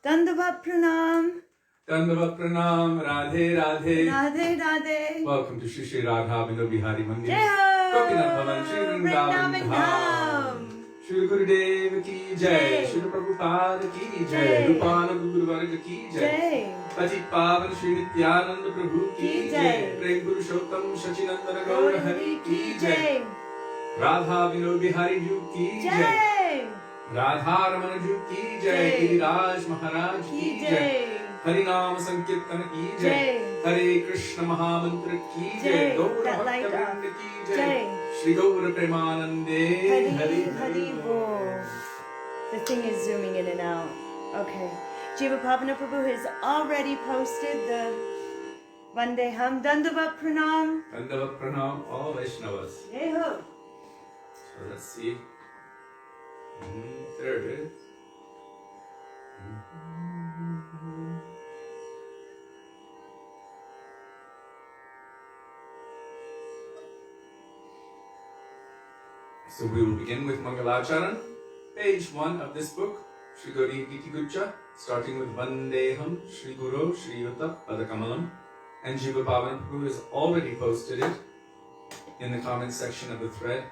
Dandavat Pranam. Dandavat Pranam, Radhe Radhe. Radhe Radhe. Welcome to Shri Radha Vinod Bihari Mandir. Jai Ho. Gopinath Bhavan, Shri Vrindavan Dham. Shri Gurudev ki jai. Shri Prabhupada ki jai. Rupana Guru Varga ki jai. Patit Pavan Shri Nityananda Prabhu ki jai. Prem Purushottam Shachinandana Gaura Hari ki jai. Radha Vinod Bihari Ju ki jai. Radha Raman ji की जय, गिरिराज महाराज की जय, हरि नाम संकीर्तन की जय, हरे कृष्ण महामंत्र की जय, गौर भक्तवृंद की जय, श्री गौर प्रेमानंदे हरि हरि बोल. The thing is zooming in and out. Okay. Jiva Pavana Prabhu has already posted the Vandeham Dandavat Pranam. Dandavat Pranam, all Vaishnavas. Jai Ho. So let's see. There it is. So we will begin with Mangalacharan, page 1 of this book, Shri Gauri Giti Guccha, starting with Vandeham Shri Guru Shri Yuta Padakamalam, and Jiva Pavan, who has already posted it in the comment section of the thread.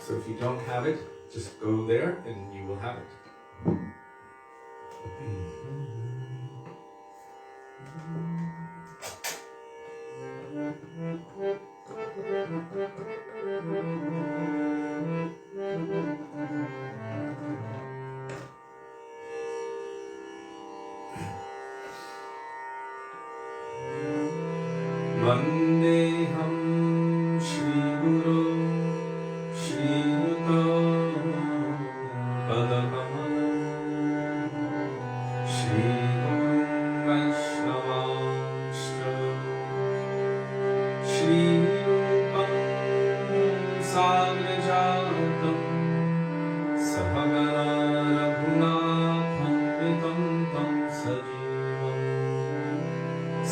So if you don't have it, just go there and you will have it. Vandeham Shri Guru Shri Yuta Padakamalam Shri Guru Vaishnavāśta Shri Rupam Sagrajatam Sahagana Raghunatham Vitam Tam Sajivam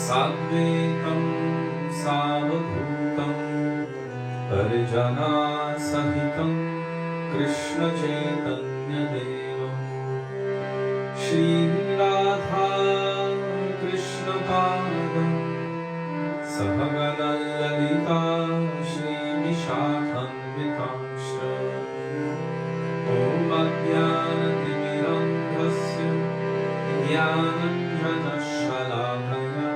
Sadvekam Savadhutam Parijana Sahitam Krishna Chaitanya Devam Shri Radha Krishna Padam Sahagana Lalita Shri Vishakhan Vitamsha Om Adhyana Timirandhasya Jnananjana Shalakaya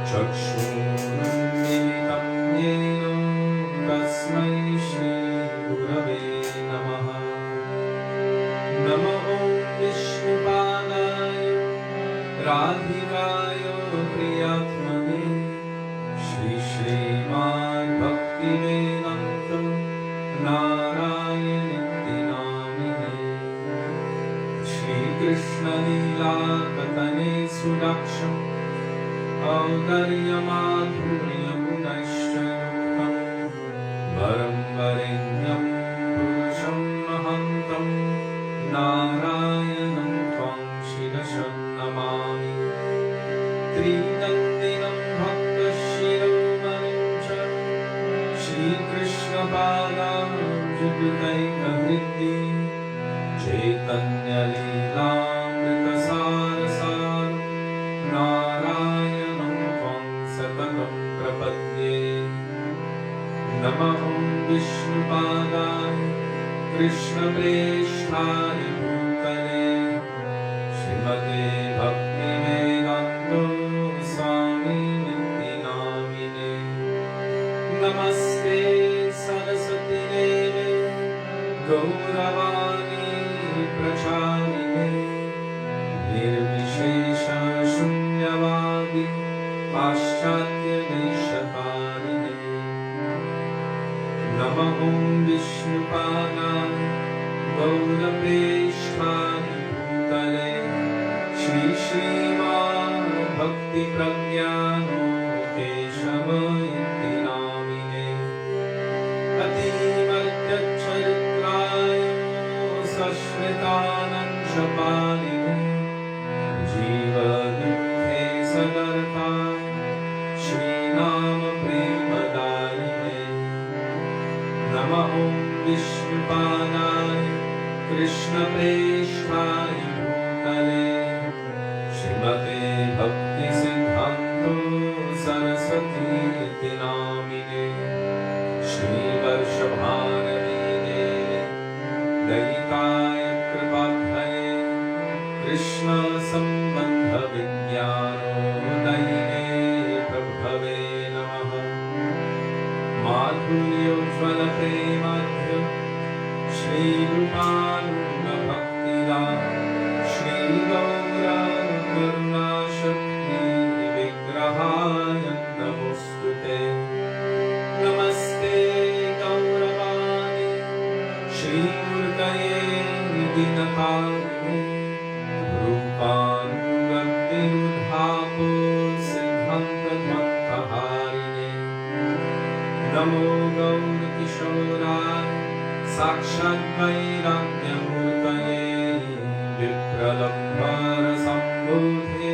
Chakshurunmilitam Yena Tasmai Shri Gurave Namaha. Namo Vishnupadaya Radhikaya Priyatmane Shri Śrīmad Bhaktivedānta Nārāyaṇa Namine Shri Krishna Lila Katane Sudaksham Audarya Madhurya Gunashya Yuktam Varam Varenyam Purusham Mahantam Nārayanam Tvam Shirasham Namami Tridandinam Bhakta Shiromanim Shri Krishna Padam Jugutaika Hriddi Chaitanya Lilamrita Sarasar Nārayanam Tvam Satatam Prapadye Namo Vishnupadaya Krishna Preshthaya Bhutale Śrīmate Bhaktivedānta Gosvāmī Niti Namine Namaste Saraswati Deve Gauravani Pracharine Nirvishesha Shunyavadi Paschatya Deshakarine Namo Vishnupadaya Gaurapreshthaya Bhutale Shri Śrīmad Bhakti Pragyāno Keshava Iti Namine Atimadhyacaritraya Sashritananshapāline Jiva Dukhe Sagarthaya Shri Nama Premadayine Namo Vishnupadaya Krishna Preshthaya Bhutale सिद्धान्तो Saraswati नामिने श्रीवर्षभारवीने दयिताय कृपाभये Krishna सम्बन्ध विज्ञानोदयिने प्रभवे नमः माधुर्योज्ज्वल प्रेमाढ्य श्रीरूपानुग भक्तिदा श्रीगौरा करुणाशक्ति विग्रहाय नमोस्तुते नमस्ते गौरवाणी श्रीमूर्तये दीनकारुणे रूपानुगतिरुद्धापो सिद्धान्तध्वन्तहारिणे नमो गौरकिशोराय साक्षाद्वैराग्यमूर्तये विप्रलम्बरसम्बोधे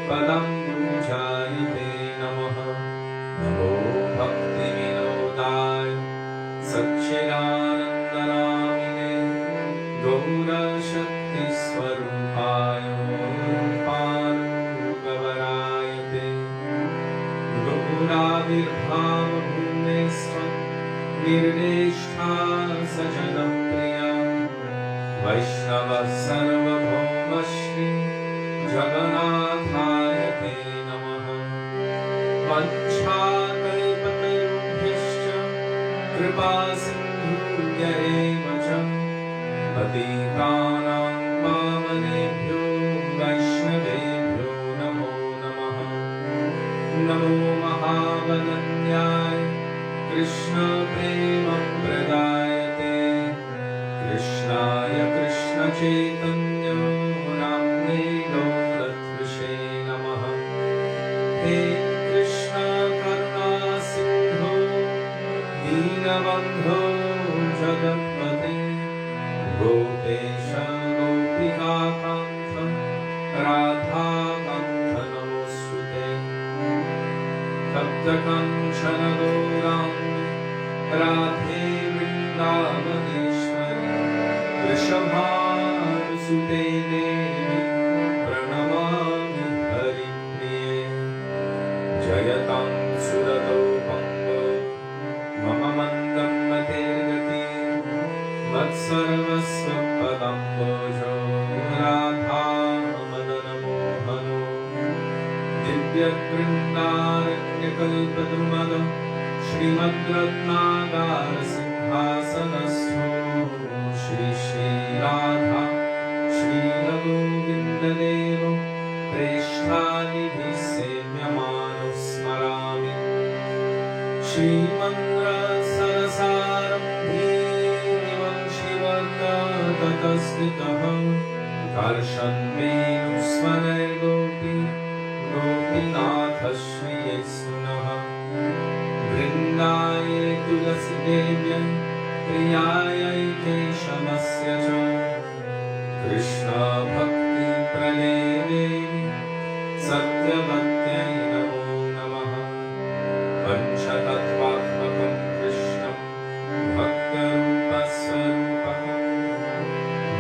पदं पूजायते नमः नमो भक्तिविनोदाय सच्चिदानन्दनामिने गौरशक्तिस्वरूपाय रूपानुगवरायते गौराविर्भावभूमेस्त्वं निर्देष्टा सजनप्रिया वैष्णवः सर्वभौमश्री जगन्नाथाय ते नमः वञ्चाकल्पतरुभ्यश्च कृपासिन्धुभ्य एव च पतितानां पावनेभ्यो वैष्णवेभ्यो नमो नमः नमो महावदन्याय कृष्णप्रेमप्रदायते कृष्णाय कृष्णचैतन्य नाम्ने गौरत्विषे नमः हे कृष्ण करुणा सिन्धो दीनबन्धो जगत्पते गोपेश गोपिकान्त राधाकान्त नमोऽस्तुते तप्तकाञ्चन गौराङ्गी राधे वृन्दावनेश्वरी वृषभानुसुते देवी प्रणमामि हरिप्रिये जयतां सुरतो पङ्गो मम मन्दं मतेर्गति मत्सर्वस्वपदाम्बोजो राधा मदनमोहनो दिव्यवृन्दारण्यकल्पद्रुमद श्रीमद्रत्नागारसिंहासनस्थो श्री श्रीराधा श्रीरघुविन्ददेव प्रेष्ठानिधिः सेव्यमानः स्मरामि श्रीमन्द्रसरसारम्भेव शिवततस्थितः कर्षन्वेणुस्वरैर्गोपी गोपीनाथ श्रीयैस्तुनः वृन्दाये तुलसीदेव्यै प्रियायै केशवस्य च कृष्णभक्तिप्रदे देवी सत्यवत्यै नमो नमः पञ्चतत्त्वात्मकं कृष्णं भक्तरूपस्वरूपकं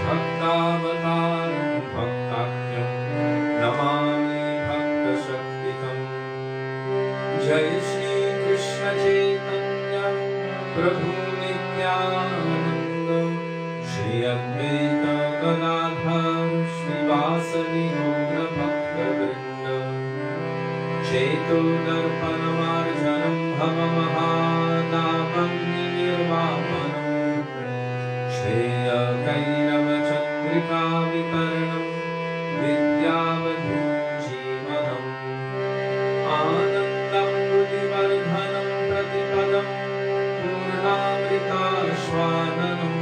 भक्तावतारं भक्ताख्यं नमामि भक्तशक्तिकम् जय श्री कृष्ण चैतन्य प्रभु नित्यानंद श्री अद्वैत गदाधर श्रीवासदि गौर भक्तवृंद चेतो दर्पणमार्जनं भवमहादापं निर्वापनं श्रेयकैरवचन्द्रिका वितरणं विद्यावधूजीवनम् आनन्दमृतिवर्धनं प्रतिपदं पूर्णामृताश्वादनं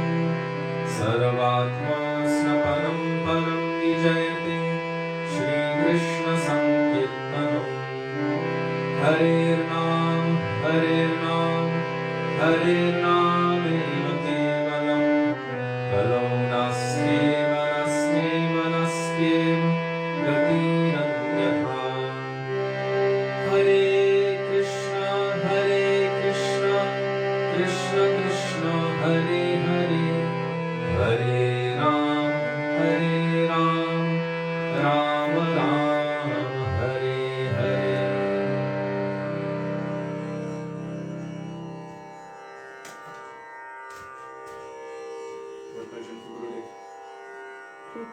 सर्वात्मस्नपनं परं विजयते श्रीकृष्णसङ्कीर्तनम् हरेर्नाम हरेर्नाम हरेर्नामेव केवलं कलो नास्त्येव नास्त्येव नास्त्येव गतिरन्यथा हरे कृष्ण कृष्ण कृष्ण हरे हरे हरे राम राम राम हरे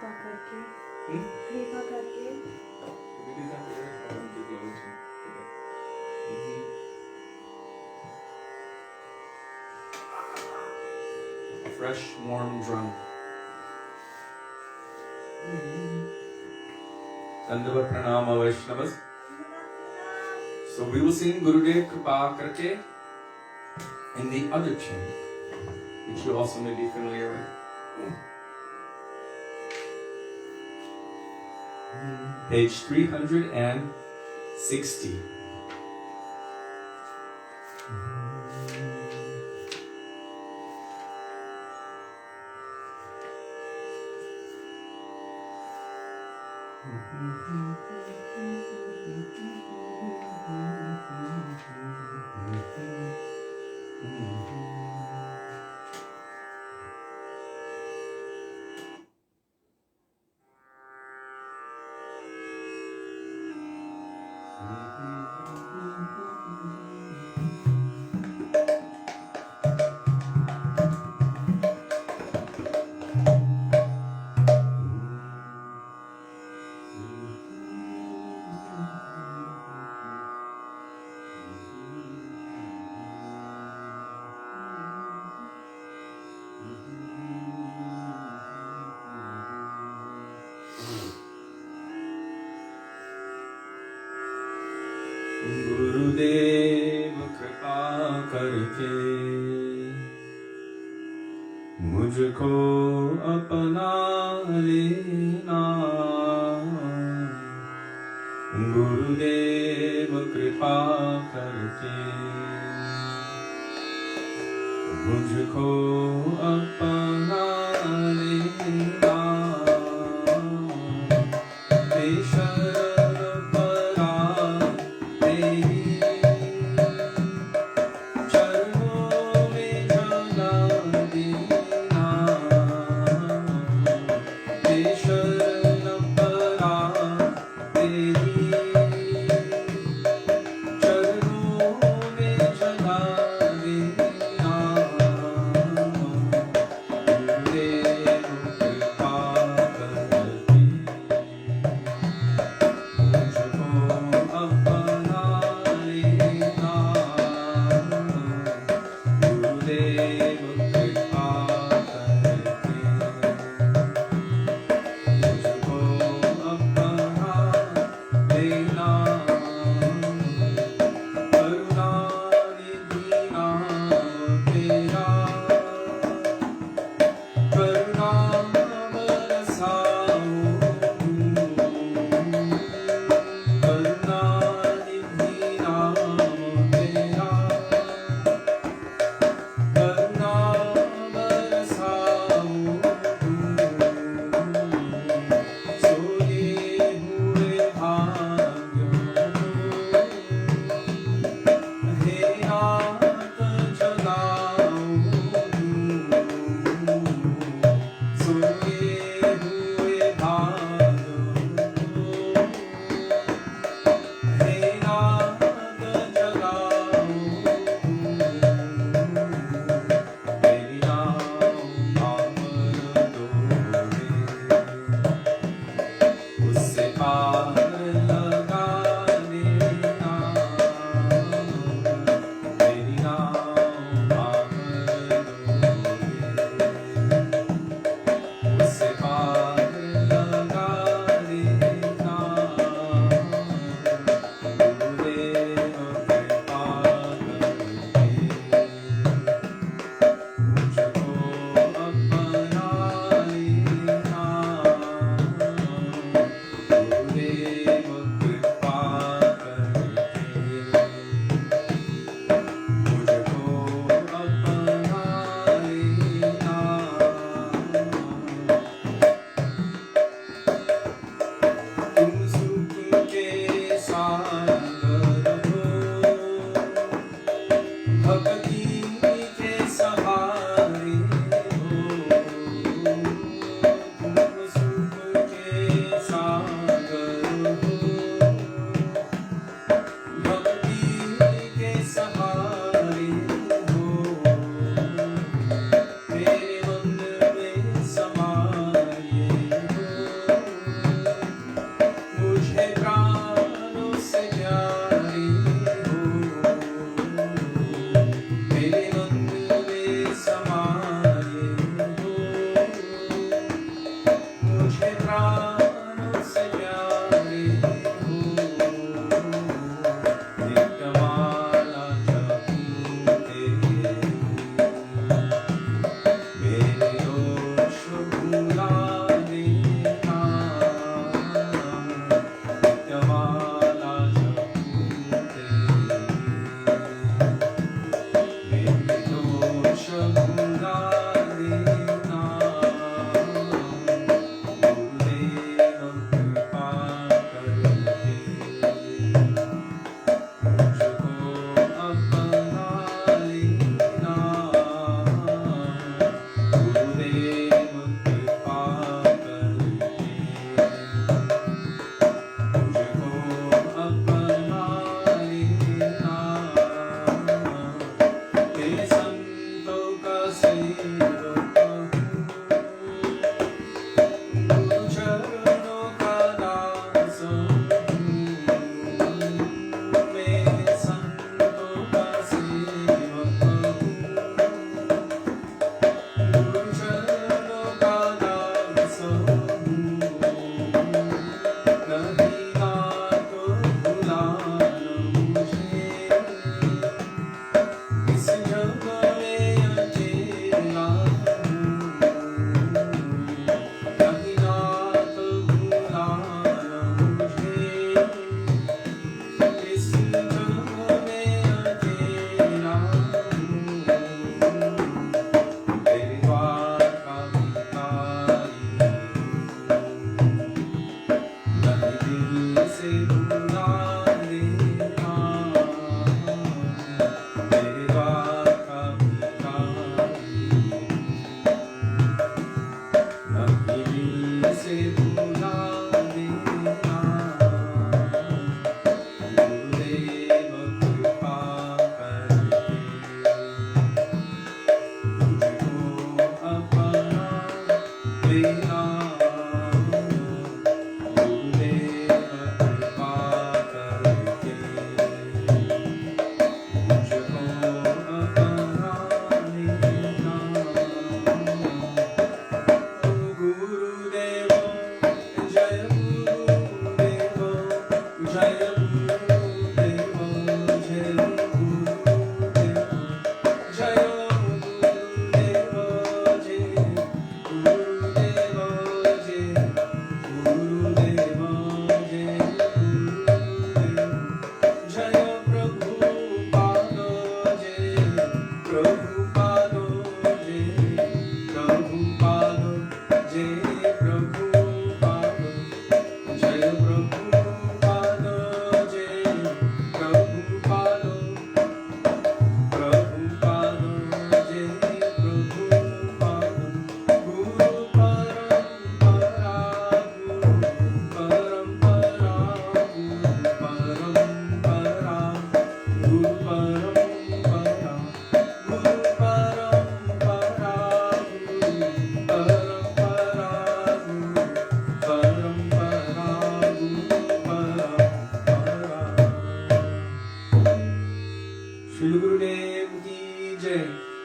कृपा करके Hmm? कृपा करके Did we do that together? Oh, we did the other two. Okay. A fresh, warm drum. Dandavat Pranama Vaishnavas. So we will sing Gurudev Kripa Karke in the other tune, which you also may be familiar with. Page 360. गुरुदेव कृपा करके मुझको अपना लेना गुरुदेव कृपा करके मुझको अपना लेना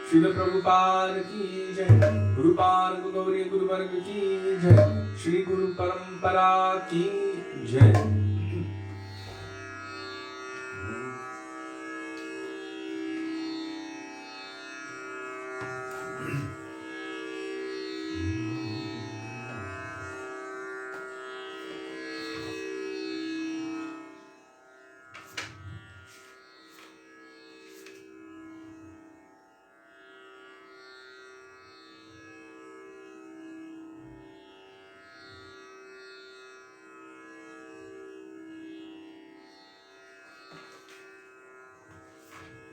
Śrīla Prabhupada ki jai, Guru Parg Gauri Guru Varg ki jai, Shri Guru Parampara ki jai.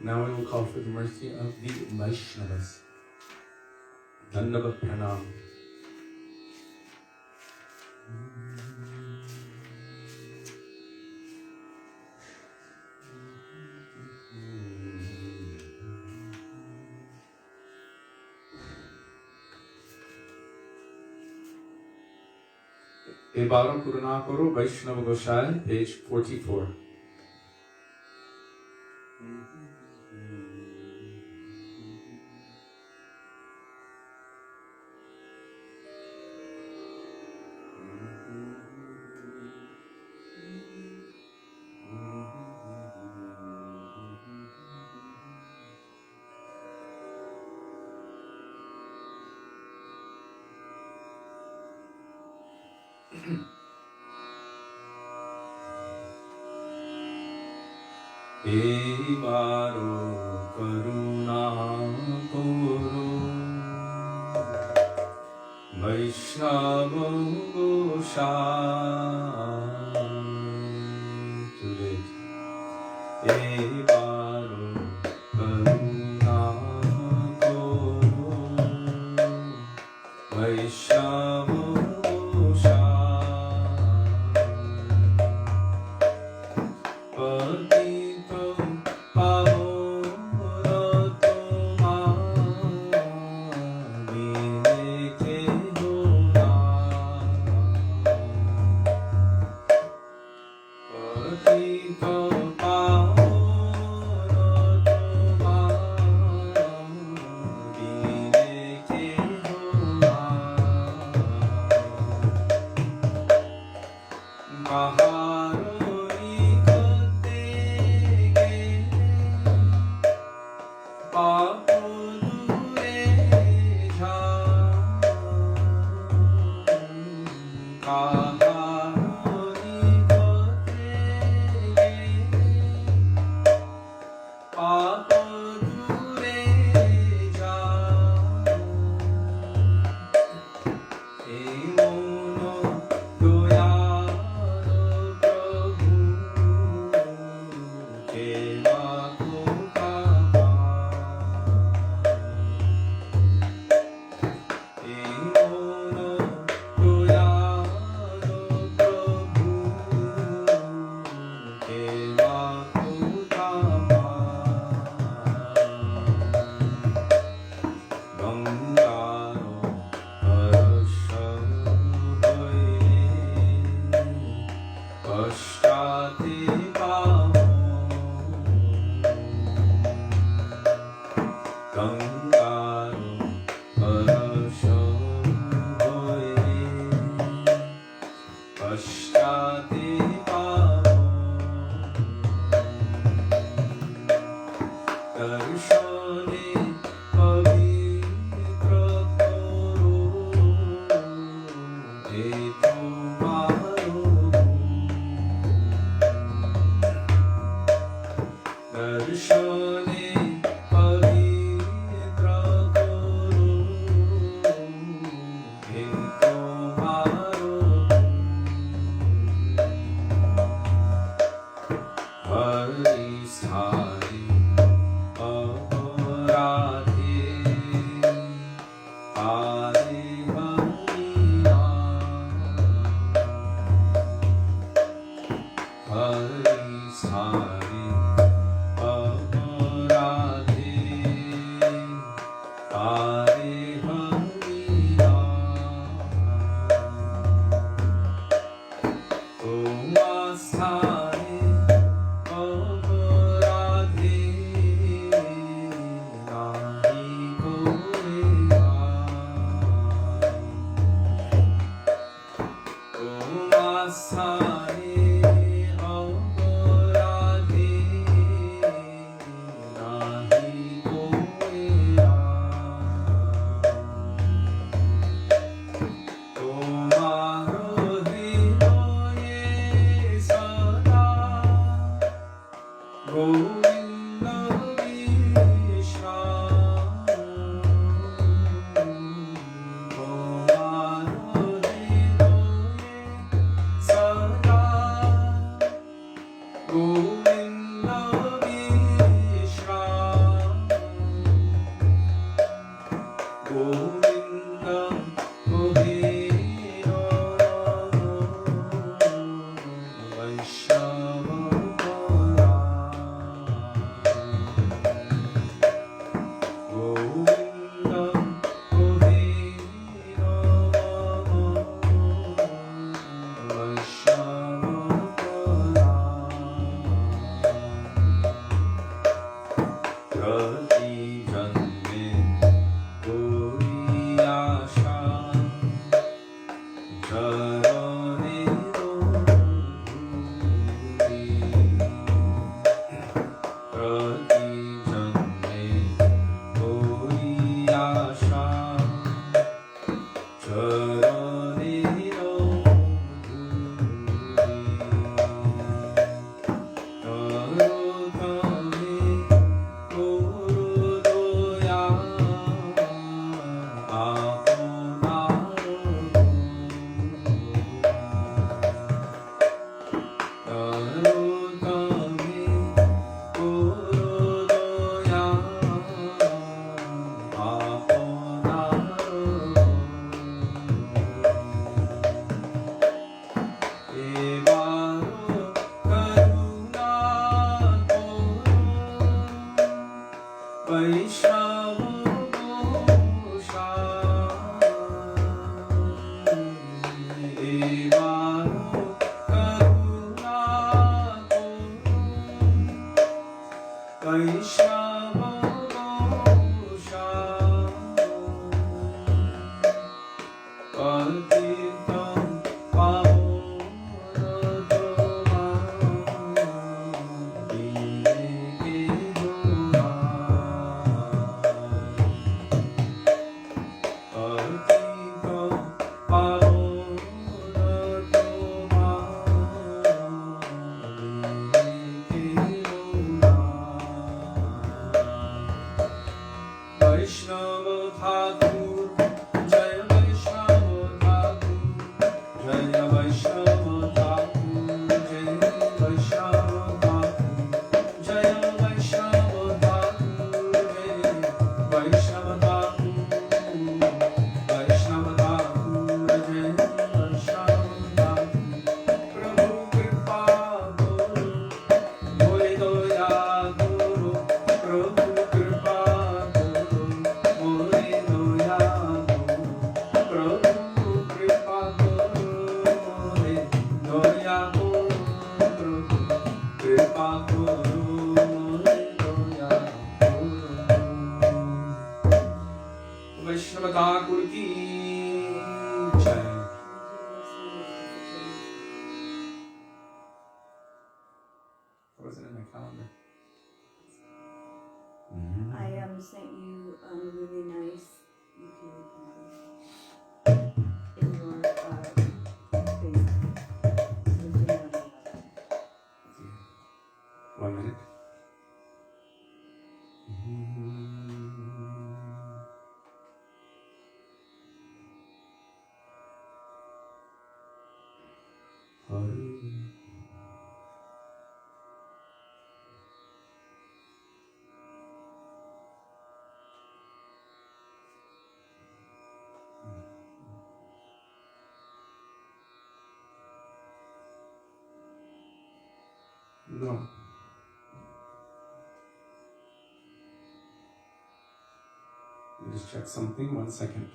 Now I will call for the mercy of the Vaishnavas. Dandava Pranam. Ebara Kurunakoro Vaishnava Goshai, page 44. Ebaro karuna koro Vaishnava Goshai today. Ebaro karuna koro Vaishnava Sent you really nice. You can in your thing. One minute. No. Let me just check something, 1 second.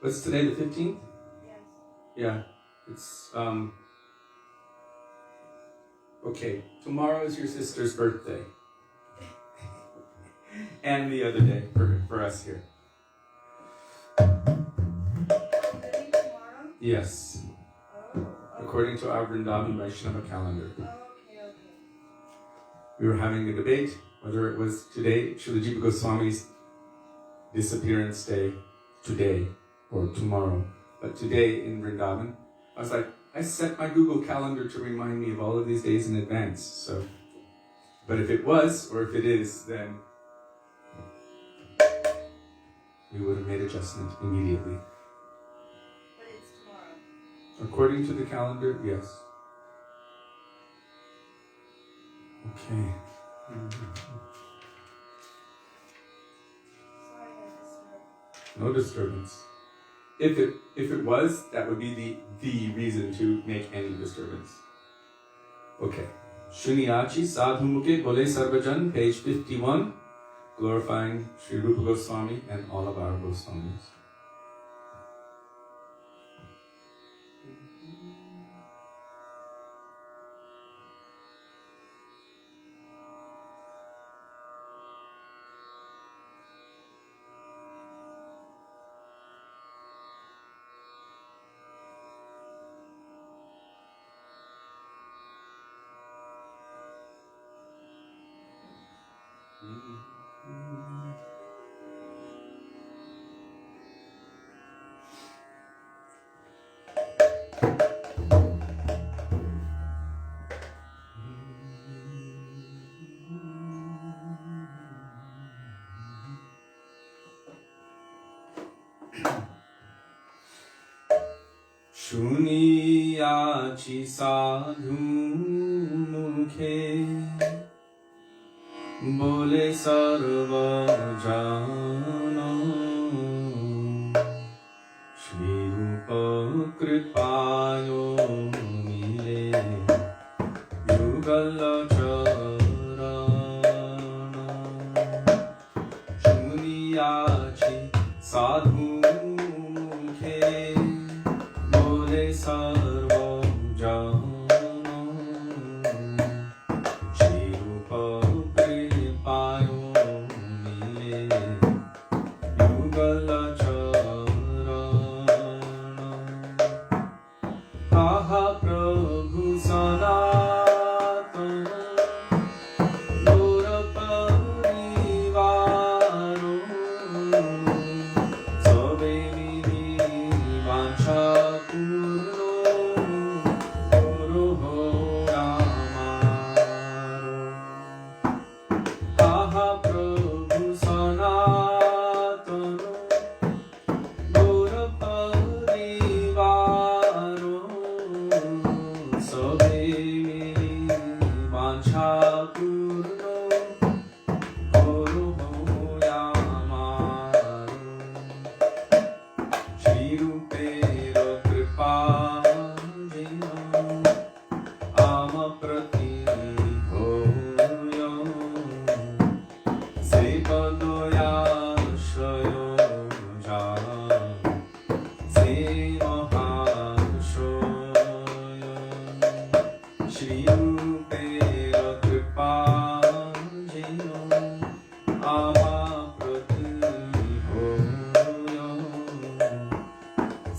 What's today, the 15th? Yes. Yeah, it's, okay, tomorrow is your sister's birthday. And the other day for us here. Really, tomorrow? Yes. Oh, okay. According to our Vrindavan Vaishnava calendar. Oh, okay. We were having a debate whether it was today, Śrīla Jiva Gosvāmī's disappearance day, today, or tomorrow. But today in Vrindavan, I was like, I set my Google Calendar to remind me of all of these days in advance. So, but if it was, or if it is, then we would have made adjustment immediately. But it's tomorrow. According to the calendar, yes. Okay. Sorry I disturbed. No disturbance. If it was, that would be the reason to make any disturbance. Okay. Shuniyachi Sadhu Mukhe Bole Sarvajan, page 51, glorifying Sri Rupa Goswami and all of our Goswamis. Shuniyachi sadhu mukhe bole sarva jana Shri Rupa kripayo mile yugala charana Shuniyachi sadhu mukhe bole sarva jana Shri Rupa kripayo mile yugala charana Aha Prabhu Sanātana Gora Parivaro Sabe Mili Vancha Purno Guru Ho Ramaro Aha Prabhu Sanātana Gora Parivaro Sabe Mili Vancha Purno Guru Ho Ramaro Shri Rupera Kripa Jina Ama Prati Hoya Sepadoya Shayo Jana Se Mahārāja Shri Rupera Kripa Jina Ama Prati Hoya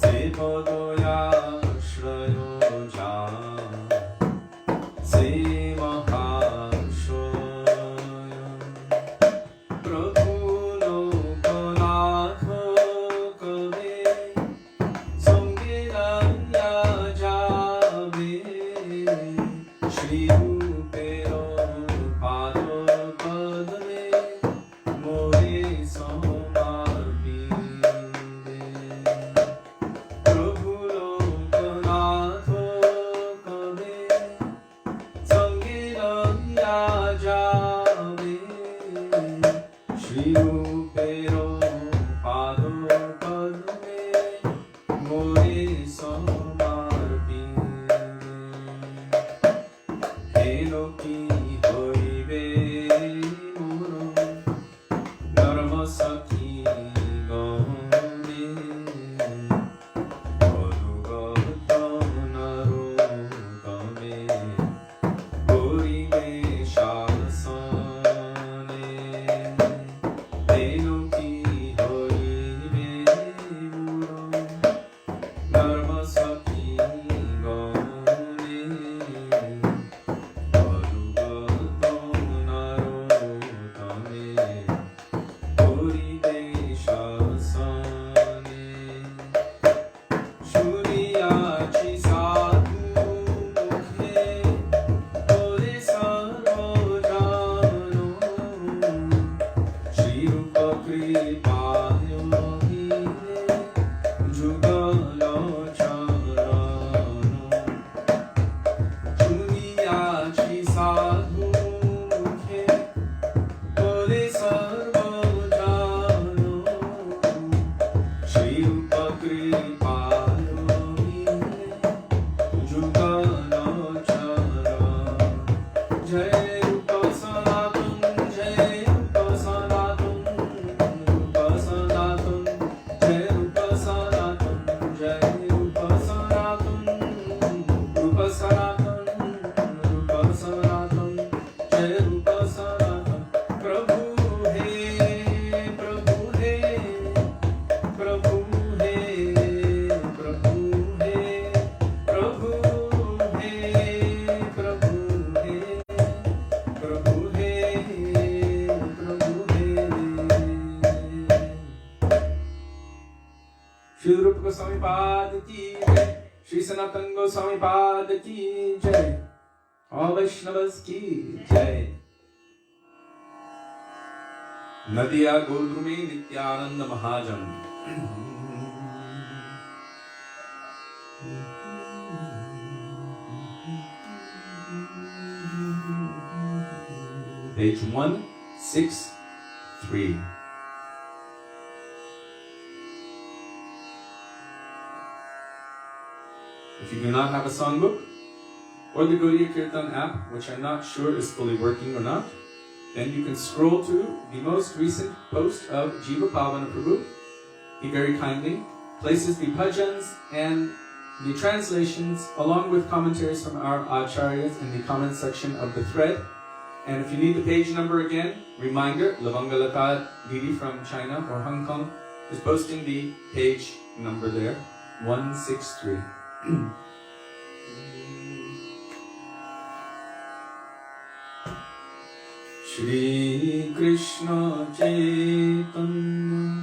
Sepadoya Shayo Jana Se Mahārāja Prabhu Lokanath Kave Sange Raya Jave Shri Rupera Pado Padme More Samarpite Prabhu Śrī Rupa Gosvāmī Pāda Ki Jai, Śrī Sanātana Gosvāmī Pāda Ki Jai, all Vaishnavas Ki Jai. Nadiya Godrume Nityananda Mahajan. Page 163. If you do not have a songbook or the Gaudiya Kirtan app, which I'm not sure is fully working or not, then you can scroll to the most recent post of Jiva Pavana Prabhu. He very kindly places the bhajans and the translations along with commentaries from our acharyas in the comment section of the thread. And if you need the page number again, reminder, Lavangalata Didi from China or Hong Kong is posting the page number there, 163. Shri Krishna Chaitanya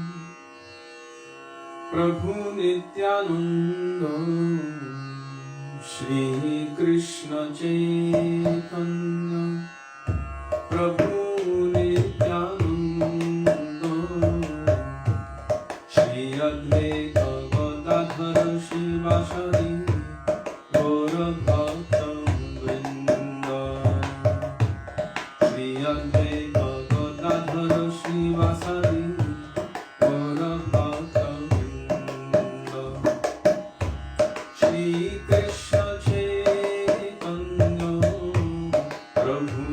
Prabhu Nityananda, Shri Krishna Chaitanya Prabhu Nityananda, Shri Advaita Gadadhara Shivasari Gaura Bhakta Vrinda, Shri Advaita Gadadhara Shivasari Gaura Bhakta Vrinda, Shri Krishna Chaitanya Prabhu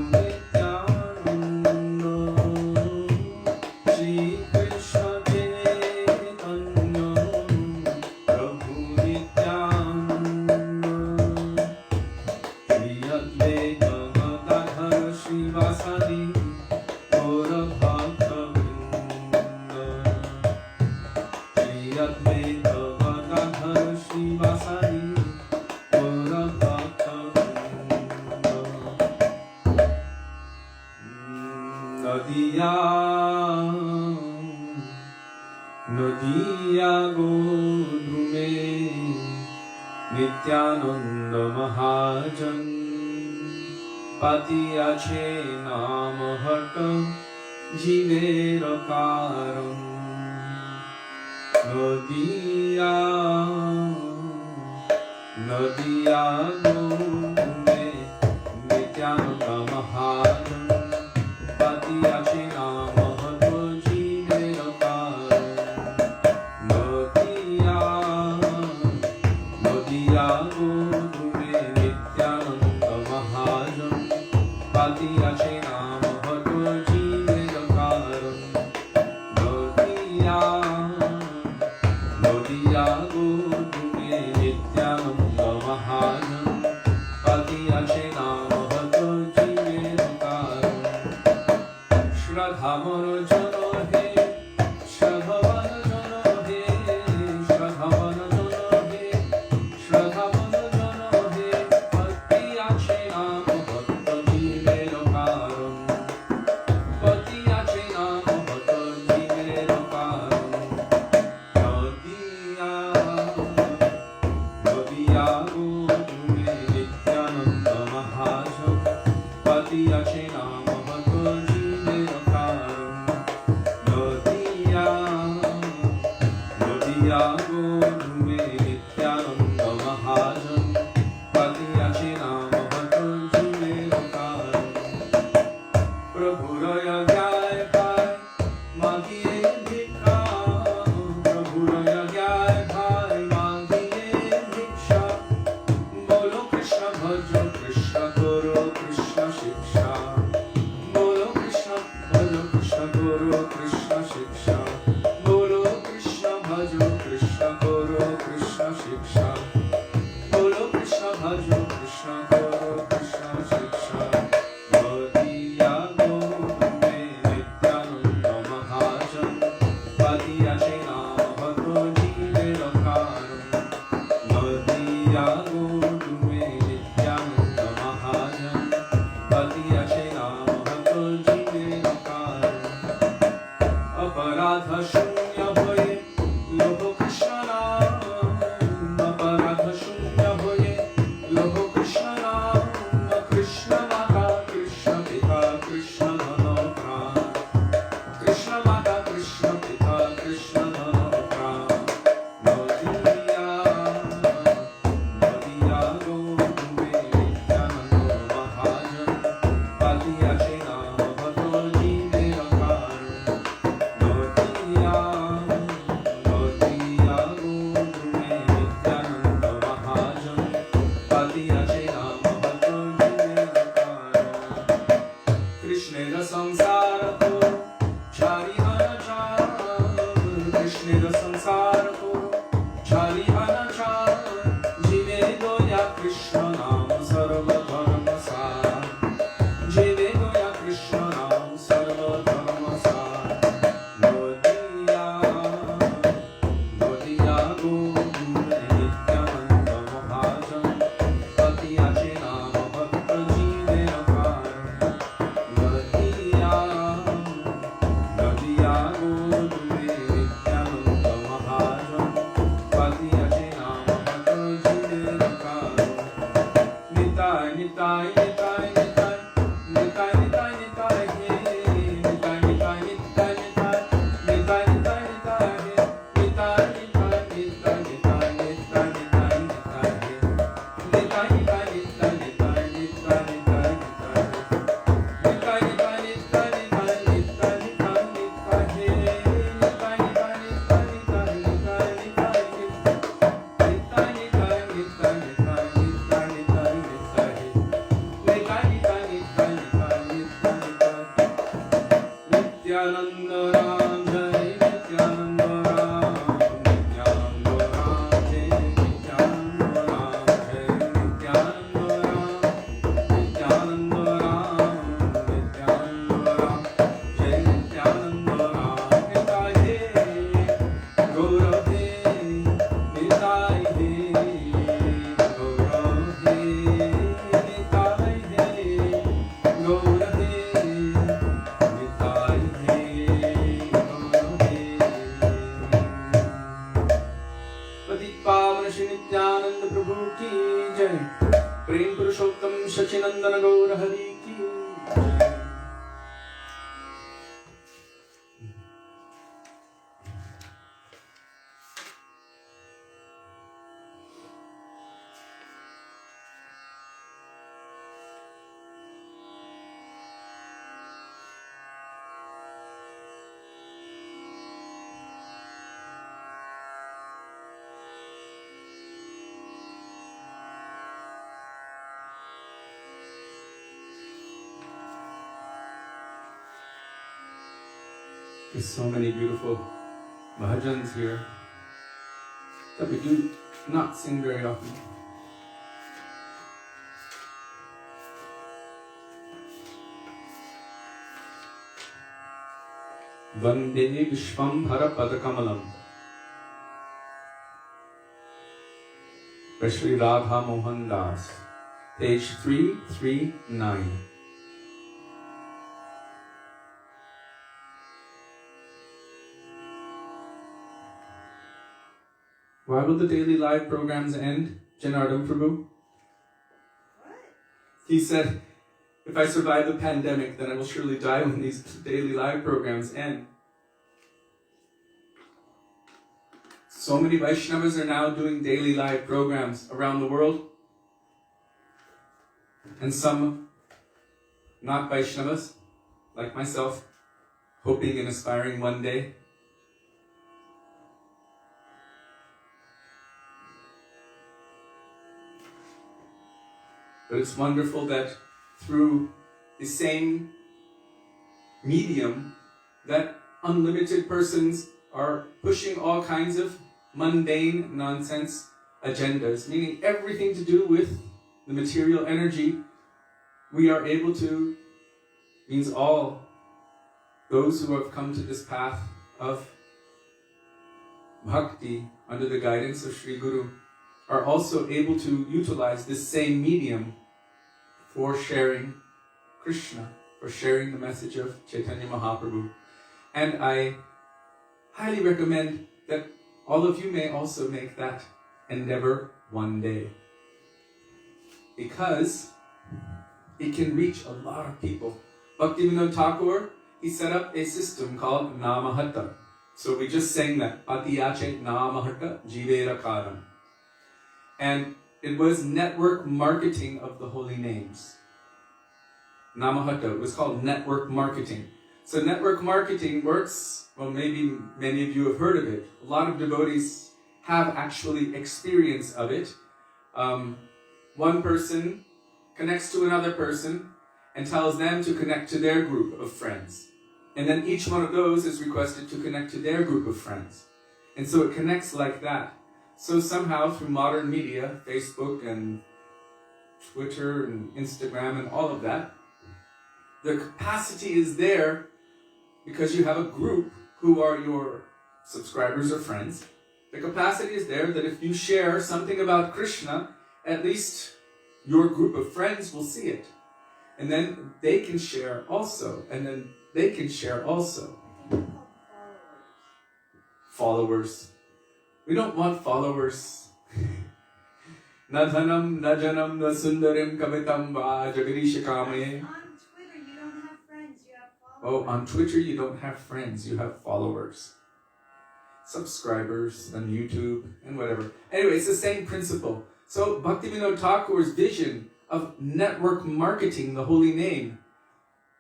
Nadiya Godrume Nityananda Mahajan Patiyache Namahata Jivera Karam Nadiya Godrume Nityananda Mahajan Patiyache Namahata Jivera Karam Nadiya Godrume Nityananda Mahajan Patiyache Namahata Jivera Karam Nadiya Godrume Nityananda Mahajan Patiyache Namahata Jivera Karam Shraddhamana Jana He Shraddhamana Jana He Shraddhamana Jana He Shraddhamana Jana He Patiyache Namahata Jivera Karam Patiyache Namahata Jivera Karam Nadiya Godrume Nityananda Mahajan Patiyache Namahata Jivera Karam Nadiya Godrume Nityananda Mahajan Patiyache Namahata Jivera Karam Prabhu Raya Jai Bhai Magiye Bhikha Prabhu Raya Jai Bhai Magiye Bhiksha Bolo Krishna Bhajo Krishna Guru Krishna Shiksha Bolo Krishna Guru Krishna Shiksha Bolo Krishna Bhajo Krishna Guru संसार को छाली अनाचार जीवे दो या कृष्ण नाम सर्व धर्म सार जीवे दो या कृष्ण नाम सर्व धर्म सार नोदिया नोदिया गो नित्यानंद महाजन पतियाचे नाम भक्त जीवे अकार नोदिया नोदिया गो नित्यानंद महाजन पतियाचे नाम भक्त जीवे अकार निताय निताय निताय निताय निताय निताय निताय हे निताय निताय निताय निताय निताय निताय निताय हे निताय निताय निताय निताय निताय निताय निताय हे निताय निताय निताय निताय निताय निताय निताय निताय निताय निताय निताय निताय निताय निताय हे निताय निताय निताय निताय निताय निताय हे निताय निताय निताय निताय निताय निताय निताय हे निताय निताय निताय निताय निताय नित्यानंद राम जय नित्यानंद राम नित्यानंद राम जय नित्यानंद राम जय नित्यानंद राम नित्यानंद राम नित्यानंद राम जय नित्यानंद राम निताय हे गौर हे निताय हे गौर हे निताय हे गौर हे निताय हे गौर हे पतित पावन श्री नित्यानंद प्रभु की जय प्रेम पुरुषोत्तम शचिनंदन गौर हरि की जय There's so many beautiful bhajans here that we do not sing very often. Vande Vishwambhara Padakamalam by Śrī Mohan Das, page 339. Why will the daily live programs end, Janardhan Prabhu? What? He said, if I survive the pandemic, then I will surely die when these daily live programs end. So many Vaishnavas are now doing daily live programs around the world. And some not Vaishnavas, like myself, hoping and aspiring one day. But it's wonderful that through the same medium that unlimited persons are pushing all kinds of mundane nonsense agendas, meaning everything to do with the material energy, we are able to, means all those who have come to this path of bhakti under the guidance of Sri Guru are also able to utilize this same medium for sharing Krishna, for sharing the message of Chaitanya Mahaprabhu. And I highly recommend that all of you may also make that endeavor one day, because it can reach a lot of people. Bhaktivedānta Thakur, he set up a system called Namahata. So we just sang that, Patiyache Namahata Jivera. And it was network marketing of the holy names. Namahata was called network marketing. So network marketing works, well, maybe many of you have heard of it. A lot of devotees have actually experience of it. One person connects to another person and tells them to connect to their group of friends. And then each one of those is requested to connect to their group of friends. And so it connects like that. So somehow through modern media, Facebook and Twitter and Instagram and all of that, the capacity is there because you have a group who are your subscribers or friends. The capacity is there that if you share something about Krishna, at least your group of friends will see it. And then they can share also. And then they can share also. Followers. We don't want followers. Na dhanam, na janam, na sundarim, kavitam va jagadish kame. On Twitter, you don't have friends, you have followers. Oh, on Twitter you don't have friends, you have followers. Subscribers on YouTube and whatever. Anyway, it's the same principle. So Bhaktivinoda Thakur's vision of network marketing the holy name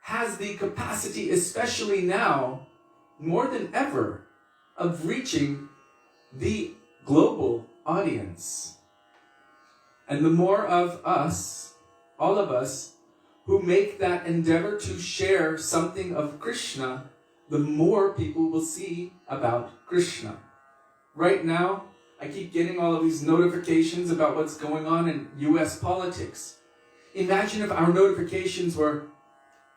has the capacity, especially now, more than ever, of reaching the global audience. And the more of us, all of us, who make that endeavor to share something of Krishna, the more people will see about Krishna. Right now, I keep getting all of these notifications about what's going on in US politics. Imagine if our notifications were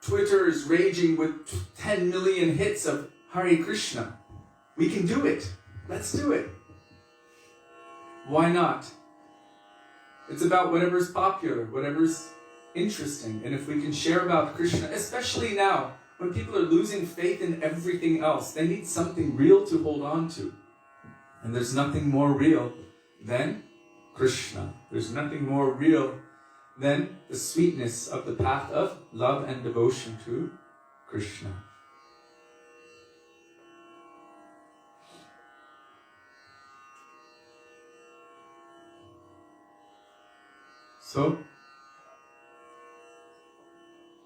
Twitter is raging with 10 million hits of Hare Krishna. We can do it. Let's do it. Why not? It's about whatever's popular, whatever's interesting. And if we can share about Krishna, especially now, when people are losing faith in everything else, they need something real to hold on to. And there's nothing more real than Krishna. There's nothing more real than the sweetness of the path of love and devotion to Krishna. So,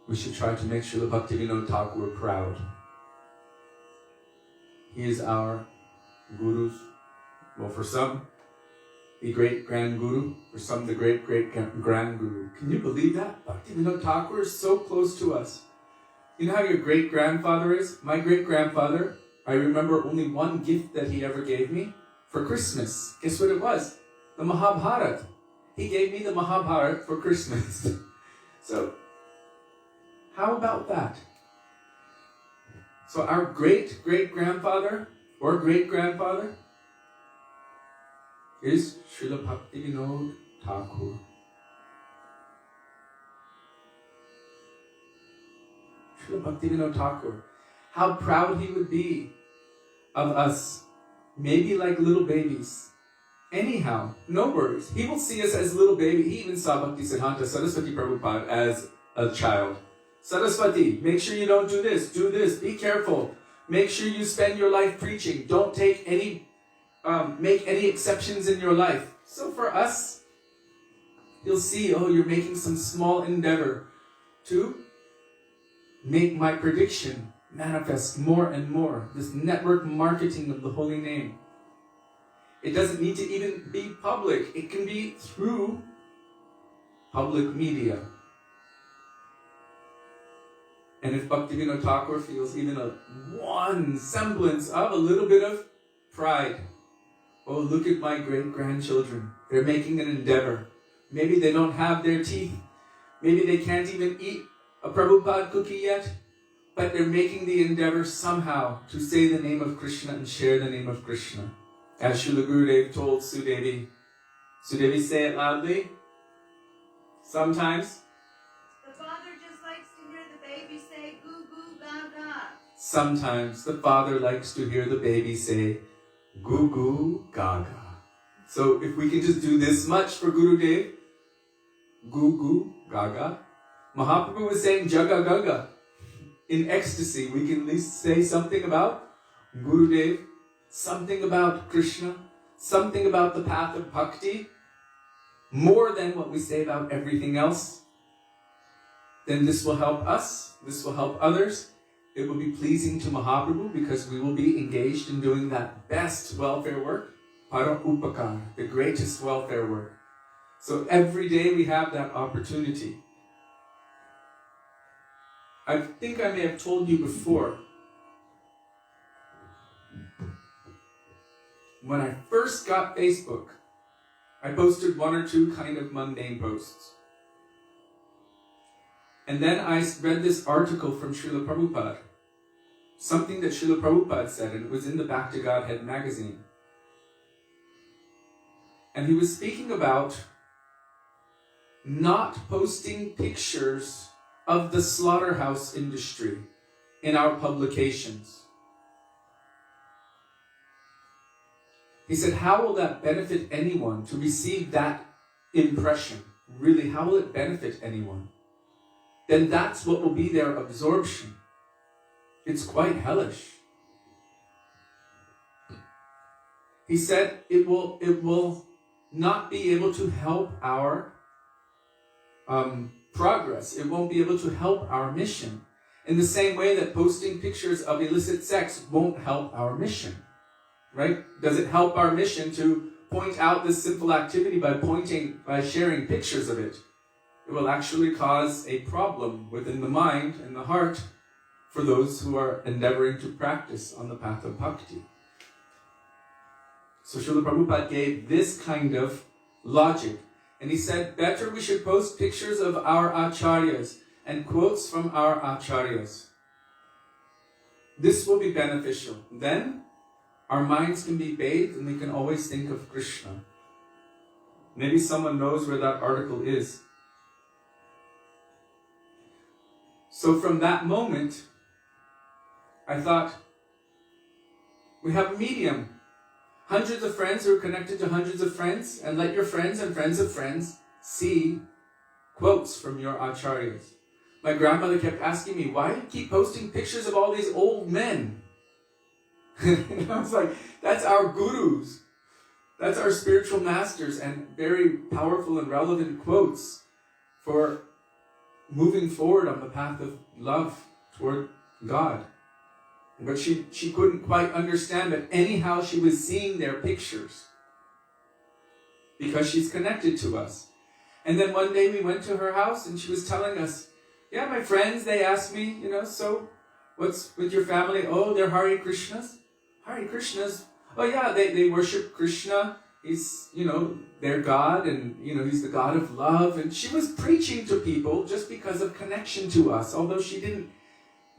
we should try to make Srila Bhaktivinoda Thakur proud. He is our gurus. Well, for some, the great-grand guru. For some, the great-great-grand guru. Can you believe that? Bhaktivinoda Thakur is so close to us. You know how your great-grandfather is? My great-grandfather, I remember only one gift that he ever gave me for Christmas. Guess what it was? The Mahabharata. He gave me the Mahabharata for Christmas. So, how about that? So our great-great-grandfather or great-grandfather is Srila Bhaktivinoda Thakur. Srila Bhaktivinoda Thakur. How proud he would be of us, maybe like little babies. Anyhow, no worries. He will see us as little baby. He even saw Bhaktisiddhanta Saraswati Prabhupada as a child. Saraswati, make sure you don't do this, be careful. Make sure you spend your life preaching. Don't take make any exceptions in your life. So for us, you'll see, oh, you're making some small endeavor to make my prediction manifest more and more. This network marketing of the holy name. It doesn't need to even be public. It can be through public media. And if Bhaktivinoda Thakur feels even one semblance of a little bit of pride, oh, look at my great-grandchildren. They're making an endeavor. Maybe they don't have their teeth. Maybe they can't even eat a Prabhupada cookie yet, but they're making the endeavor somehow to say the name of Krishna and share the name of Krishna. As Srila Gurudev told Sudevi. Sudevi, say it loudly. Sometimes. The father just likes to hear the baby say, goo goo gaga. Sometimes the father likes to hear the baby say, goo goo gaga. So if we can just do this much for Gurudev, goo goo gaga. Mahaprabhu was saying jaga gaga. In ecstasy, we can at least say something about Gurudev, something about Krishna, something about the path of bhakti, more than what we say about everything else. Then this will help us, this will help others. It will be pleasing to Mahaprabhu because we will be engaged in doing that best welfare work, para upakara, the greatest welfare work. So every day we have that opportunity. I think I may have told you before, when I first got Facebook, I posted 1 or 2 kind of mundane posts. And then I read this article from Srila Prabhupada, something that Srila Prabhupada said, and it was in the Back to Godhead magazine. And he was speaking about not posting pictures of the slaughterhouse industry in our publications. He said, how will that benefit anyone to receive that impression? Really, how will it benefit anyone? Then that's what will be their absorption. It's quite hellish. He said it will not be able to help our progress. It won't be able to help our mission. In the same way that posting pictures of illicit sex won't help our mission. Right? Does it help our mission to point out this sinful activity by sharing pictures of it? It will actually cause a problem within the mind and the heart for those who are endeavoring to practice on the path of bhakti. So Srila Prabhupada gave this kind of logic. And he said, better we should post pictures of our acharyas and quotes from our acharyas. This will be beneficial. Then our minds can be bathed and we can always think of Krishna. Maybe someone knows where that article is. So from that moment, I thought, we have a medium. Hundreds of friends who are connected to hundreds of friends, and let your friends and friends of friends see quotes from your acharyas. My grandmother kept asking me, why do you keep posting pictures of all these old men? And I was like, that's our gurus. That's our spiritual masters, and very powerful and relevant quotes for moving forward on the path of love toward God. But she couldn't quite understand, but anyhow she was seeing their pictures because she's connected to us. And then one day we went to her house and she was telling us, yeah, my friends, they asked me, so what's with your family? Oh, they're Hare Krishnas. Hare Krishnas. Oh yeah, they worship Krishna. He's, their God, and, he's the God of love. And she was preaching to people just because of connection to us, although she didn't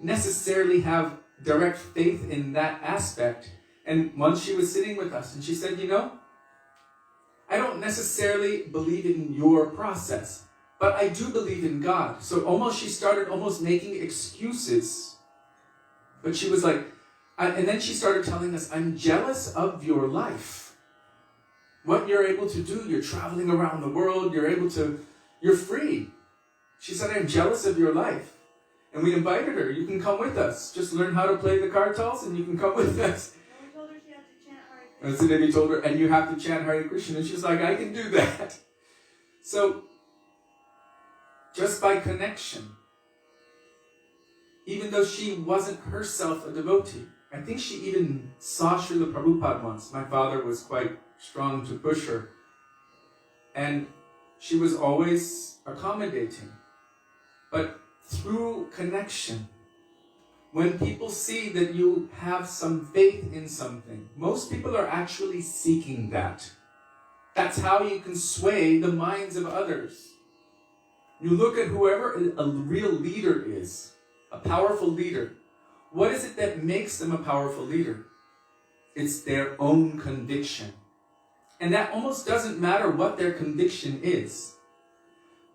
necessarily have direct faith in that aspect. And once she was sitting with us and she said, I don't necessarily believe in your process, but I do believe in God. So she started making excuses. But she was like, and then she started telling us, I'm jealous of your life. What you're able to do, you're traveling around the world, you're free. She said, I'm jealous of your life. And we invited her, you can come with us. Just learn how to play the kartals and you can come with us. And we told her she had to chant Hare Krishna. And Sudevi told her, and you have to chant Hare Krishna. And she's like, I can do that. So, just by connection, even though she wasn't herself a devotee, I think she even saw Srila Prabhupada once. My father was quite strong to push her. And she was always accommodating. But through connection, when people see that you have some faith in something, most people are actually seeking that. That's how you can sway the minds of others. You look at whoever a real leader is, a powerful leader. What is it that makes them a powerful leader? It's their own conviction. And that almost doesn't matter what their conviction is.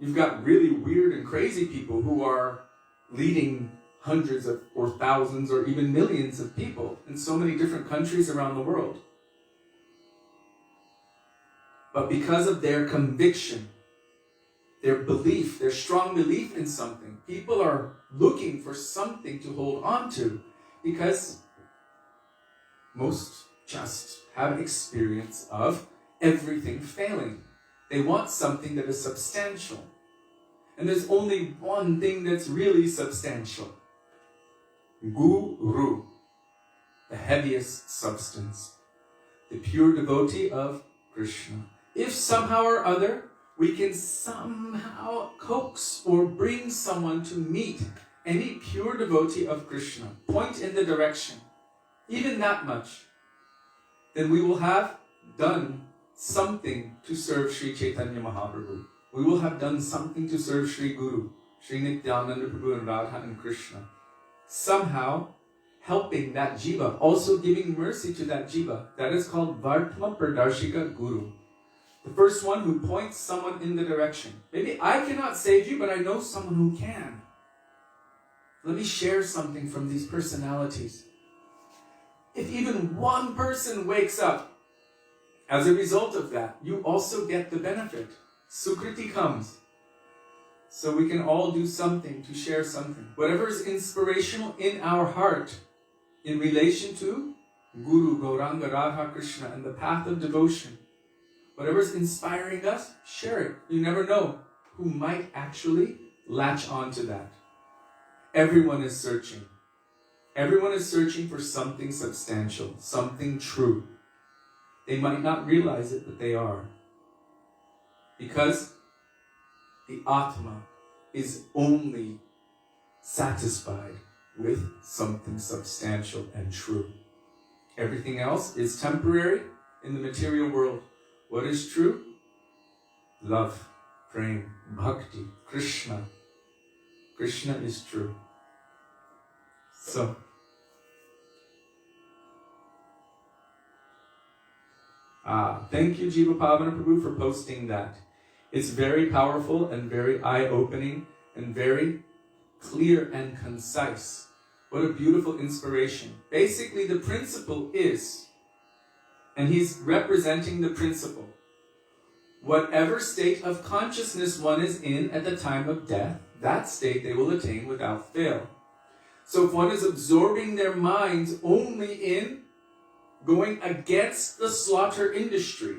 You've got really weird and crazy people who are leading hundreds of or thousands or even millions of people in so many different countries around the world. But because of their conviction, their belief, their strong belief in something, people are looking for something to hold on to because most just have experience of everything failing. They want something that is substantial. And there's only one thing that's really substantial. Guru, the heaviest substance, the pure devotee of Krishna. If somehow or other we can somehow coax or bring someone to meet any pure devotee of Krishna, point in the direction, even that much, then we will have done something to serve Sri Chaitanya Mahaprabhu. We will have done something to serve Sri Guru, Sri Nityananda Prabhu and Radha and Krishna. Somehow helping that jiva, also giving mercy to that jiva. That is called Vartma Pradarshika Guru. The first one who points someone in the direction. Maybe I cannot save you, but I know someone who can. Let me share something from these personalities. If even one person wakes up, as a result of that, you also get the benefit. Sukriti comes. So we can all do something to share something. Whatever is inspirational in our heart in relation to Guru, Gauranga, Radha, Krishna, and the path of devotion. Whatever is inspiring us, share it. You never know who might actually latch on to that. Everyone is searching. Everyone is searching for something substantial, something true. They might not realize it, but they are. Because the Atma is only satisfied with something substantial and true. Everything else is temporary in the material world. What is true? Love, prema, bhakti, Krishna. Krishna is true. So, thank you, Jiva Pavana Prabhu, for posting that. It's very powerful and very eye-opening and very clear and concise. What a beautiful inspiration. Basically, the principle is, and he's representing the principle, whatever state of consciousness one is in at the time of death, that state they will attain without fail. So if one is absorbing their minds only in going against the slaughter industry,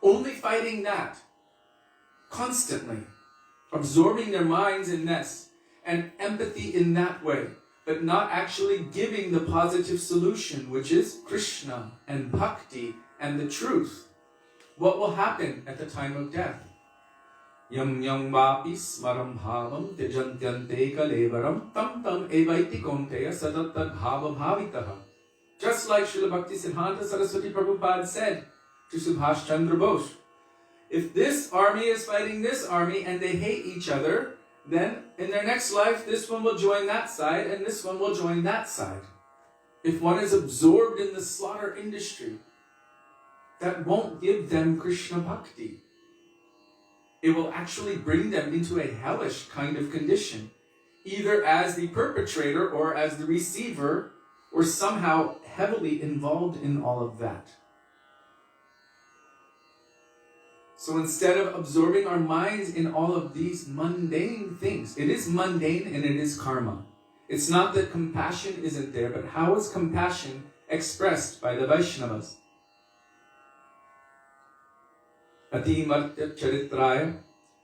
only fighting that, constantly, absorbing their minds in this, and empathy in that way, but not actually giving the positive solution, which is Krishna and Bhakti and the truth, what will happen at the time of death? Yam yam vapi smaram bhavam tyajantyante kalevaram tam tam evaiti konteya sadatta bhava bhavitaha. Just like Srila Bhaktisiddhanta Saraswati Prabhupada said to Subhash Chandra Bose, if this army is fighting this army and they hate each other, then in their next life, this one will join that side and this one will join that side. If one is absorbed in the slaughter industry, that won't give them Krishna Bhakti. It will actually bring them into a hellish kind of condition, either as the perpetrator or as the receiver, or somehow heavily involved in all of that. So instead of absorbing our minds in all of these mundane things, it is mundane and it is karma. It's not that compassion isn't there, but how is compassion expressed by the Vaishnavas? Ati martya charitraya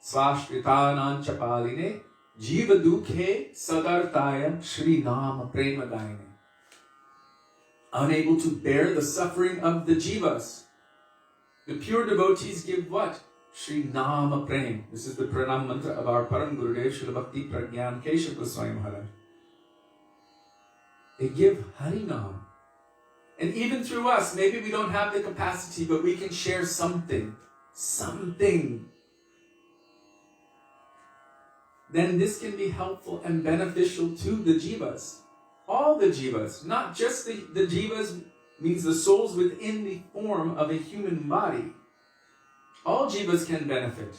svashritanam chapaline jiva dukhe sadartaya Śrī Nama premadayine. Unable to bear the suffering of the jivas, the pure devotees give what? Śrī Nama Prem. This is the pranam mantra of our Param Gurudev, Śrīla Bhakti Pragyan Keshav Gosvāmī Mahārāja. They give Harinam. And even through us, maybe we don't have the capacity, but we can share something. Something. Then this can be helpful and beneficial to the jivas. All the jivas, not just the jivas, means the souls within the form of a human body. All jivas can benefit.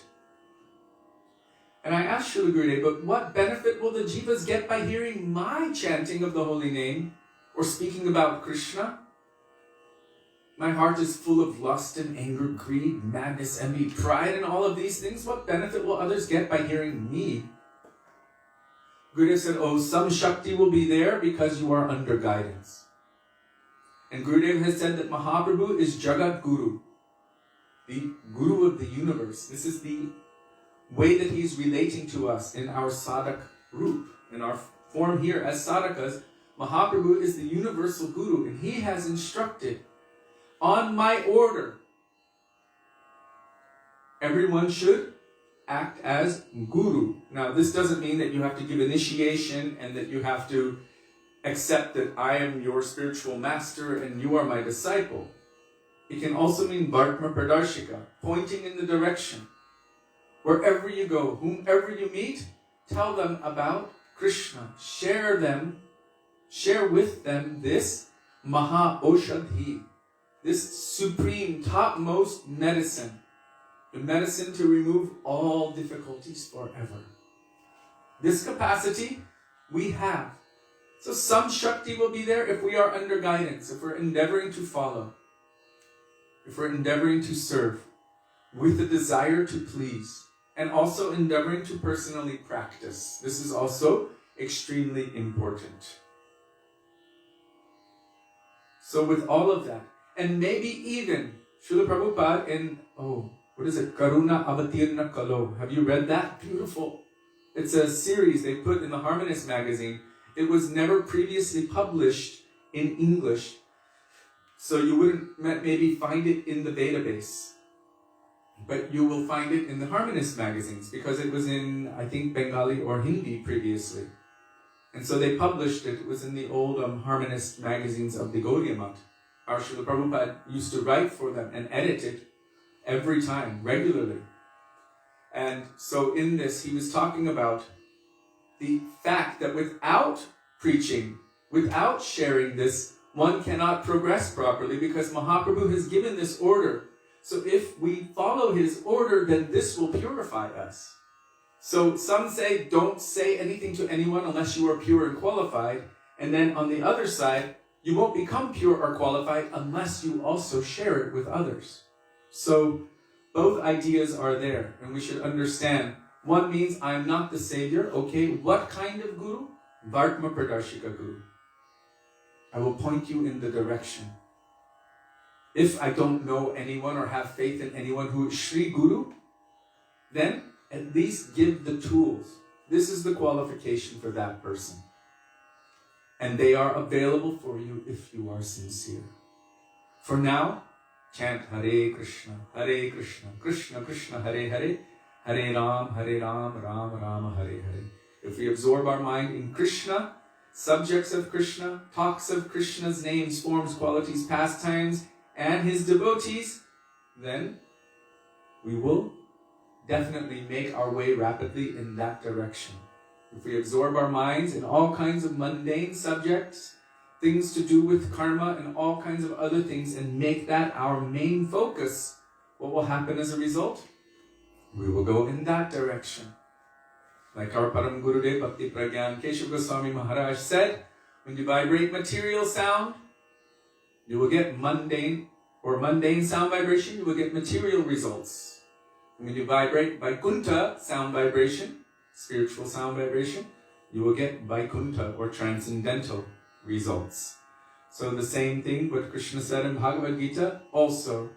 And I asked Srila Gurudev, but what benefit will the jivas get by hearing my chanting of the holy name or speaking about Krishna? My heart is full of lust and anger, greed, madness, envy, pride, and all of these things. What benefit will others get by hearing me? Gurudev said, oh, some Shakti will be there because you are under guidance. And Gurudev has said that Mahaprabhu is Jagat Guru, the Guru of the universe. This is the way that he is relating to us in our sadhak roop, in our form here as sadhakas. Mahaprabhu is the universal Guru, and he has instructed, on my order, everyone should act as Guru. Now, this doesn't mean that you have to give initiation and that you have to accept that I am your spiritual master and you are my disciple. It can also mean Bhartma Pradarshika, pointing in the direction. Wherever you go, whomever you meet, tell them about Krishna. Share with them this Maha Oshadhi, this supreme, topmost medicine, the medicine to remove all difficulties forever. This capacity we have. So some Shakti will be there if we are under guidance, if we're endeavoring to follow, if we're endeavoring to serve with the desire to please, and also endeavoring to personally practice. This is also extremely important. So with all of that, and maybe even Srila Prabhupada in, Karuna Avatirna Kalo. Have you read that? Beautiful. It's a series they put in the Harmonist magazine. It was never previously published in English, so you wouldn't maybe find it in the database. But you will find it in the Harmonist magazines because it was in, I think, Bengali or Hindi previously. And so they published it. It was in the old Harmonist magazines of the Gaudiya Math. Our Srila Prabhupada used to write for them and edit it every time, regularly. And so in this, he was talking about the fact that without preaching, without sharing this, one cannot progress properly because Mahaprabhu has given this order. So if we follow his order, then this will purify us. So some say, don't say anything to anyone unless you are pure and qualified. And then on the other side, you won't become pure or qualified unless you also share it with others. So both ideas are there, and we should understand. One means I am not the savior. Okay, what kind of guru? Bhartma Pradarshika guru. I will point you in the direction. If I don't know anyone or have faith in anyone who is Shri Guru, then at least give the tools. This is the qualification for that person. And they are available for you if you are sincere. For now, chant Hare Krishna, Krishna Krishna, Hare Hare, Hare Ram, Ram Ram, Hare Hare. If we absorb our mind in Krishna, subjects of Krishna, talks of Krishna's names, forms, qualities, pastimes, and his devotees, then we will definitely make our way rapidly in that direction. If we absorb our minds in all kinds of mundane subjects, things to do with karma and all kinds of other things, and make that our main focus, what will happen as a result? We will go in that direction. Like our Param Gurudev Bhakti Pragyan Keshav Goswami Mahārāja said, when you vibrate material sound, you will get mundane sound vibration, you will get material results. When you vibrate Vaikuntha sound vibration, spiritual sound vibration, you will get Vaikuntha or transcendental results. So the same thing what Krishna said in Bhagavad Gita also.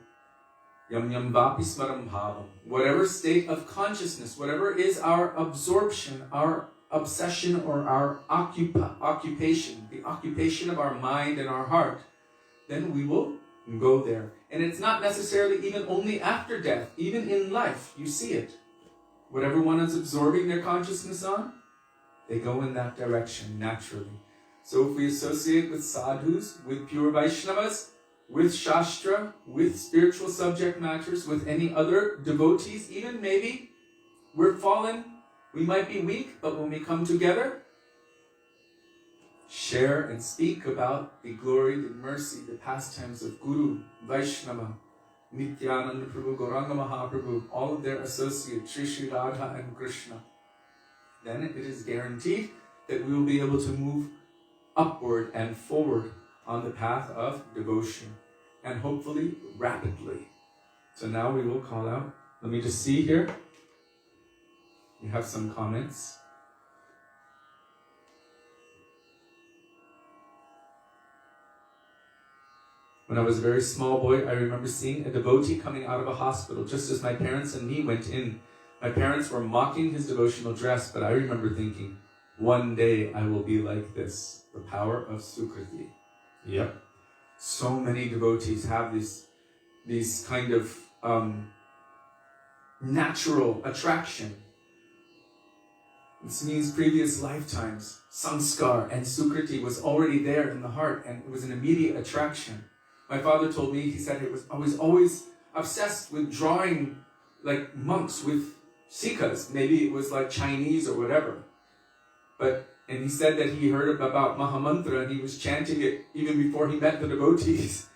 Yam yam vapi smaram bhavam. Whatever state of consciousness, whatever is our absorption, our obsession, or our occupation, the occupation of our mind and our heart, then we will go there. And it's not necessarily even only after death, even in life, you see it. Whatever one is absorbing their consciousness on, they go in that direction naturally. So if we associate with sadhus, with pure Vaishnavas, with Shastra, with spiritual subject matters, with any other devotees, even maybe we're fallen, we might be weak, but when we come together, share and speak about the glory, the mercy, the pastimes of Guru, Vaishnava, Nityananda Prabhu, Gauranga Mahaprabhu, all of their associates, Shri Radha and Krishna, then it is guaranteed that we will be able to move upward and forward on the path of devotion, and hopefully rapidly. So now we will call out. Let me just see here. We have some comments. When I was a very small boy, I remember seeing a devotee coming out of a hospital just as my parents and me went in. My parents were mocking his devotional dress, but I remember thinking, one day I will be like this. The power of Sukriti. Yep. So many devotees have these kind of natural attraction. This means previous lifetimes. sanskar and sukriti was already there in the heart, and it was an immediate attraction. My father told me, he said I was always obsessed with drawing like monks with sikhas. Maybe it was like Chinese or whatever. And he said that he heard about Mahamantra and he was chanting it even before he met the devotees.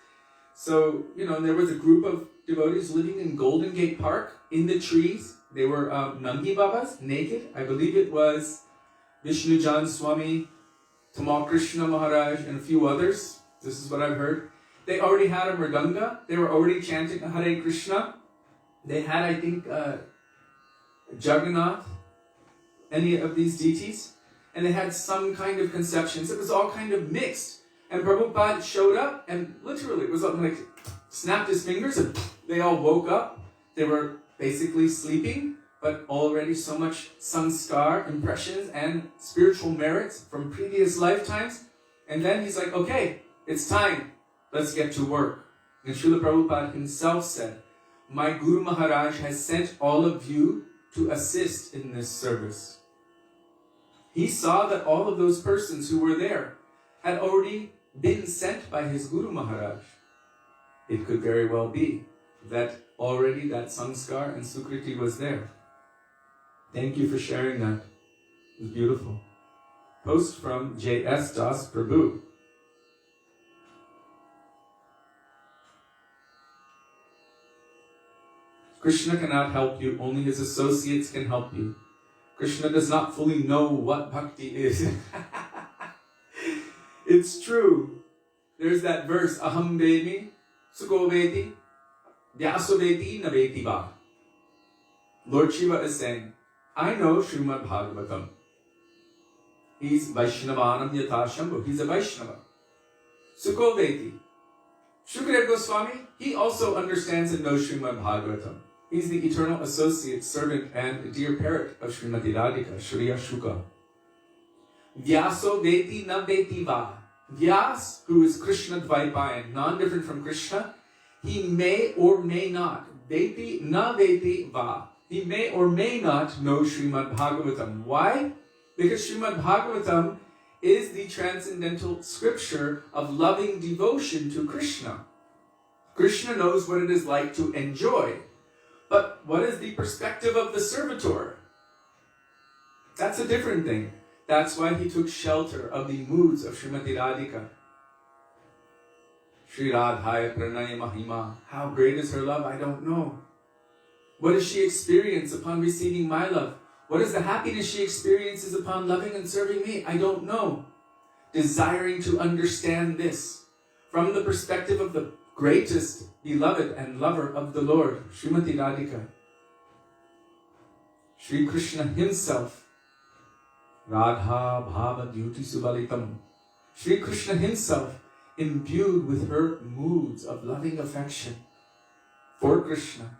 So, there was a group of devotees living in Golden Gate Park in the trees. They were Nangi Babas, naked. I believe it was Vishnujan Swami, Tamal Krishna Mahārāja, and a few others. This is what I've heard. They already had a mridanga. They were already chanting Hare Krishna. They had, I think, Jagannath, any of these deities. And they had some kind of conceptions. It was all kind of mixed. And Prabhupada showed up and literally it was like snapped his fingers and they all woke up. They were basically sleeping, but already so much sanskar, impressions, and spiritual merits from previous lifetimes. And then he's like, okay, it's time. Let's get to work. And Srila Prabhupada himself said, my Guru Maharaj has sent all of you to assist in this service. He saw that all of those persons who were there had already been sent by his Guru Maharaj. It could very well be that already that sanskar and sukriti was there. Thank you for sharing that. It was beautiful. Post from J.S. Das Prabhu. Krishna cannot help you, only his associates can help you. Krishna does not fully know what bhakti is. It's true. There's that verse, Aham vedi, Sukho vedi, Vyaso vedi, na vedi va. Lord Shiva is saying, I know Śrīmad Bhagavatam. He's Vaishnavanam Yatha Shambhu. He's a Vaishnava. Sukho vedi. Shukadeva Goswami, he also understands and knows Śrīmad Bhagavatam. He's the eternal associate, servant, and dear parrot of Srimati Radhika, Shriya Shuka. Vyaso veti na veti va. Vyas, who is Krishna Dvaipayan, non-different from Krishna, he may or may not, veti na veti va. He may or may not know Srimad Bhagavatam. Why? Because Srimad Bhagavatam is the transcendental scripture of loving devotion to Krishna. Krishna knows what it is like to enjoy. But what is the perspective of the servitor? That's a different thing. That's why he took shelter of the moods of Srimati Radhika. Shri Radhaya Pranaya Mahima. How great is her love? I don't know. What does she experience upon receiving my love? What is the happiness she experiences upon loving and serving me? I don't know. Desiring to understand this from the perspective of the greatest beloved and lover of the Lord, Srimati Radhika. Sri Krishna himself, Radha Bhava Dyuti Subalitam. Sri Krishna himself, imbued with her moods of loving affection for Krishna,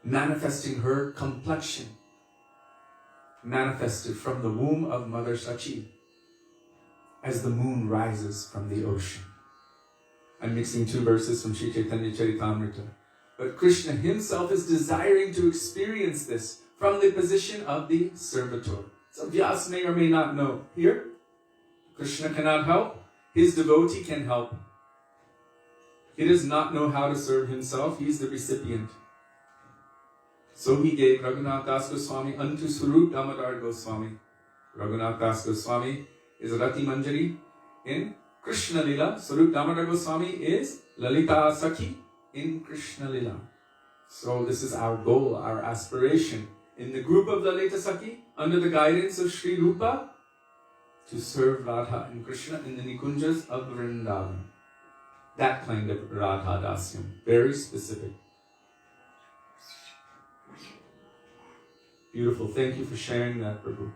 manifesting her complexion, manifested from the womb of Mother Sachi, as the moon rises from the ocean. I'm mixing two verses from Sri Chaitanya Charitamrita. But Krishna himself is desiring to experience this from the position of the servitor. So Vyas may or may not know. Here, Krishna cannot help. His devotee can help. He does not know how to serve himself. He is the recipient. So he gave Raghunath Das Goswami unto Śrī Dāmodara Gosvāmī. Raghunath Das Goswami is Rati Manjari in Krishna Lila. Śrī Dāmodara Goswami is Lalita Sakhi in Krishna Lila. So this is our goal, our aspiration. In the group of Lalita Sakhi, under the guidance of Sri Rupa, to serve Radha and Krishna in the Nikunjas of Vrindavan. That kind of Radha Dasyam. Very specific. Beautiful. Thank you for sharing that, Prabhu.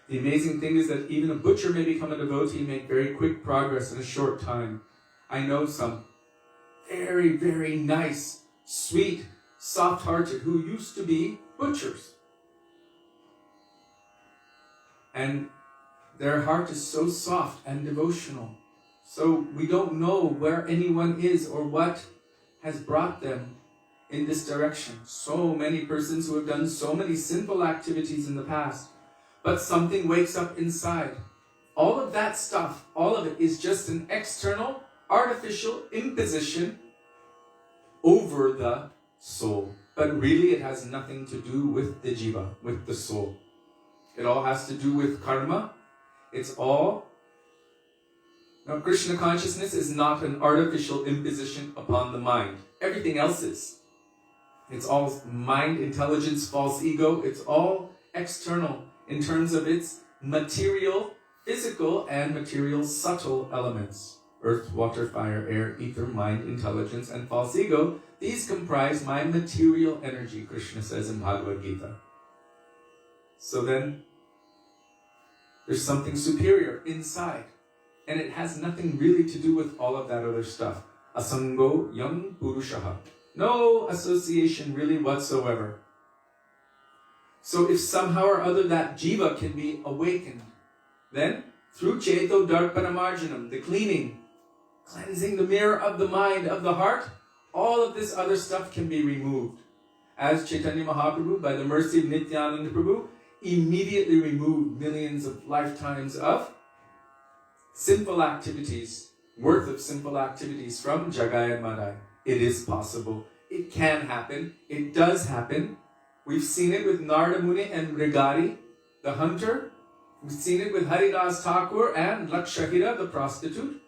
The amazing thing is that even a butcher may become a devotee and make very quick progress in a short time. I know some very, very nice, sweet, soft-hearted who used to be butchers. And their heart is so soft and devotional. So we don't know where anyone is or what has brought them in this direction. So many persons who have done so many sinful activities in the past, but something wakes up inside. All of that stuff, all of it is just an external, artificial imposition over the soul. But really it has nothing to do with the jiva, with the soul. It all has to do with karma. It's all... Now, Krishna consciousness is not an artificial imposition upon the mind. Everything else is. It's all mind, intelligence, false ego. It's all external in terms of its material, physical, and material subtle elements. Earth, water, fire, air, ether, mind, intelligence, and false ego. These comprise my material energy, Krishna says in Bhagavad Gita. So then, there's something superior inside. And it has nothing really to do with all of that other stuff. Asango yam purushaha. No association really whatsoever. So if somehow or other that jiva can be awakened, then through Cheto Darpanamarjanam, the cleansing the mirror of the mind, of the heart, all of this other stuff can be removed. As Chaitanya Mahaprabhu, by the mercy of Nityananda Prabhu, immediately removed millions of lifetimes of sinful activities, worth of sinful activities from Jagai and Madai. It is possible. It can happen. It does happen. We've seen it with Narada Muni and Mrigari, the hunter. We've seen it with Haridas Thakur and Lakshahira, the prostitute.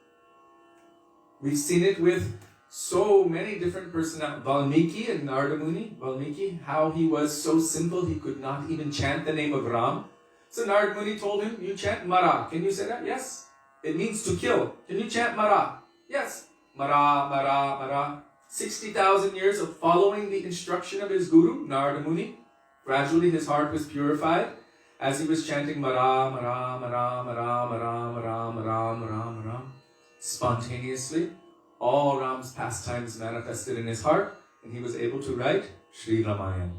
We've seen it with so many different personalities. Valmiki and Narada Muni. Valmiki, how he was so simple he could not even chant the name of Ram. So Narada Muni told him, you chant Mara. Can you say that? Yes. It means to kill. Can you chant Mara? Yes. Mara, Mara, Mara. 60,000 years of following the instruction of his guru, Narada Muni. Gradually his heart was purified as he was chanting Mara, Mara, Mara, Mara, Mara, Mara, Mara, Mara, Mara. Spontaneously, all Ram's pastimes manifested in his heart, and he was able to write Śrī Ramayana.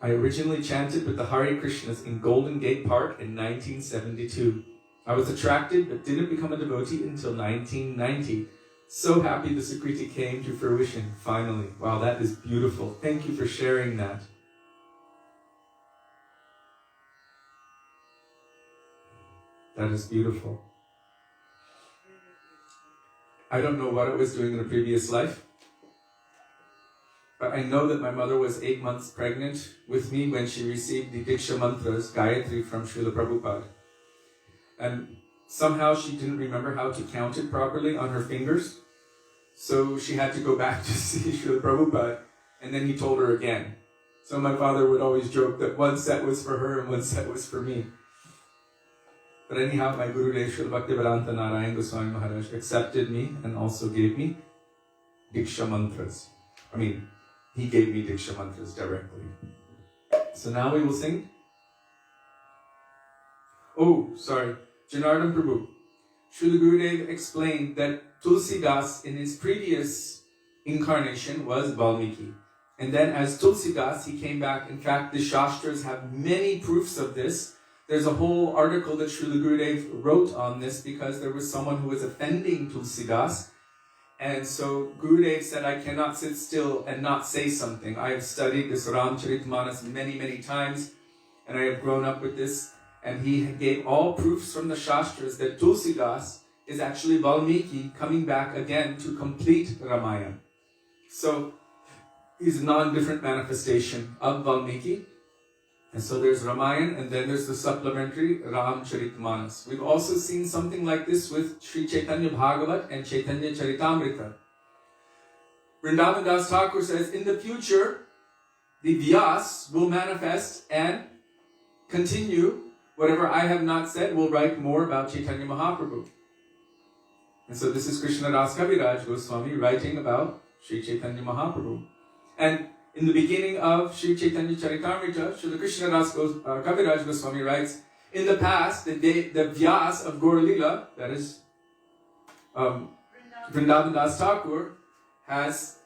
I originally chanted with the Hare Krishnas in Golden Gate Park in 1972. I was attracted but didn't become a devotee until 1990. So happy the Sukriti came to fruition, finally. Wow, that is beautiful. Thank you for sharing that. That is beautiful. I don't know what I was doing in a previous life, but I know that my mother was 8 months pregnant with me when she received the Diksha Mantras, Gayatri, from Srila Prabhupada. And somehow she didn't remember how to count it properly on her fingers. So she had to go back to see Srila Prabhupada, and then he told her again. So my father would always joke that one set was for her and one set was for me. But anyhow, my Gurudev, Srila Bhaktivedānta Nārāyaṇa Gosvāmī Mahārāja, accepted me and also gave me Diksha Mantras. He gave me Diksha Mantras directly. So now we will sing. Oh, sorry. Janardhan Prabhu. Srila Gurudev explained that Tulsidas in his previous incarnation was Valmiki. And then as Tulsidas, he came back. In fact, the Shastras have many proofs of this. There's a whole article that Srila Gurudev wrote on this because there was someone who was offending Tulsidas. And so Gurudev said, I cannot sit still and not say something. I have studied this Ramcharitmanas many, many times, and I have grown up with this. And he gave all proofs from the Shastras that Tulsidas is actually Valmiki coming back again to complete Ramayana. So he's a non-different manifestation of Valmiki. And so there's Ramayana, and then there's the supplementary Ramcharitmanas. We've also seen something like this with Sri Chaitanya Bhagavat and Chaitanya Charitamrita. Vrindavan Das Thakur says, in the future, the Vyas will manifest and continue whatever I have not said. Will write more about Chaitanya Mahaprabhu. And so this is Krishna Das Kaviraj Goswami writing about Sri Chaitanya Mahaprabhu. And in the beginning of Sri Chaitanya Charitamrita, Srila Krishna Das Kaviraj Goswami writes, in the past, the Vyas of Gaura-lila, that is Vrindavan Das Thakur, has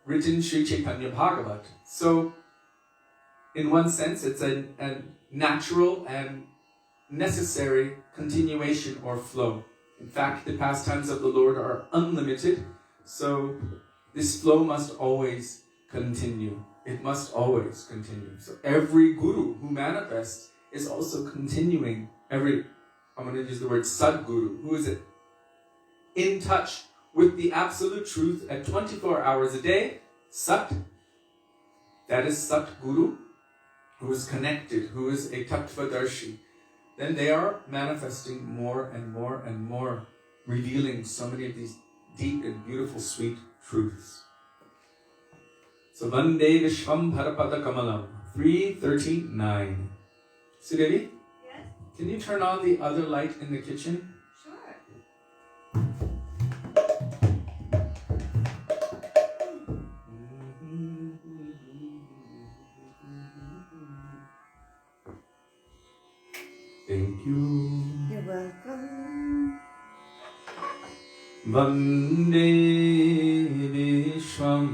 written Sri Chaitanya Bhagavat. So, in one sense, it's a natural and necessary continuation or flow. In fact, the pastimes of the Lord are unlimited, so this flow must always continue. It must always continue. So every guru who manifests is also continuing I'm going to use the word Sadguru. Who is it? In touch with the absolute truth at 24 hours a day. Sat. That is Satguru, who is connected, who is a Tattvadarshi. Then they are manifesting more and more and more, revealing so many of these deep and beautiful, sweet truths. So Vande Vishwambharapada Kamalam, 339. Sudevi? Yes? Can you turn on the other light in the kitchen? Sure. Thank you. You're welcome. Vande Vishwam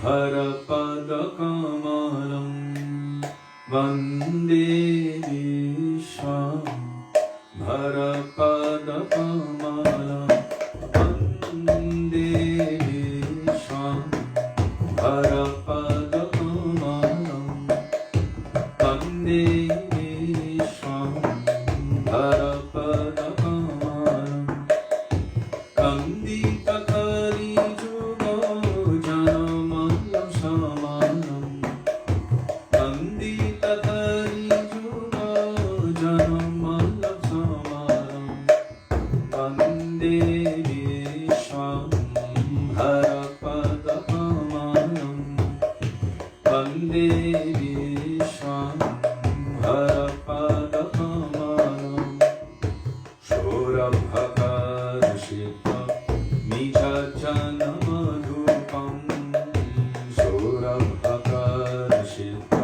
Bharapada Kamalam. Vande Vishwam Bharapada Kamalam. Vande Vishwam Bharapada Kamalam. Vande Vishwam Bharapada Kamalam. Kandita Kali Jugo Janamalam Samalam. Kandita Kali Jugo Janamalam Samalam. Vande Vishwam Bharapada Kamalam. Vande Vishwam Bharapada Kamalam. Shorabhakarshita Nija Janamadhupam. Shorabhakarshita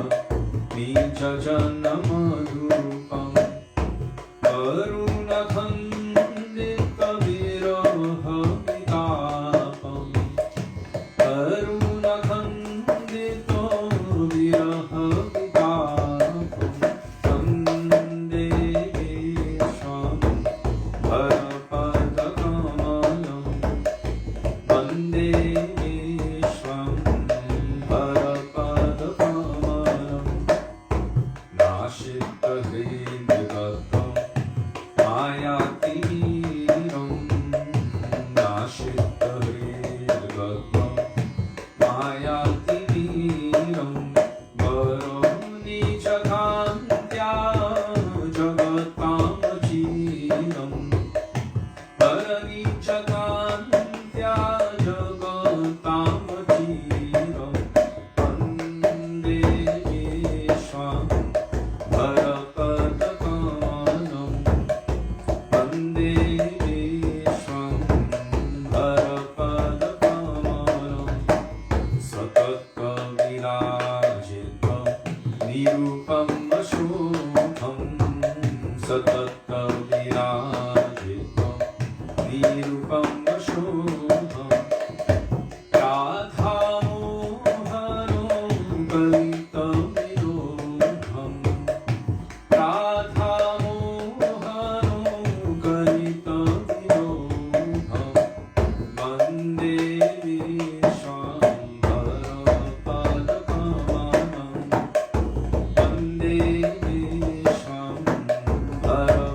Nija Janamadhupam. Karuna Khandita Viraha Vitapam. Karuna Khandita Viraha Vitapam. Vande Vishwam Bharapada Kamalam. Vande Vishwam Bharapada Kamalam. Nashita Hridgatam Mayatiram. Nashita Hridgatam Mayatiram. Varoni Jagantya Jagatam Chiram. Varani Jagantya Jagatam Chiram. Vande Vishwam Bharapada Kamalam. Vande Vishwam Bharapada Kamalam. Sataka Virajitam Nirupam Ashobham. Sataka Virajitam Nirupam Ashobham. Radha Mohano Kalita Virodham. Radha Mohano Kalita Virodham. Vande Vishwam Bharapada Kamalam. Vande Vishwam Bharapada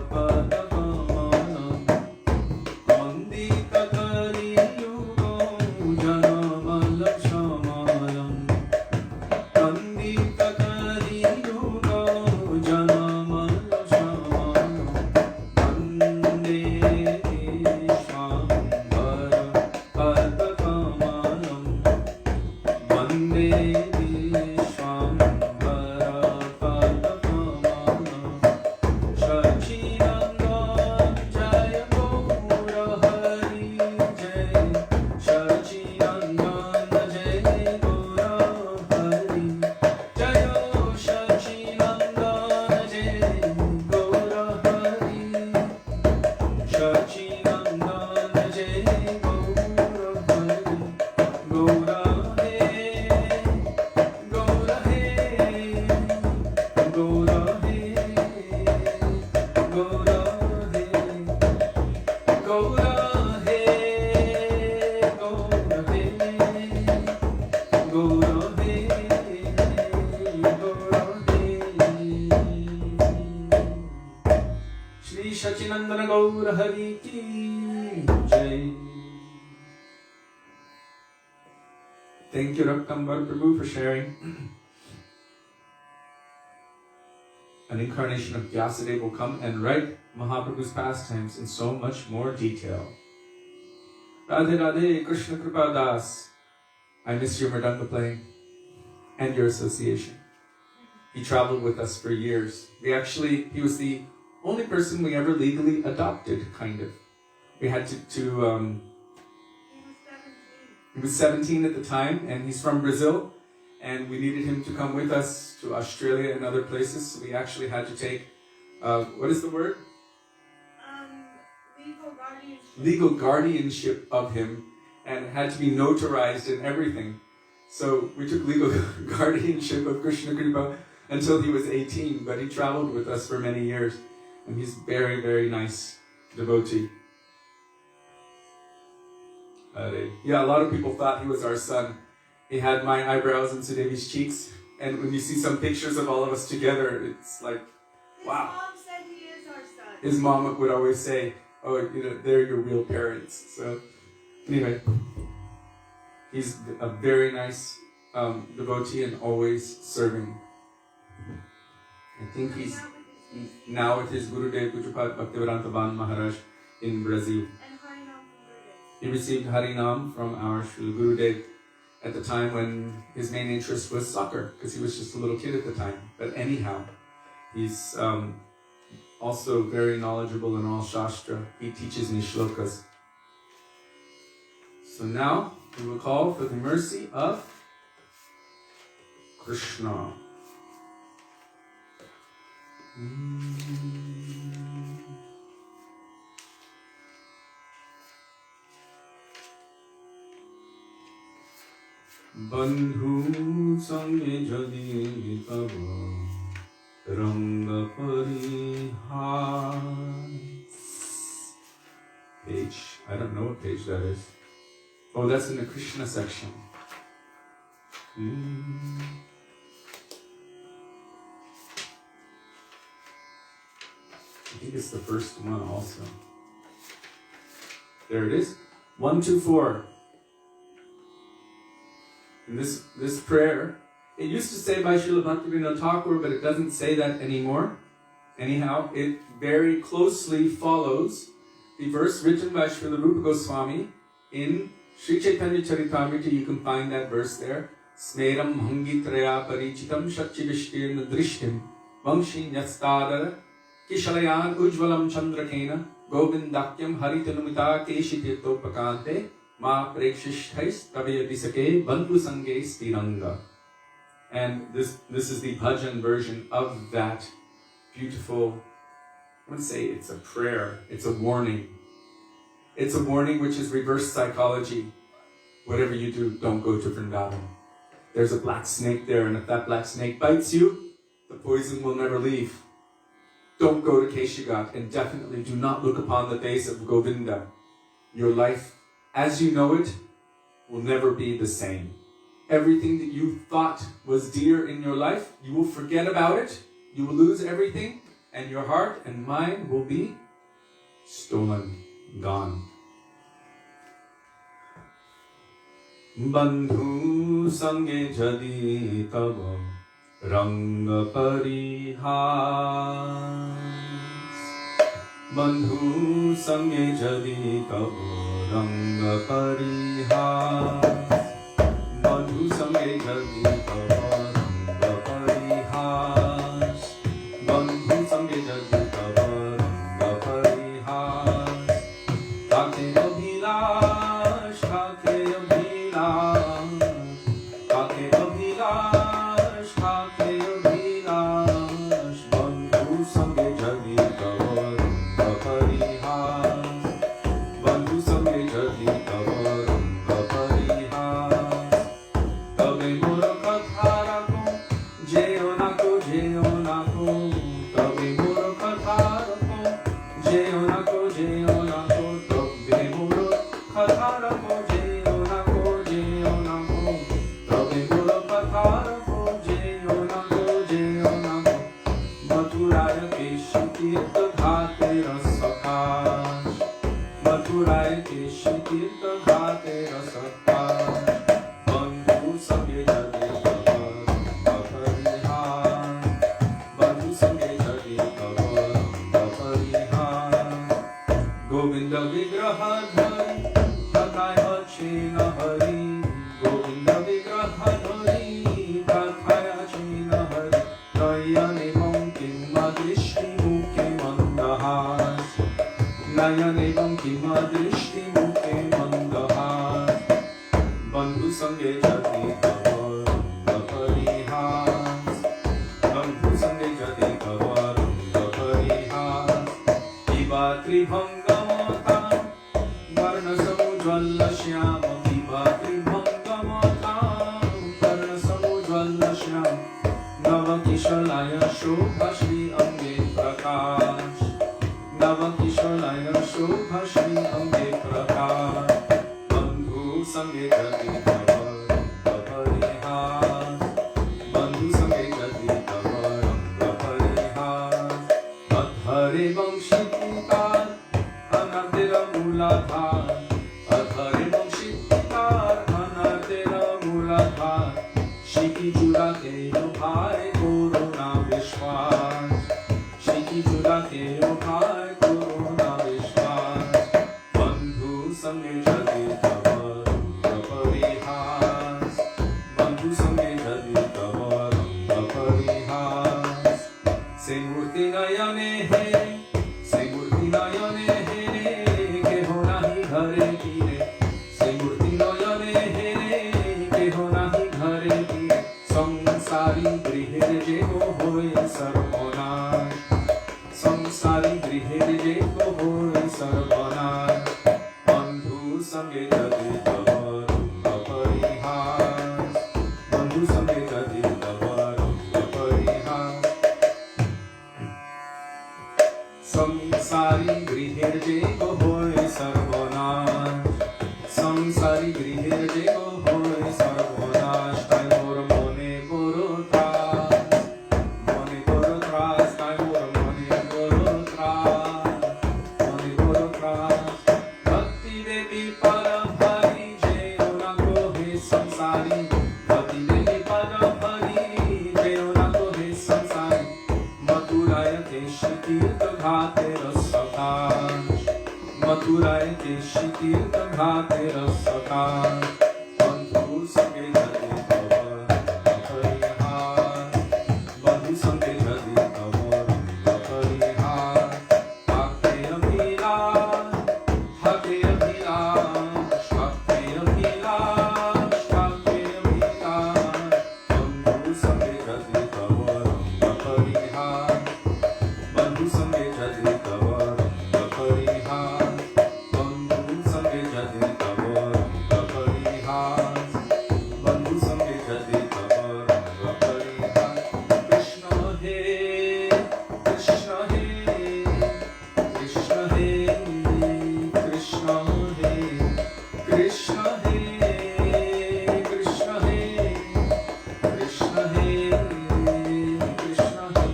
Sachinandana Gaura Hari Ki Jai. Thank you, Braj Mandal Prabhu, for sharing. An incarnation of Vyasadeva will come and write Mahaprabhu's pastimes in so much more detail. Radhe Radhe, Krishna Kripa Das. I miss your mridanga playing and your association. He traveled with us for years. He was the only person we ever legally adopted, kind of. We had to he was 17 at the time, and he's from Brazil, and we needed him to come with us to Australia and other places, so we actually had to take, what is the word? Legal guardianship of him, and it had to be notarized and everything. So we took legal guardianship of Krishna Kripa until he was 18, but he traveled with us for many years, and he's very, very nice devotee. Yeah, a lot of people thought he was our son. He had my eyebrows and Sudevi's cheeks, and when you see some pictures of all of us together, it's like, wow. His mom said he is our son. His mom would always say, oh, they're your real parents. So, anyway, he's a very nice devotee and always serving. I think he's now with his Gurudev Pujapad Bhaktivedānta Mahārāja in Brazil. He received Harinam from our Srila Gurudev at the time when his main interest was soccer, because he was just a little kid at the time. But anyhow, he's also very knowledgeable in all Shastra. He teaches me shlokas. So now we will call for the mercy of Krishna. Bandhu sange jadi tava ranga parihas. Page, I don't know what page that is. Oh, that's in the Krishna section. I think it's the first one also. There it is. 1, 2, 4. And this prayer, it used to say by Srila Bhaktivedānta Thakur, but it doesn't say that anymore. Anyhow, it very closely follows the verse written by Śrīla Rupa Gosvāmī in Sri Chaitanya Charitamrita. You can find that verse there. Smeram hangitraya parichitam shachivishtirna drishtim vamshi nyastadara kishalayan ujvalam chandrakena govindakyam haritanumita keshitirtopakante ma prekshishthais tavayadisake bandhu sange stiranga. And this is the bhajan version of that beautiful, I wouldn't say it's a prayer, it's a warning. It's a warning which is reverse psychology. Whatever you do, don't go to Vrindavan. There's a black snake there, and if that black snake bites you, the poison will never leave. Don't go to Keshigat, and definitely do not look upon the face of Govinda. Your life, as you know it, will never be the same. Everything that you thought was dear in your life, you will forget about it, you will lose everything, and your heart and mind will be stolen, gone. Bandhu sange jadi tava ranga parihas. Bandhu sange jadi tava ranga parihas. Bandhu sange jadi tava ranga parihas. Bandhu sange jadi tava ranga parihas. Tate abhilash, tate abhilash, tate abhilash, tate abhilash. Bandhu sange jadi tava ranga parihas. Bandhu sange jadi tava ranga parihas. Mathuraya Keshi Tirtha Ghate Rasakash, Mathuraya Keshi Tirtha Ghate Rasakash, Bandhu Sange Jade Kavar Kaparihan, Bandhu Sange Jade Kavar Kaparihan, Govinda Vigraha Dhari, Tathay Achena Hari, Govinda Vigraha Dhari, Tathay Achena Hari, Nayane Bankim Madrishti Mukhe Mandahas, Nayane Bankim Madrishti Mukhe Mandahas, Bandhu Sange Jati Kavar Kaparihas, Bandhu Sange Jati Kavar Kaparihas, Ibatri Bhangamata, Varna Samujwalla Shyama, Ibatri Bhangamata, Varna Samujwalla Shyama, Navakishalaya Shobha Shri Ange Prakash, Navakishalaya Shobha Shri Ange Prakash, Bandhu Sange Jati Kavar Kaparihas, Bandhu Sange Jati Kavar Kaparihas, Adhare Vamshitikar, Anardira Muladhar, Adhare Vamshitikar, Anardira Muladhar, Shiki Jurate Yobhai Corona Vishwas, Shiki Jurate Yobhai Corona Vishwas, Bandhu Sange Jati Kavar Kaparihas, Bandhu Sange Jati Kavar Kaparihas, Semurti Nayane He, Semurti Nayane He, Keho Nahi Ghare Kire, Semurti Nayane He, Keho Nahi Ghare Kire, Samsari Grihe Jego Hoy Sarvanash, Samsari Grihe Jego Hoy Sarvanash, Bandhu Sange Jati Kavar Kaparihas, Bandhu Sange Jati Kavar Kaparihas, Samsari Grihe Jego Hoy Sarvanash, Samsari Grihe Jego Hoy Sarvanash, Taimor Mone Borotras, Mone Borotras, Taimor Mone Borotras, Mone Borotras, Bhakti Devi Parabhari Jayo Nako He Samsari, Bhakti Devi Parabhari Jayo Nako He Samsari, Mathuraya Keshi Tirtha Ghate Rasakash, Mathuraya Keshi Tirtha Ghate Rasakash, Bandhu Sange Jati Kavar Kaparihas, Bandhu Sange Jati Kavar Kaparihas, Hake Abhilash, Hake Abhilash, Hake Abhilash, Hake Abhilash, Bandhu Sange Jati Kavar Kaparihas, Bandhu Sange Jati Kavar Kaparihas, Bandhu Sange Jati Kavar Kaparihas, Bandhu Sange Jati Kavar Kaparihas. Krishna He, Krishna He, Krishna He, Krishna He, Krishna He, Krishna He, Krishna He, Krishna He.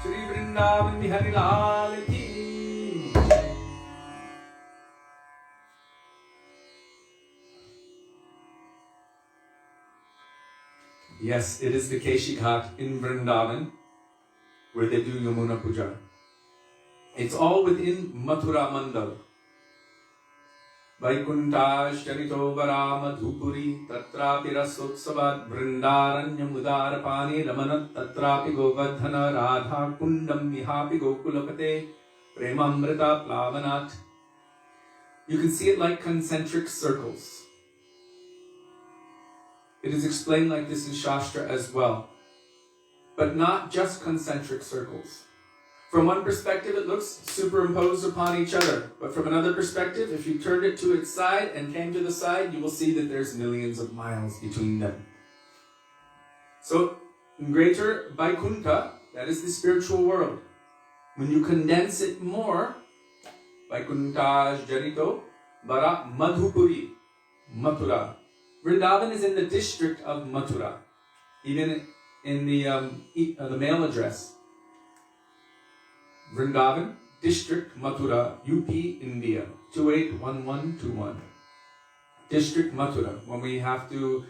Shri Vrindavan Bihari Lal Ki Jai. Yes, it is the Keshi Ghat in Vrindavan where they do Yamuna Puja. It's all within Mathura Mandal. Vaikuntash Charito Varama Dhupuri Tatrapi Rasotsavat Vrindaranyam Udarapani Ramanat Tatrapi Govardhana Radha Kundam Mihapi Gokulapate Premamrita Plavanat. You can see it like concentric circles. It is explained like this in Shastra as well. But not just concentric circles. From one perspective, it looks superimposed upon each other. But from another perspective, if you turned it to its side and came to the side, you will see that there's millions of miles between them. So, in greater Vaikuntha, that is the spiritual world. When you condense it more, Vaikuntaj Jarito, Bara Madhupuri, Mathura. Vrindavan is in the district of Mathura. Even in the mail address. Vrindavan, District, Mathura, UP, India, 281121. District, Mathura. When we have to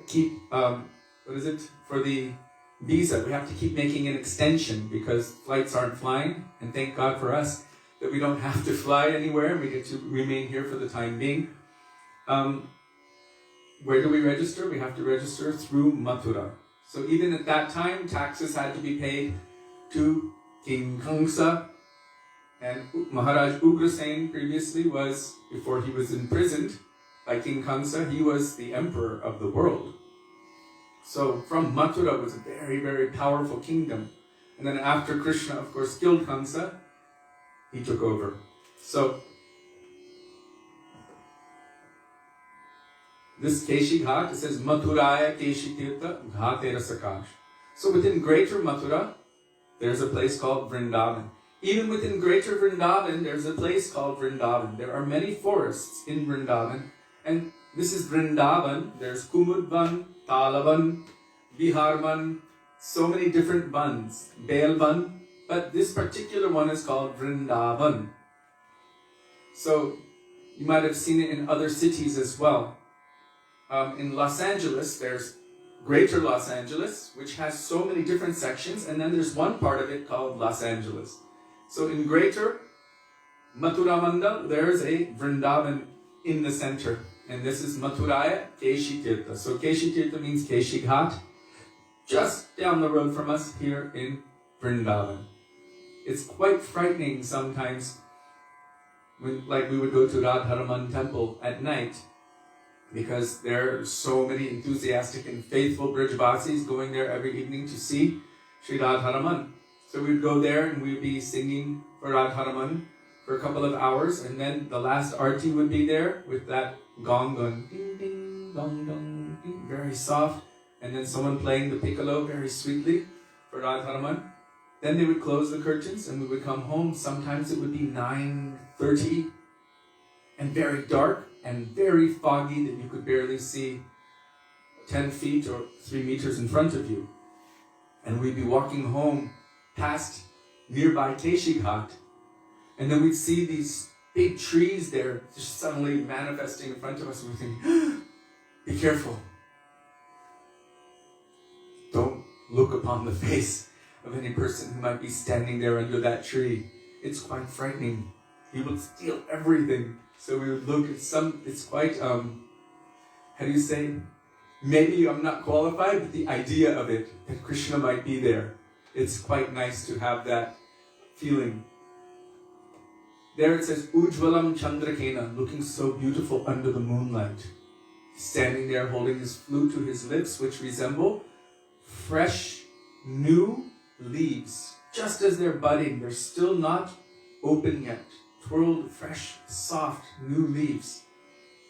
keep, for the visa, we have to keep making an extension because flights aren't flying, and thank God for us that we don't have to fly anywhere and we get to remain here for the time being. Where do we register? We have to register through Mathura. So even at that time, taxes had to be paid to King Kamsa, and Mahārāja Ugrasen previously was, before he was imprisoned by King Kamsa, he was the emperor of the world. So from Mathura was a very, very powerful kingdom. And then after Krishna, of course, killed Kamsa, he took over. So this Keshi Ghat, it says Mathuraya Keshi Tirtha Ghatera Sakash. So within Greater Mathura, there's a place called Vrindavan. Even within Greater Vrindavan, there's a place called Vrindavan. There are many forests in Vrindavan. And this is Vrindavan. There's Kumudvan, Talavan, Biharvan, so many different vans, Belvan. But this particular one is called Vrindavan. So you might have seen it in other cities as well. In Los Angeles, there's Greater Los Angeles, which has so many different sections, and then there's one part of it called Los Angeles. So in Greater Mathura Mandal, there's a Vrindavan in the center, and this is Mathuraya Keshi Tirtha. So Keshi Tirtha means Keshi Ghat, just down the road from us here in Vrindavan. It's quite frightening sometimes when, like, we would go to Radharaman temple at night, because there are so many enthusiastic and faithful Brajvasis going there every evening to see Śrī Radharaman. So we'd go there and we'd be singing for Radharaman for a couple of hours, and then the last arti would be there with that gong going ding ding dong dong ding, very soft, and then someone playing the piccolo very sweetly for Radharaman. Then they would close the curtains and we would come home. Sometimes it would be 9:30 and very dark and very foggy that you could barely see 10 feet or 3 meters in front of you. And we'd be walking home past nearby Keshi Ghat, and then we'd see these big trees there just suddenly manifesting in front of us, and we'd think, be careful. Don't look upon the face of any person who might be standing there under that tree. It's quite frightening. He will steal everything. So we would look at it's quite, how do you say, maybe I'm not qualified, but the idea of it, that Krishna might be there, it's quite nice to have that feeling. There it says, Ujvalam Chandrakena, looking so beautiful under the moonlight. Standing there holding his flute to his lips, which resemble fresh, new leaves. Just as they're budding, they're still not open yet. Twirled, fresh, soft, new leaves.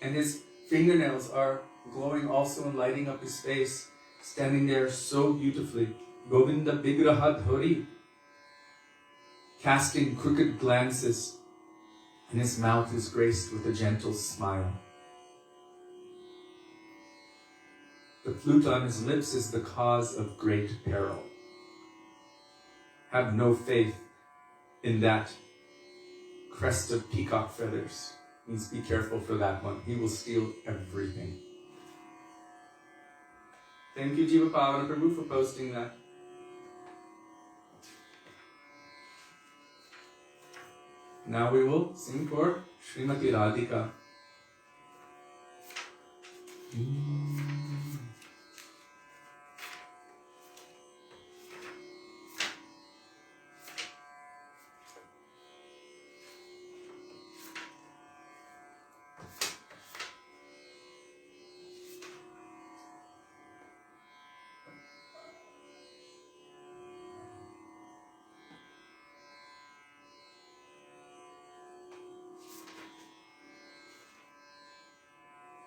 And his fingernails are glowing also and lighting up his face, standing there so beautifully. Govinda Vigraha Dhori, casting crooked glances, and his mouth is graced with a gentle smile. The flute on his lips is the cause of great peril. Have no faith in that crest of peacock feathers. Means be careful for that one. He will steal everything. Thank you, Jiva Pavana Prabhu, for posting that. Now we will sing for Srimati Radhika.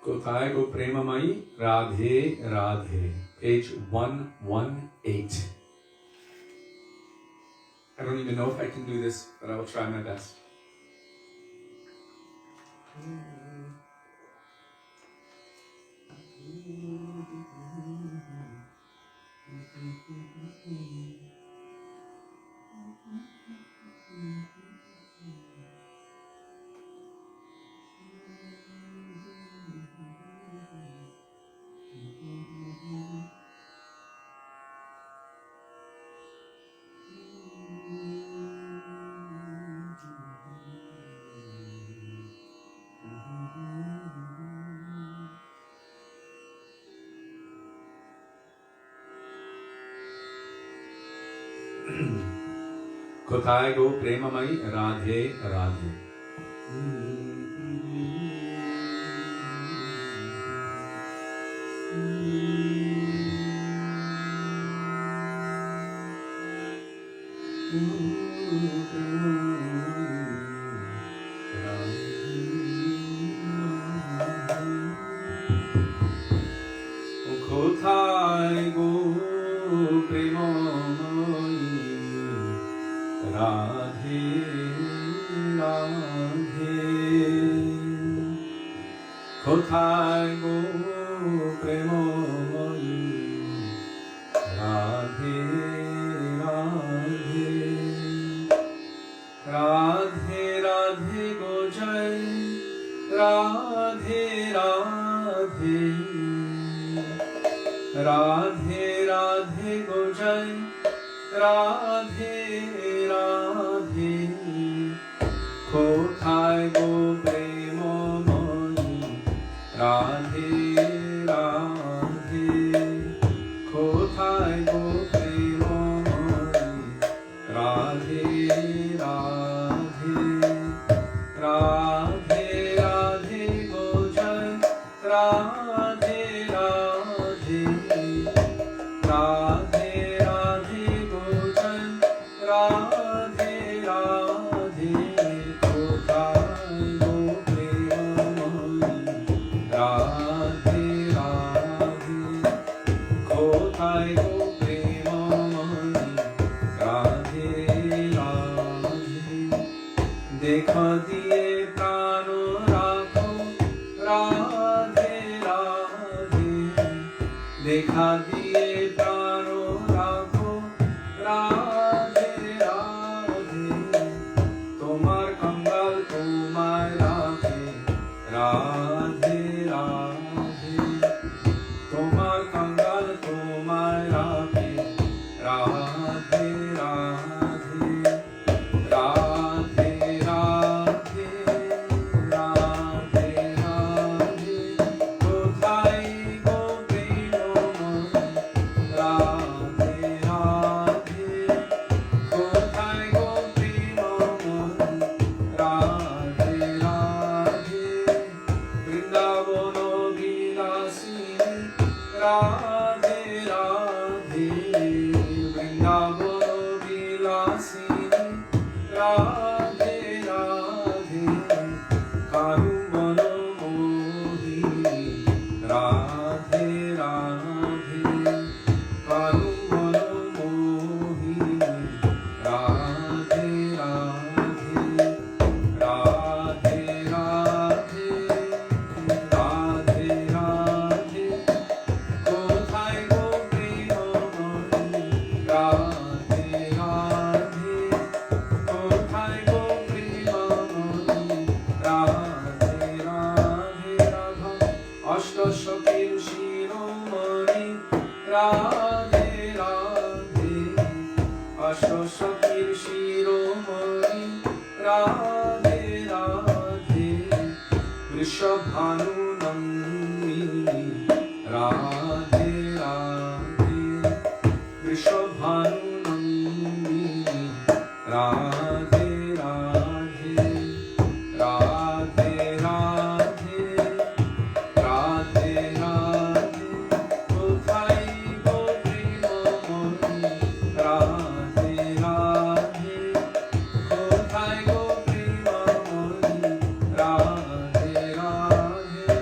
Kothay Go Premamai Radhe Radhe, page 118. I don't even know if I can do this, but I will try my best. কোথায় গো প্রেমময়ী রাধে রাধে। কোথায় গো প্রেমময়ী রাধে রাধে। কোথায় গো প্রেমময়ী রাধে রাধে। রাধে রাধে গো জয় রাধে রাধে। রাধে রাধে গো জয় রাধে রাধে। কোথায় গো প্রেমময়ী রাধে রাধে। কোথায় গো প্রেমময়ী রাধে রাধে। রাধে রাধে গো জয় রাধে রাধে। রাধে রাধে গো জয় রাধে রাধে। কোথায় গো প্রেমময়ী রাধে রাধে। কোথায় গো প্রেমময়ী রাধে রাধে। দেখা দিয়ে প্রাণ রাখো রাধে রাধে। দেখা দিয়ে প্রাণ রাখো রাধে রাধে। তোমার কঙ্গাল তোমায় রাখে রাধে রাধে। তোমার কঙ্গাল তোমায় রাখে রাধে রাধে। রাধে রাধে রাধে রাধে। কোথায় গো প্রেমময়ী রাধে রাধে। কোথায় গো প্রেমময়ী রাধে রাধে। বৃন্দাবন বিলাসিনী রাধে রাধে। বৃন্দাবন বিলাসিনী রাধে রাধে। কারু মন মোহিনী রাধে রাধে। কারু মন মোহিনী রাধে রাধে। রাধে রাধে রাধে রাধে। কোথায় গো প্রেমময়ী রাধে রাধে। কোথায় গো প্রেমময়ী রাধে রাধে। রাধা অষ্টসখীর শিরোমণি রাধে রাধে। অষ্টসখীর শিরোমণি রাধে রাধে। বৃষভানু নন্দিনী রাধে রাধে। বৃষভানু নন্দিনী রাধে রাধে। রাধে রাধে রাধে রাধে। কোথায় গো প্রেমময়ী রাধে রাধে। কোথায় গো প্রেমময়ী রাধে রাধে।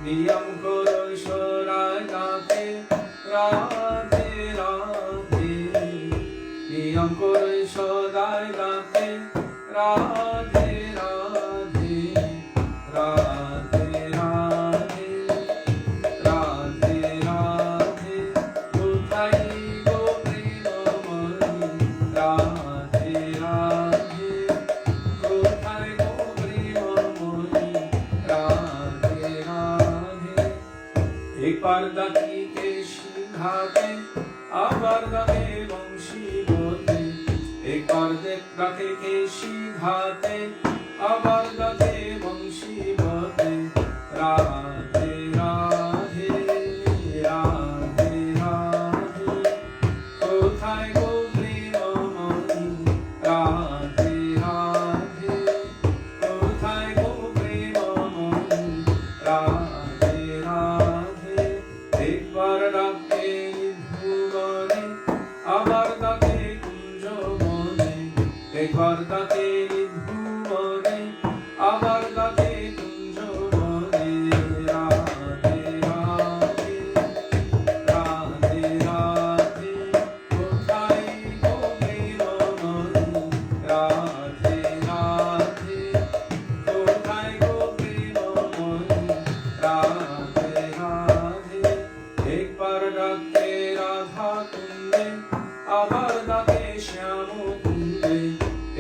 নিয়ম করো ঈশ্বরায় গাতে রাধে রাধে। নিয়ম করো সদায় গাতে রাধে রাধে। রাধে রাধে রাধে রাধে। কোথায় গো প্রেমময়ী রাধে রাধে। কোথায় গো প্রেমময়ী রাধে রাধে। একবার ডাকি কেশি ঘাটে আবার ডাকে বংশী বোতে। একবার ডাকে কেশি ঘাটে আবার ডাকে বংশী বোতে। রাধে রাধে রাধে রাধে। কোথায় গো প্রেম একবার ডাকে নির্ভুবনে আবার ডাকে কুঞ্জবনে রাধে রাধে রাধে রাধে কোথায় গো প্রেমময়ী রাধে রাধে কোথায় গো প্রেমময়ী রাধে রাধে একবার ডাকে রাধা কুঞ্জে আবার ডাকে শ্যাম কুঞ্জে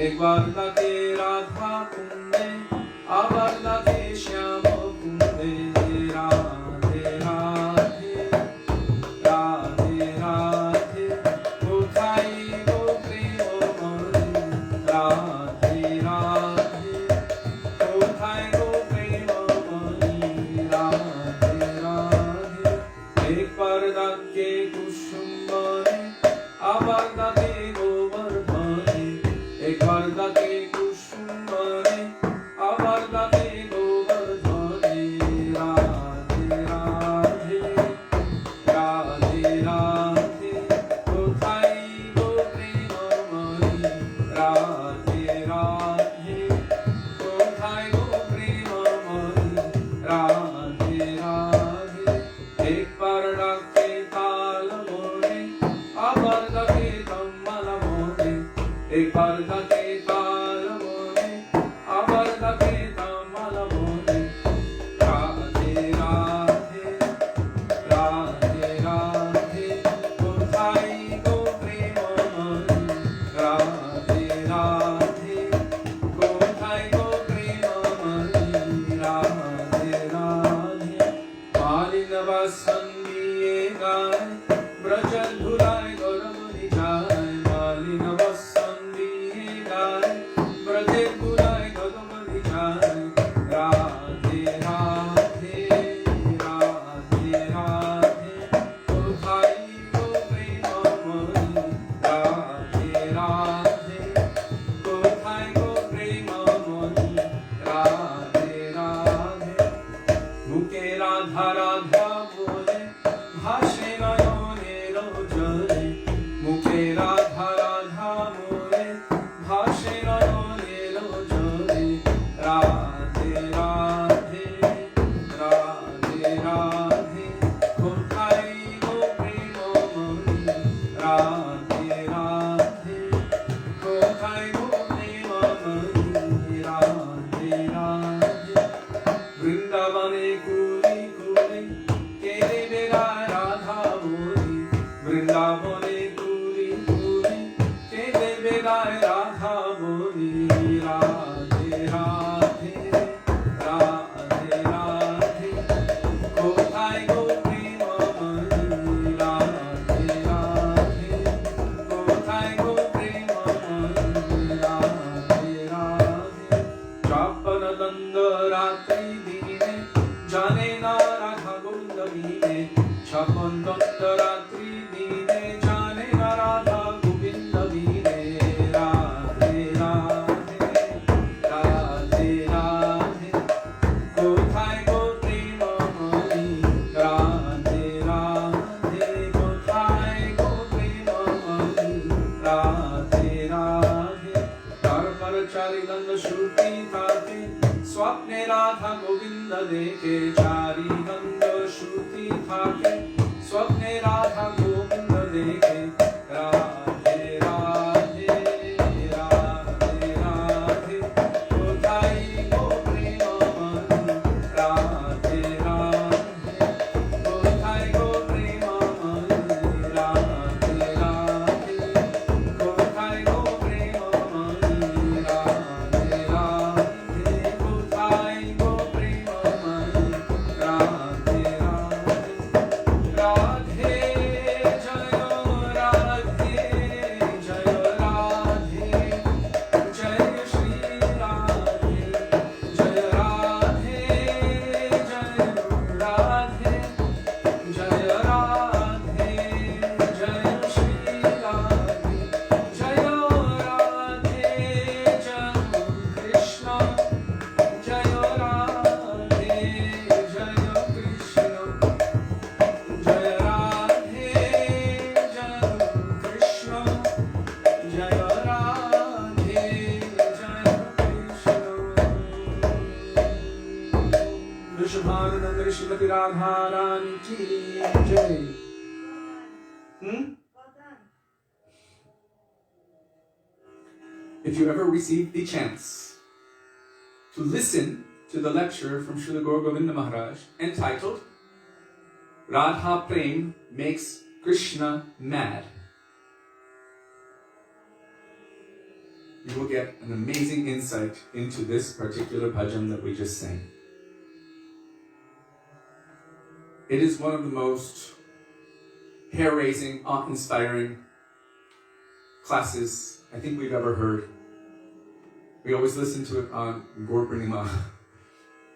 একবার ডাকে রাধা কুঞ্জে আবার ডাকে শ্যাম কুঞ্জে রাধে রাধে রাধে রাধে কোথায় গো প্রেমময়ী রাধে রাধে কোথায় গো প্রেমময়ী রাধে রাধে একবার ডাকে কুসুম বনে আবার ডাকে গোবর্ধনে একবার ডাকে কুসুম বনে আবার ডাকে গোবর্ধনে রাধে রাধে রাধে রাধে কোথায় গো প্রেমময়ী রাধে রাধে কোথায় গো প্রেমময়ী রাধে রাধে একবার ডাকে তাল মনে আবার ডাকে তম্মাল মনে একবার ডাকে তাল মনে আবার ডাকে তম্মাল মনে রাধে রাধে রাধে রাধে কোথায় গো প্রেমময়ী রাধে রাধে কোথায় গো প্রেমময়ী রাধে রাধে মালিন বসন্তিয়ে গায় ব্রজ ধুলায় গরমনি যায় মালিন বসন্তিয়ে গায় ব্রজে ধুলায় গরমনি যায় রাধে রাধে রাধে রাধে কোথায় গো প্রেমময়ী রাধে রাধে কোথায় গো প্রেমময়ী রাধে রাধে বুকে রাধা রাধা বলে ভাসে নয়নের জলে মুখে রাধা রাধা বলে ভাসে নয়নের জলে রাধে রাধে রাধে রাধে কোথায় গো প্রেমময়ী রাধে রাধে কোথায় গো প্রেমময়ী রাধে রাধে বৃন্দাবনে কুলি কুলি কেঁদে বেড়ায় রাধা বলি বৃন্দাবনে কুলি কুলি কেঁদে বেড়ায় রাধা বলি রাধে রাধে রাধে রাধে কোথায় গো প্রেমময়ী রাধে রাধে কোথায় গো প্রেমময়ী রাধে রাধে চাপন দ্বন্দ্ব রাত্রি দিনে জানে না রাধা গোবিন্দ দিনে ছাপন দ্বন্দ্ব রাত্রি দিনে জানে না রাধা গোবিন্দ দিনে রাধে রাধে রাধে রাধে কোথায় গো প্রেমময়ী রাধে রাধে কোথায় গো প্রেমময়ী রাধে রাধে তারপর চারিদণ্ড শ্রুতি থাকে স্বপ্নে রাধা গোবিন্দ দেখে চারিদণ্ড শ্রুতি থাকে স্বপ্নে রাধা গোবিন্দ দেখে রাধে রাধে রাধে রাধে কোথায় গো প্রেমময়ী রাধে রাধে কোথায় গো প্রেমময়ী রাধে রাধে কোথায় গো প্রেমময়ী রাধে রাধে কোথায় গো প্রেমময়ী Radhe Radhe Radhe Shrimati Radharani ki jai. If you ever received the chance to listen to the lecture from Srila Gaur Govinda Maharaj entitled Radha Prem Makes Krishna Mad, you will get an amazing insight into this particular bhajan that we just sang. It is one of the most hair-raising, awe-inspiring classes I think we've ever heard. We always listen to it on Gaur Purnima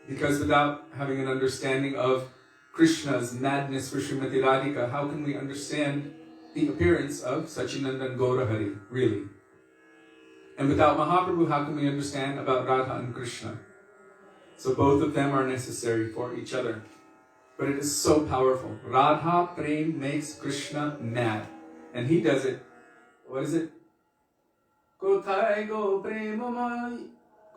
because without having an understanding of Krishna's madness for Srimati Radhika, how can we understand the appearance of Sachinandan Gaurahari, really? And without Mahaprabhu, how can we understand about Radha and Krishna? So both of them are necessary for each other. But it is so powerful. Radha Prem makes Krishna mad. And he does it. What is it? Kothai go prema mai,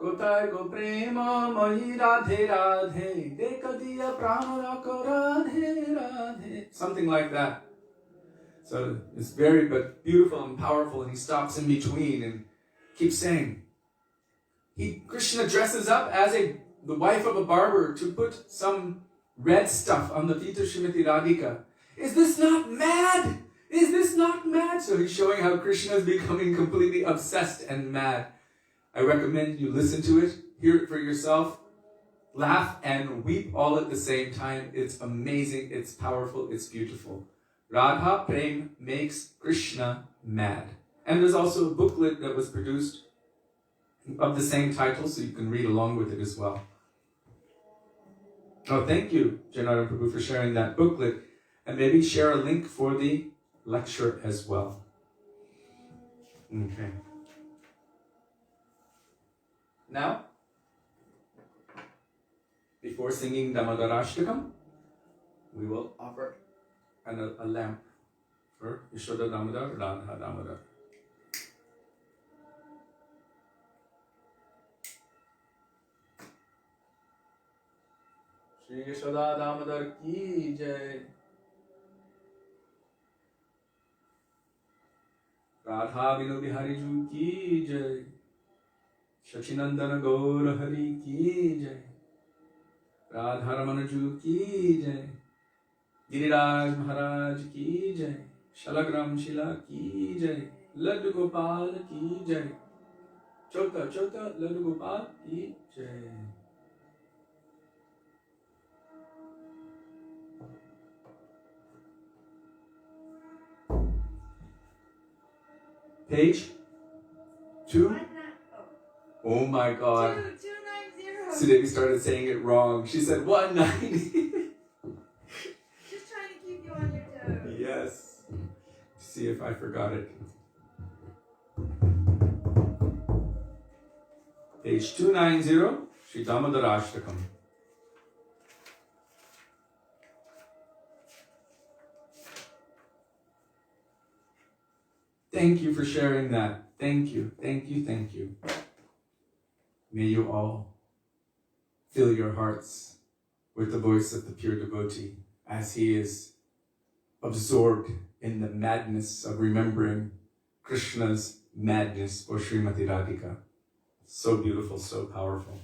kothai go prema mai, radhe radhe, dekha diya prana rako radhe radhe. Something like that. So it's very but beautiful and powerful, and he stops in between and keeps saying. Krishna dresses up as the wife of a barber to put some red stuff on the feet of Srimati Radhika. Is this not mad? Is this not mad? So he's showing how Krishna is becoming completely obsessed and mad. I recommend you listen to it, hear it for yourself, laugh and weep all at the same time. It's amazing, it's powerful, it's beautiful. Radha Prem makes Krishna mad. And there's also a booklet that was produced of the same title, so you can read along with it as well. Oh, thank you, Janardhan Prabhu, for sharing that booklet. And maybe share a link for the lecture as well. Okay. Now, before singing Damodarāṣṭakam, we will offer a lamp for Śrī Dāmodara, Radha Damodara. Śrī Dāmodara ki jai. Radha Vinu Bihari Ju ki jai. Sachinandana Gaurahari ki jai. Radharamana Ju ki jai. Giriraj Maharaj ki jai. Shalagram Shila ki jai. Laddu Gopal ki jai. Chota Chota Laddu Gopal ki jai. Page 2. Oh my God. 290. Sudevi started saying it wrong. She said 190. Just trying to keep you on your toes. Yes. See if I forgot it. Page 290, Śrī Dāmodarāṣṭakam. Thank you for sharing that. Thank you, thank you, thank you. May you all fill your hearts with the voice of the pure devotee as he is absorbed in the madness of remembering Krishna's madness for Srimati Radhika. So beautiful, so powerful.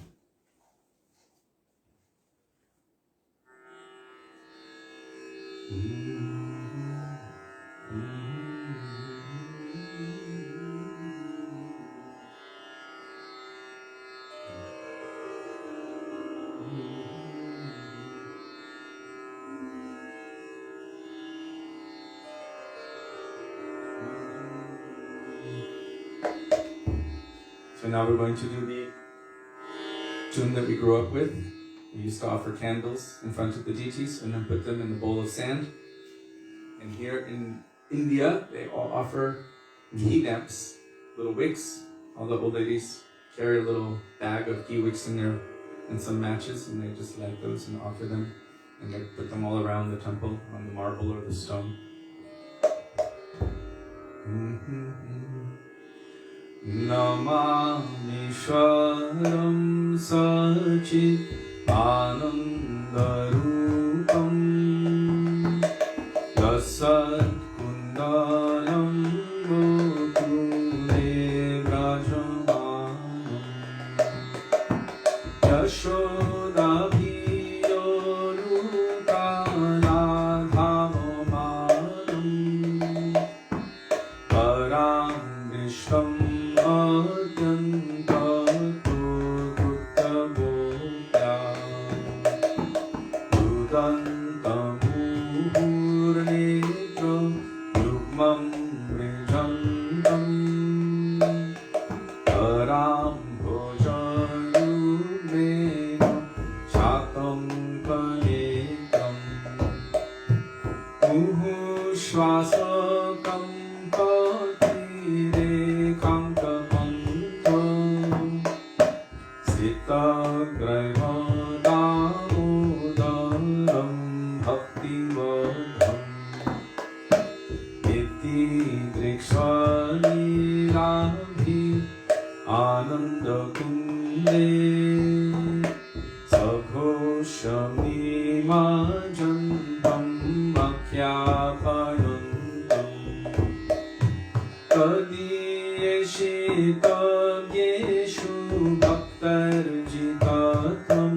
So now we're going to do the tune that we grew up with. We used to offer candles in front of the deities and then put them in the bowl of sand. And here in India, they all offer ghee lamps, little wicks. All the old ladies carry a little bag of ghee wicks in there and some matches, and they just light those and offer them. And they put them all around the temple, on the marble or the stone. Namami Shwaram Sachit Anandarupa Vishtam Atyanta Tuttavopya Dudantam Muhurnetra Yugmam Vrijantam Param Bhojayumena Shatam Kanekam Muhushvasakam Patirekam Kapantam Sitagraiva Damodaram Bhaktivedāntam Iti Drikṣvani Radhi Ananda Kunde Sabhoshami Majantam Makyapayantam Kadiyeshitavyeshu Bhaktarjitatam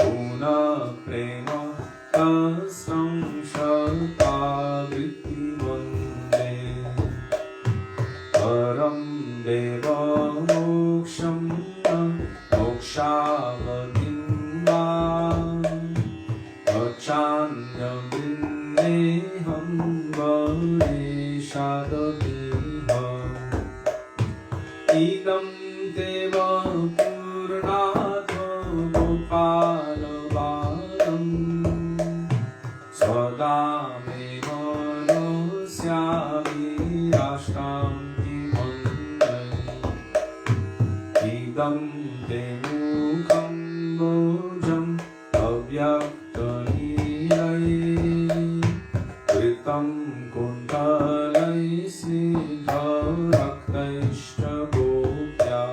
Una Prema Tasam Shatavritti Vande Param Deva Moksham Mokshavadimva Achanyam Vinneham Vareshadaviha Idam Deva Purnatha Gopalabalam Swadame Manasyavi Ashtam Idam te mukham bojam avyaktaniraye Kritam kundalai siddharaktaishta gopya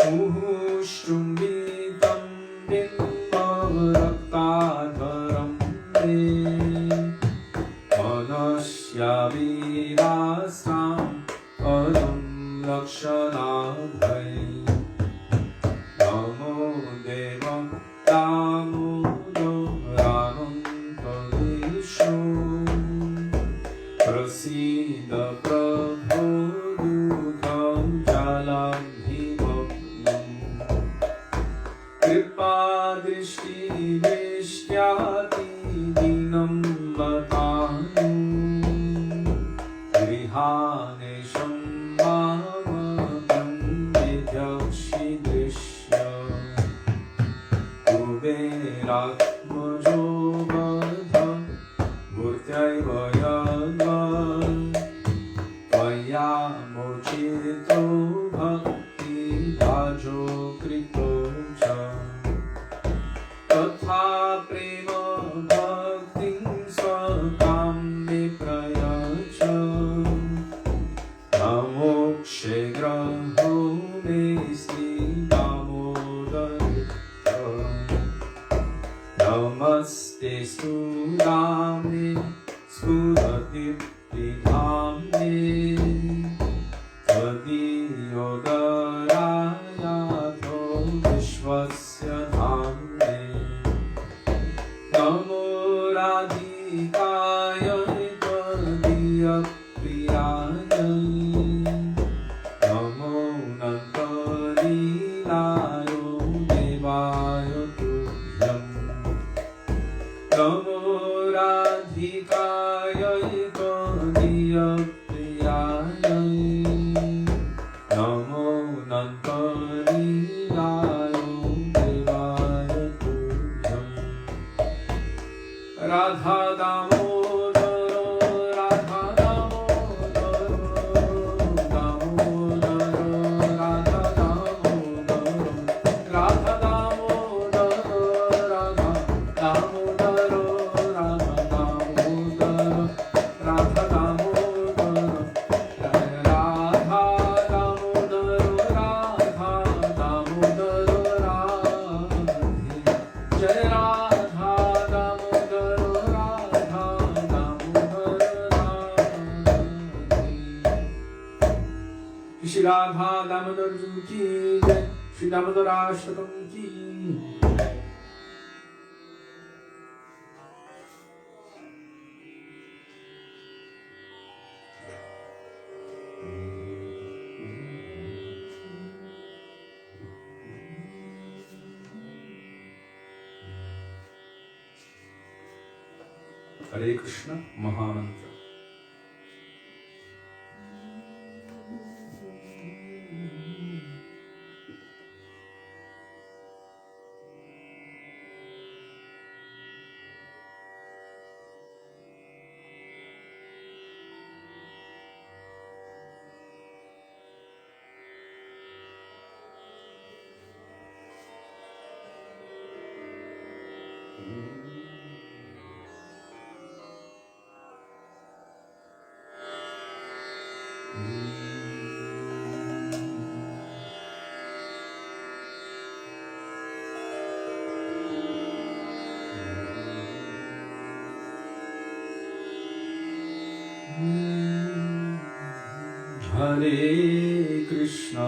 Muhushtumbitam bimbavaraktadharam me Manasya virastam padam Lakshanabhai Namo Deva Damodarāṣṭakam Vishnu Prasida Prabhu Dukam Jalabhimabham Kripa Drishti Vishyati Dinam Vatanu Grihanesham Kuberatmajobadha Murtyaiva Yadva Vayamochito Bhakti Bhajo Krito Cha Tatha Prema Bhaktin Swakam Viprayacha Namokshe Graho Me Śrī Dāmodarā Namaste Sudame Sudati Pidhame Tadiyodarayatho Vishvasya Dhame Namo Radhikaya Tadiya Priyaya Namo Nantalilayo Devaya Tuhyam Namo Radhikaya Tadiya Priyaya Namo Nantalilayo Devaya Tuhyam Radha Damodara Radha Shri Radha Damodar ki jai, Śrī Dāmodarāṣṭakam ki jai. Hare Krishna Mahamantra. Hare Krishna,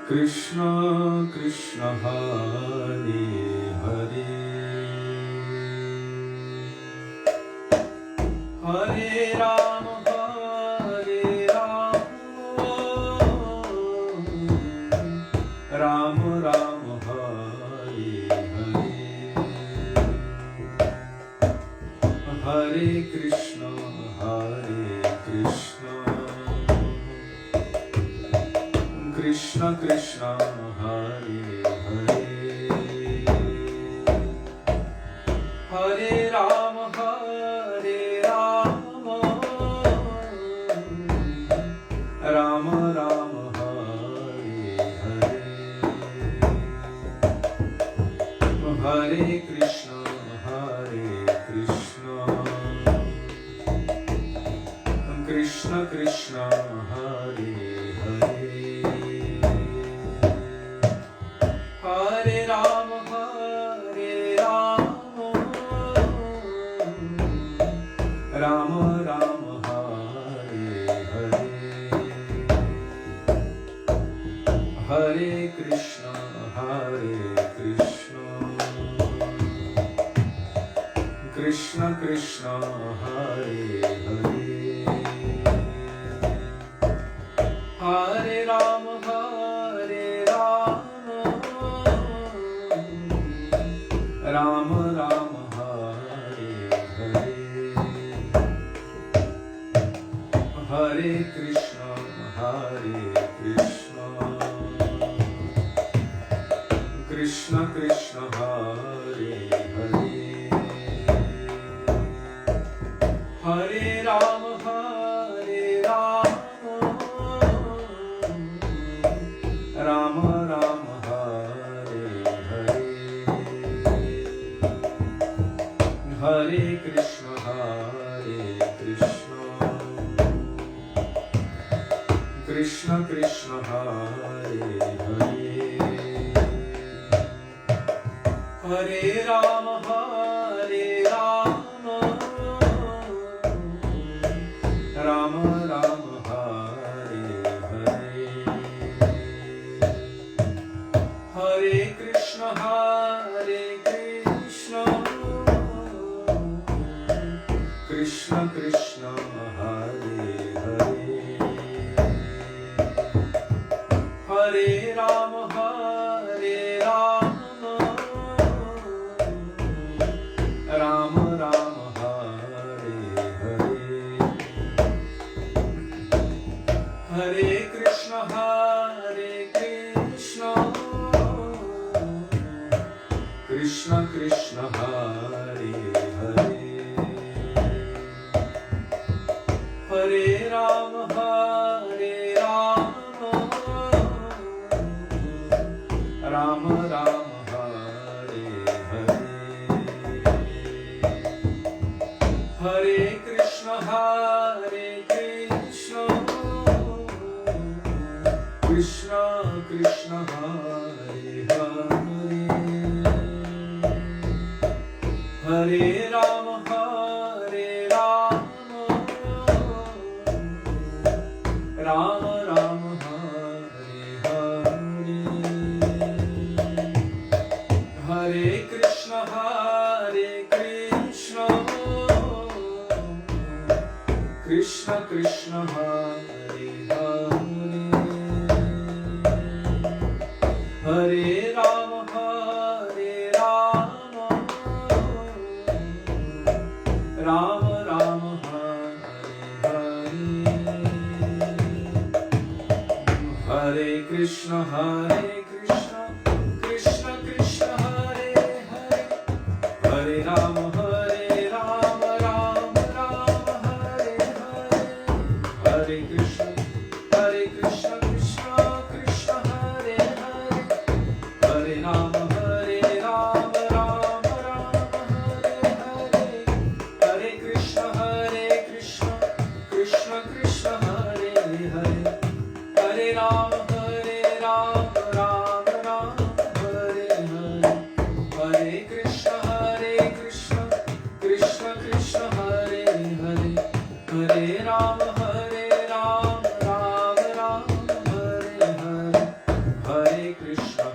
Krishna Krishna, Hare Hare, Hare Rama, Rama Rama, Hare Hare, Hare Krishna, Krishna Krishna, Hare Hare, Hare Rama, Rama Rama, Hare Hare, Hare Krishna, Krishna Krishna, Hare Hare, Hare Rama, Rama Rama, Hare Hare, Hare Krishna, Krishna Krishna, Hare Hare, Hare Rama, Rama Rama, Hare Hare, Hare Krishna, Krishna Krishna, Hare Hare, Hare Rama, Rama Rama, Hare Hare, Hare Krishna, Krishna Krishna, Hare Hare, Hare Rama, Rama Rama, Hare Hare, Hare Krishna, Krishna Krishna, Hare Hare, Hare Rama, Rama Rama, Hare Hare, Hare Krishna, Krishna Krishna, Hare Hare, Hare Rama, Rama Rama, Hare Hare, Hare Krishna, Krishna Krishna, Hare Hare, Hare Rama, Rama Rama, Hare Hare, Hare Krishna, Krishna Krishna, Hare Hare, Hare Rama, Hare Rama, Rama Rama, Hare Hare, Hare Krishna, Hare Krishna, Krishna Krishna, Hare Hare, Hare Rama, Hare Rama, Rama Rama, Hare Hare, Hare Krishna, Krishna Krishna, Hare Hare, Hare Rama, Hare Rama, Rama Rama, Hare Hare, Hare Krishna, Krishna Krishna, Hare Hare, Hare Rama, Hare Rama, Rama Rama, Hare Hare, Hare Krishna, Krishna Krishna, Hare Hare, Hare Rama, Hare Rama, Rama Rama, Hare Hare, Hare Krishna,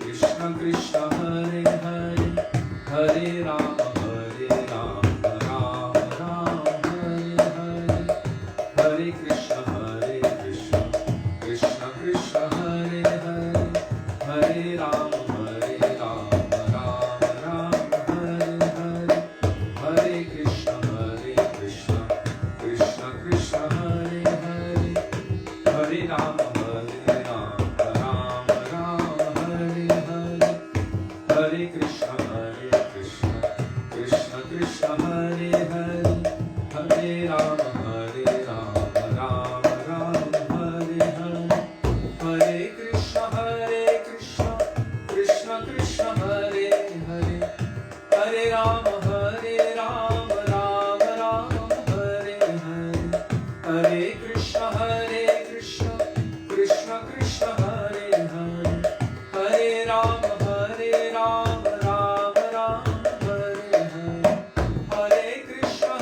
Krishna Krishna, Hare Hare, Hare Rama, Hare Rama, Rama Rama, Hare Hare, Hare Krishna, Krishna Krishna, Hare Hare, Hare Rama, Hare Rama, Rama Rama, Hare Hare, Hare Krishna, Krishna Krishna, Hare Hare, Hare Rama, Hare Rama, Rama Rama, Hare Hare, Hare Krishna, Krishna Krishna, Hare Hare, Hare Rama, Hare Rama, Rama Rama, Hare Hare, Hare Krishna, Krishna Krishna, Hare Hare, Hare Rama, Hare Rama, Rama Rama, Hare Hare, Hare Krishna, Krishna Krishna, Hare Hare, Hare Rama, Hare Rama, Rama Rama, Hare Hare, Hare Krishna,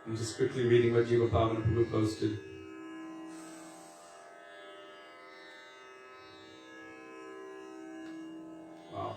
I'm just quickly reading what Jiva Pavana Prabhu posted. Wow.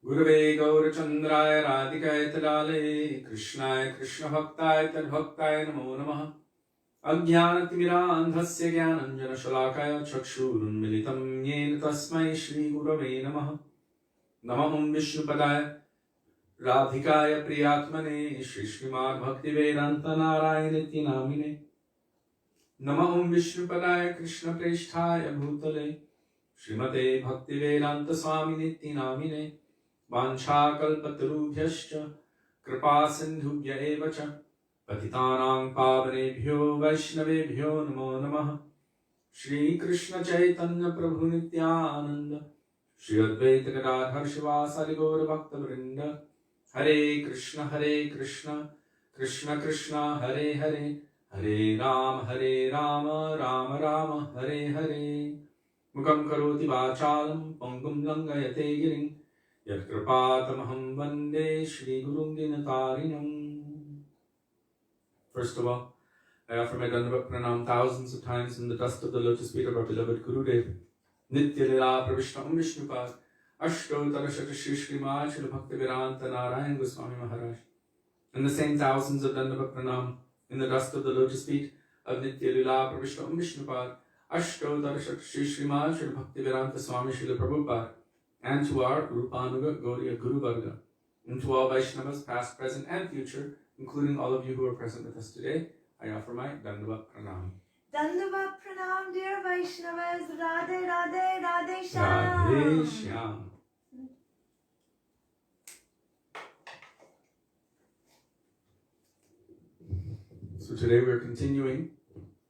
Gurave Gaurachandraya Radhikaya Tadale Krishnaya Krishna Bhaktaya Tadbhaktaya Namo Namaha Ajnanatimirandhasya Jnananjana Shalakaya Chakshurun Militam Yena Tasmai Shri Gurave Namaha Namaham Vishnupadaya Radhikaya Priyatmane Śrīmad Bhaktivedānta Nārāyaṇa Namine Namaham Vishnupadaya Krishna Presthaya Bhutale Śrīmate Bhaktivedānta Swamine Namine Vanchakalpatarubhyascha Kripasindhubhya evacha Patitanang Pavanebhyo Vaishnavebhyo Namo Namaha Shri Krishna Chaitanya Prabhu Nityananda Shri Advaita Gadadhar Shivasari Gaura Bhakta Vrinda Hare Krishna Krishna Krishna Hare Hare Hare Rama Rama Rama Hare Hare Mukam Karoti Vachalam Pangum Langayate Giring Yat Kripatamaham Vande Shri Gurum Dinatarinam. First of all, I offer my Dandavat Pranam thousands of times in the dust of the lotus feet of our beloved Gurudev. Nitya Lila Pravishna Vishnupad Ashto Tarashata Shri Śrīmad Śrīla Bhaktivedānta Nārāyaṇa Gosvāmī Mahārāja. And the same thousands of Dandavat Pranam in the dust of the lotus feet of Nitya Lila Pravishna Vishnupad Ashto Tarashata Shri Śrīmad Śrīla Bhaktivedānta Swami Śrīla Prabhupada. And to our Rupanuga Gauriya Guru Varga, and to all Vaishnavas, past, present, and future, including all of you who are present with us today, I offer my Dandavat Pranam. Dandavat Pranam, dear Vaishnavas. Radhe, Radhe, Radhe Shyam. Radhe Shyam. So today we're continuing.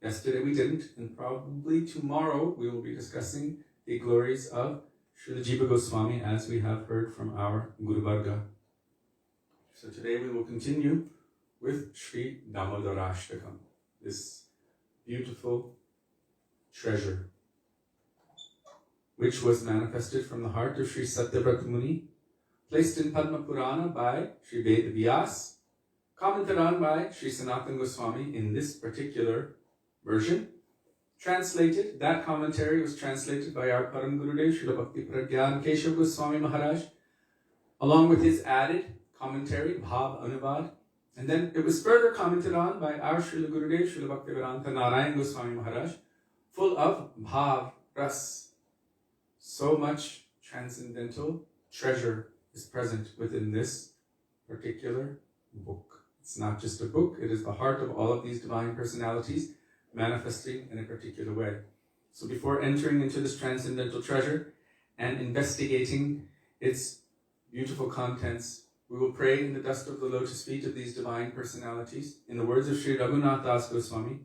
Yesterday we didn't, and probably tomorrow we will be discussing the glories of Srila Jiva Goswami, as we have heard from our Guru Varga. So today we will continue with Śrī Dāmodarāṣṭakam, this beautiful treasure, which was manifested from the heart of Śrī Satyavrata Muni, placed in Padma Purana by Śrī Ved Vyas, commented on by Śrī Sanātana Gosvāmī in this particular version. Translated, that commentary was translated by our Param Gurudev, Srila Bhakti Pragyan Keshav Goswami Maharaj, along with his added commentary, Bhav Anuvad. And then it was further commented on by our Srila Gurudev, Srila Bhaktivedānta Nārāyaṇa Gosvāmī Maharaj, full of Bhav Ras. So much transcendental treasure is present within this particular book. It's not just a book, it is the heart of all of these divine personalities, manifesting in a particular way. So before entering into this transcendental treasure and investigating its beautiful contents, we will pray in the dust of the lotus feet of these divine personalities. In the words of Śrī Dāmodarāṣṭakam Gosvāmī,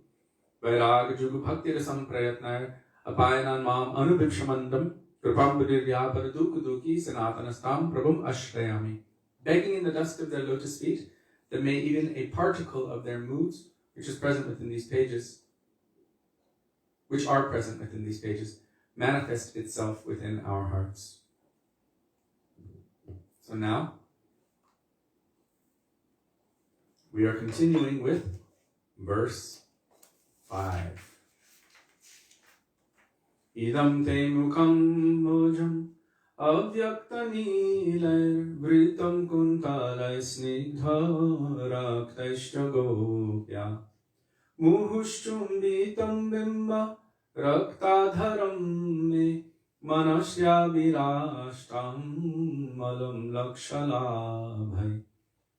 Vairāga Jugu Bhakti Rasam Prayatnaya Apayanan Mam Anubhipshamandam Kripambudirya Paradukuduki Sanatanastam Prabhum Ashrayami. Begging in the dust of their lotus feet that may even a particle of their moods, which are present within these pages, manifest itself within our hearts. So now, we are continuing with verse 5. Idam te mukham mojam avyaktanilai vritam kuntalai snigdharaktaishta gopya muhushchumbitam bimba raktadharam me manasya virashtam malam lakshalabhai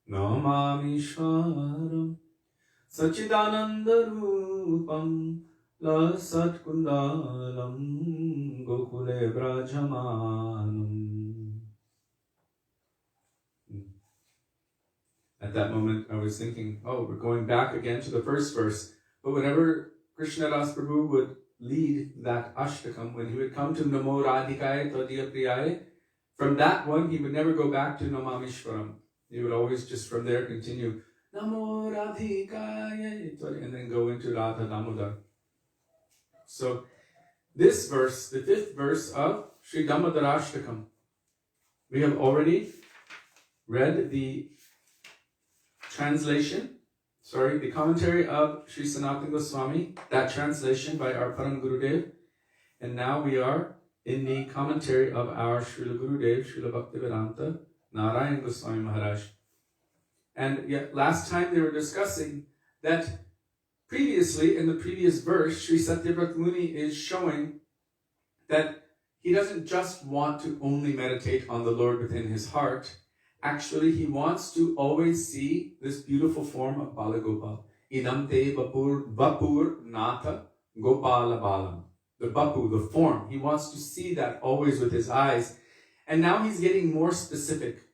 namamishwaram sachidanandarupam lasatkundalam gokule brajamanam. At that moment I was thinking, oh, we're going back again to the first verse. But whenever Krishna Das Prabhu would lead that Ashtakam, when he would come to Namo Radhikaya Tadiya Priyaya, from that one he would never go back to Namamishwaram. He would always just from there continue Namo Radhikaya and then go into Radha Damodar. So this verse, the 5th verse of Śrī Dāmodarāṣṭakam, we have already read the commentary of Śrī Sanātana Gosvāmī, that translation by our Param Gurudev, and now we are in the commentary of our Śrīla Gurudev, Śrīla Bhaktivedānta, Nārāyaṇa Gosvāmī Mahārāja. And yet last time they were discussing that previously, in the previous verse, Śrī Satyavrata Muni is showing that he doesn't just want to only meditate on the Lord within his heart. Actually, he wants to always see this beautiful form of Balagopal. Idam te vapur nata gopala balam. The bapu, the form. He wants to see that always with his eyes. And now he's getting more specific.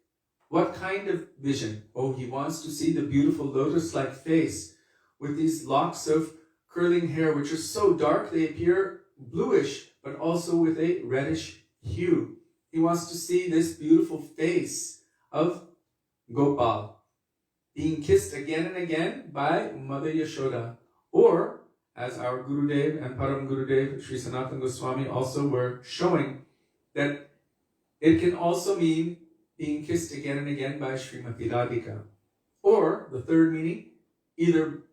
What kind of vision? Oh, he wants to see the beautiful lotus-like face with these locks of curling hair, which are so dark they appear bluish, but also with a reddish hue. He wants to see this beautiful face of Gopal being kissed again and again by Mother Yashoda. Or, as our Gurudev and Param Gurudev, Śrī Sanātana Gosvāmī, also were showing, that it can also mean being kissed again and again by Śrīmati Radhika. Or, the third meaning, either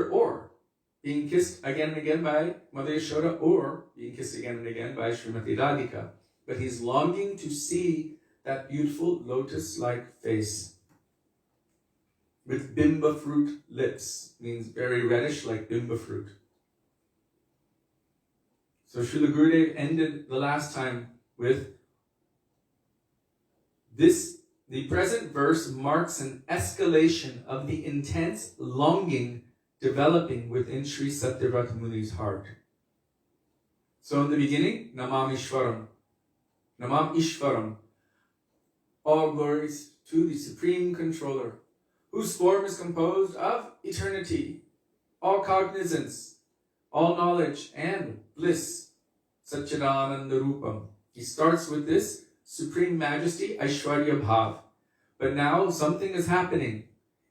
or, being kissed again and again by Mother Yashoda, or being kissed again and again by Śrīmati Radhika. But he's longing to see that beautiful lotus-like face with bimba fruit lips, means very reddish like bimba fruit. So Śrīla Gurudev ended the last time with this. The present verse marks an escalation of the intense longing developing within Śrī Satyavrata Muni's heart. So in the beginning, Namam Ishvaram, all glories to the Supreme Controller, whose form is composed of eternity, all cognizance, all knowledge and bliss, Satchidananda Rupam. He starts with this Supreme Majesty, Aishwarya Bhav. But now something is happening.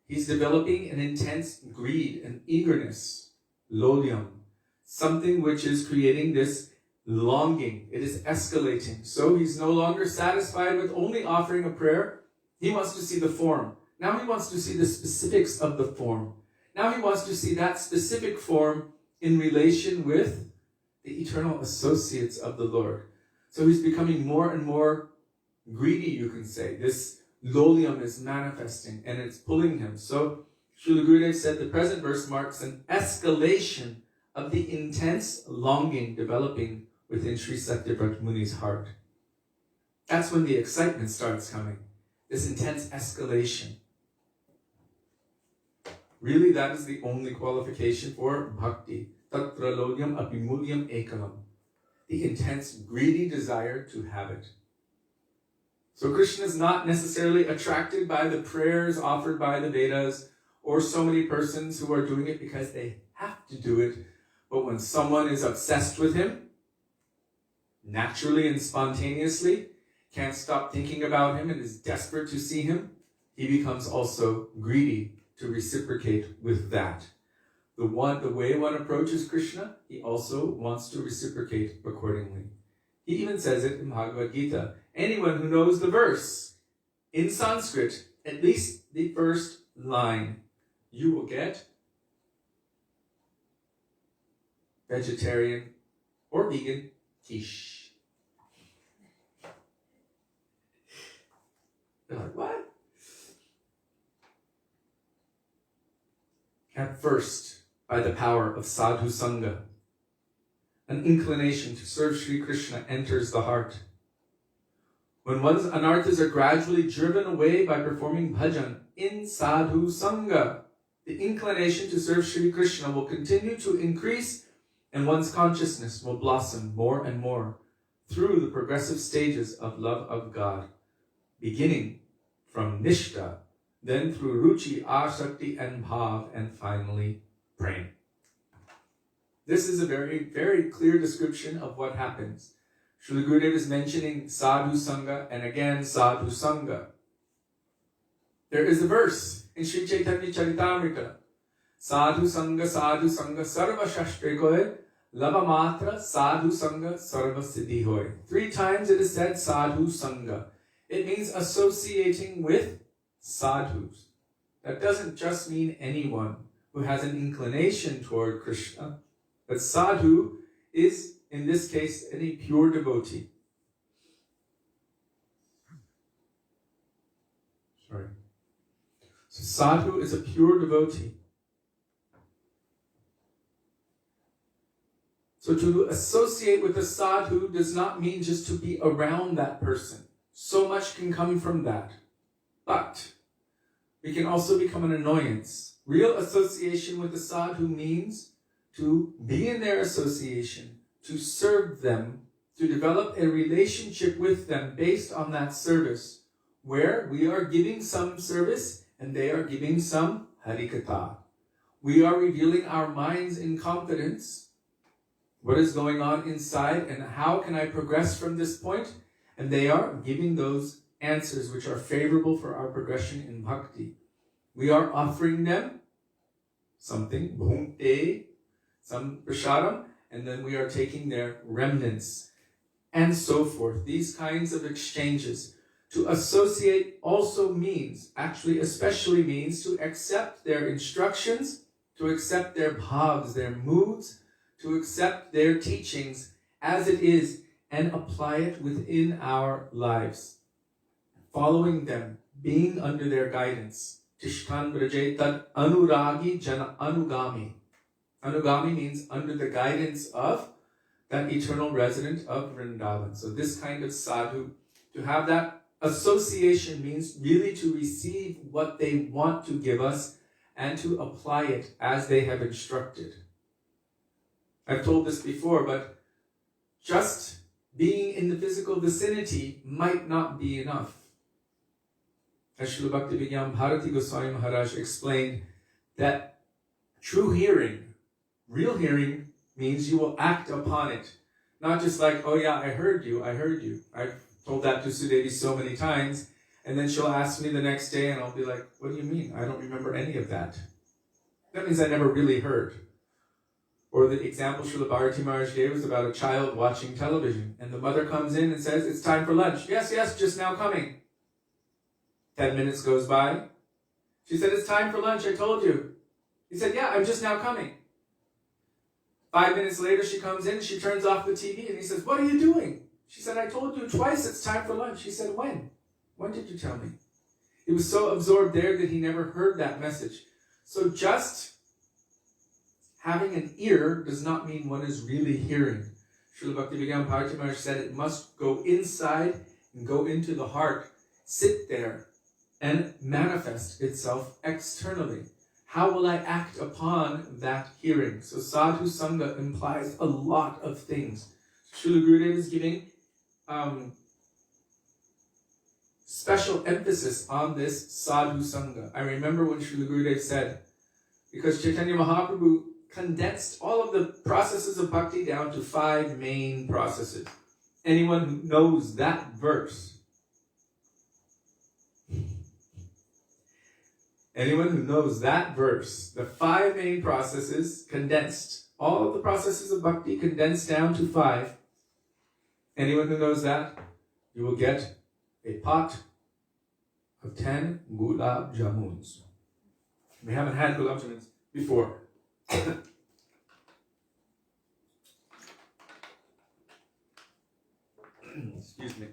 He's developing an intense greed and eagerness, lolyam, something which is creating this longing. It is escalating. So he's no longer satisfied with only offering a prayer. He wants to see the form. Now he wants to see the specifics of the form. Now he wants to see that specific form in relation with the eternal associates of the Lord. So he's becoming more and more greedy, you can say. This lolyam is manifesting and it's pulling him. So Śrīla Gurudev said the present verse marks an escalation of the intense longing developing within Śrī Satyavrata Muni's heart. That's when the excitement starts coming. This intense escalation. Really, that is the only qualification for bhakti. Tatra lodyam apimulyam ekalam. The intense, greedy desire to have it. So Krishna is not necessarily attracted by the prayers offered by the Vedas or so many persons who are doing it because they have to do it. But when someone is obsessed with him, naturally and spontaneously, can't stop thinking about him and is desperate to see him, he becomes also greedy to reciprocate with that. The way one approaches Krishna, he also wants to reciprocate accordingly. He even says it in Bhagavad Gita. Anyone who knows the verse in Sanskrit, at least the first line, you will get vegetarian or vegan quiche. They're like, what? At first, by the power of sadhu sangha, an inclination to serve Sri Krishna enters the heart. When one's anarthas are gradually driven away by performing bhajan in sadhu sangha, the inclination to serve Sri Krishna will continue to increase and one's consciousness will blossom more and more through the progressive stages of love of God, beginning from nishta, then through ruchi, asakti, and bhav, and finally prema. This is a very, very clear description of what happens. Srila Gurudev is mentioning sadhu sangha and again sadhu sangha. There is a verse in Sri Chaitanya Charitamrita. Sadhu sangha sarva shastre koy, lava matra sadhu sangha sarva siddhi hoy. 3 times it is said sadhu sangha. It means associating with sadhus. That doesn't just mean anyone who has an inclination toward Krishna, but sadhu is, in this case, any pure devotee. So sadhu is a pure devotee. So to associate with a sadhu does not mean just to be around that person. So much can come from that. But we can also become an annoyance. Real association with the sadhu means to be in their association, to serve them, to develop a relationship with them based on that service, where we are giving some service and they are giving some harikatha. We are revealing our minds in confidence, what is going on inside and how can I progress from this point, and they are giving those answers which are favorable for our progression in bhakti. We are offering them something, bhunte, some prasadam, and then we are taking their remnants, and so forth. These kinds of exchanges. To associate also means, actually especially means, to accept their instructions, to accept their bhavs, their moods, to accept their teachings as it is, and apply it within our lives. Following them, being under their guidance. Tishtan Vraje tad anuragi jana anugami. Anugami means under the guidance of that eternal resident of Vrindavan. So this kind of sadhu, to have that association means really to receive what they want to give us and to apply it as they have instructed. I've told this before, but just being in the physical vicinity might not be enough. As Srila Bhaktivedānta Gosvāmī Mahārāja explained that true hearing, real hearing, means you will act upon it. Not just like, oh yeah, I heard you. I've told that to Sudevi so many times, and then she'll ask me the next day and I'll be like, what do you mean? I don't remember any of that. That means I never really heard. Or the example Srila Bharati Maharaj gave was about a child watching television, and the mother comes in and says, it's time for lunch. Yes, just now coming. 10 minutes goes by. She said, it's time for lunch, I told you. He said, yeah, I'm just now coming. 5 minutes later, she comes in, she turns off the TV, and he says, what are you doing? She said, I told you twice it's time for lunch. He said, when? When did you tell me? He was so absorbed there that he never heard that message. So just having an ear does not mean one is really hearing. Srila Bhaktivedānta Maharaj said it must go inside and go into the heart, sit there, and manifest itself externally. How will I act upon that hearing? So sadhu sangha implies a lot of things. Srila Gurudev is giving special emphasis on this sadhu sangha. I remember when Srila Gurudev said, because Chaitanya Mahaprabhu condensed all of the processes of bhakti down to 5 main processes. Anyone who knows that verse, the 5 main processes condensed, all of the processes of bhakti condensed down to 5. Anyone who knows that, you will get a pot of 10 gulab jamuns. We haven't had gulab jamuns before. Excuse me.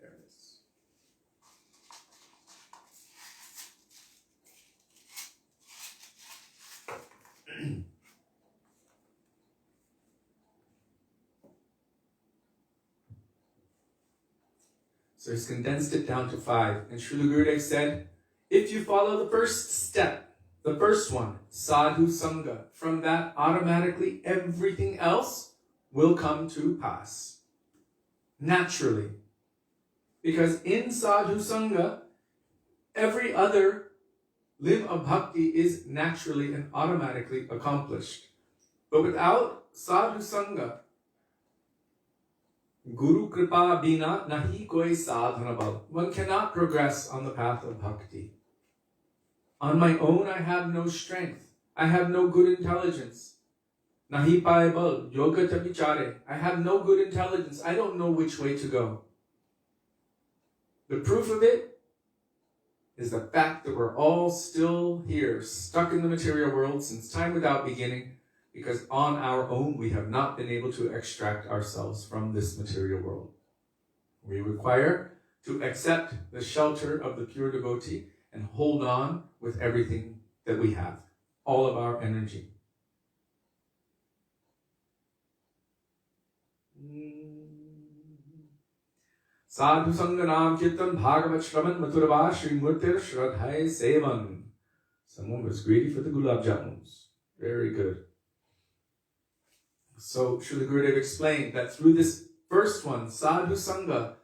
There it is. So he's condensed it down to 5. And Srila Gurudev said, if you follow the first step, the first one, sadhu sangha, from that automatically everything else will come to pass. Naturally. Because in sadhu sangha, every other limb of bhakti is naturally and automatically accomplished. But without sadhu sangha, Guru Kripa Bina Nahi Koi Sadhana Bal. One cannot progress on the path of bhakti. On my own, I have no strength. I have no good intelligence. Nahi Pai Bal, Yoga Tabichare. I have no good intelligence. I don't know which way to go. The proof of it is the fact that we're all still here, stuck in the material world since time without beginning, because on our own we have not been able to extract ourselves from this material world. We require to accept the shelter of the pure devotee and hold on with everything that we have, all of our energy. Sadhu Sanganam Kirtan Bhagavat Shravan Mathurava Shri Murtir Shradhai Sevan. Someone was greedy for the gulab jamuns. Very good. So Srila Gurudev explained that through this first one, Sadhu Sangha,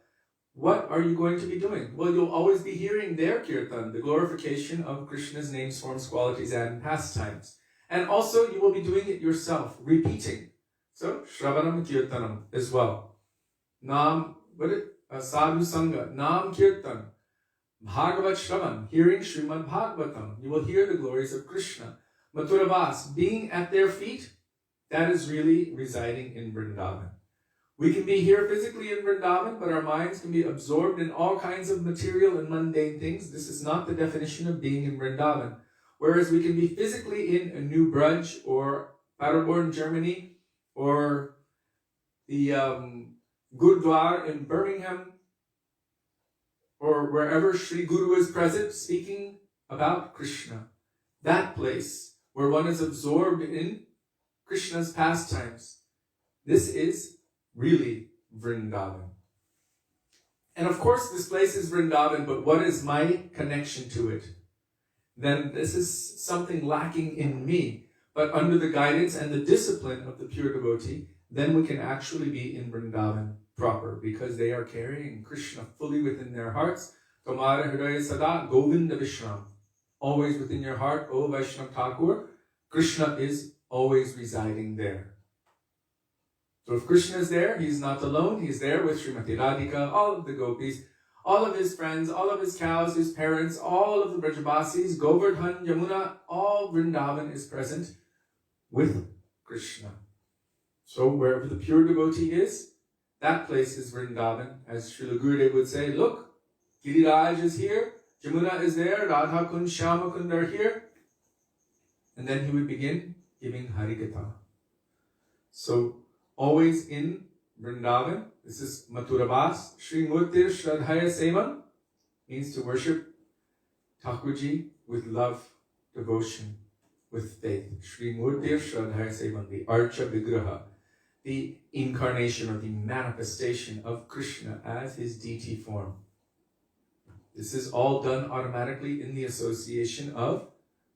what are you going to be doing? Well, you'll always be hearing their kirtan, the glorification of Krishna's names, forms, qualities, and pastimes. And also you will be doing it yourself, repeating. So, Shravanam Kirtanam as well. Sadhu Sangha, Nam Kirtan, Bhagavat Shravan, hearing Śrīmad Bhagavatam. You will hear the glories of Krishna. Mathuravas, being at their feet, that is really residing in Vrindavan. We can be here physically in Vrindavan, but our minds can be absorbed in all kinds of material and mundane things. This is not the definition of being in Vrindavan. Whereas we can be physically in a New Braj or Paderborn, Germany, or the Gurdwara in Birmingham, or wherever Sri Guru is present speaking about Krishna. That place where one is absorbed in Krishna's pastimes. This is really Vrindavan. And of course this place is Vrindavan, but what is my connection to it? Then this is something lacking in me. But under the guidance and the discipline of the pure devotee, then we can actually be in Vrindavan proper, because they are carrying Krishna fully within their hearts. Tomara Hridaya Sada Govinda Vishram. Always within your heart, O Vaishnav Thakur, Krishna is always residing there. So if Krishna is there, he's not alone. He's there with Srimati Radhika, all of the gopis, all of his friends, all of his cows, his parents, all of the Brajabasis, Govardhan, Yamuna, all Vrindavan is present with Krishna. So wherever the pure devotee is, that place is Vrindavan. As Srila Gurudev would say, look, Giriraj is here, Jamuna is there, Radha Kund, Shyama Kund are here. And then he would begin giving Harikatha. So always in Vrindavan, this is Mathuravas, Shri Murtir Shradhaya Sevan, means to worship Thakurji with love, devotion, with faith. Shri Murtir Shradhaya Sevan, the Archa Vigraha, the incarnation or the manifestation of Krishna as his deity form. This is all done automatically in the association of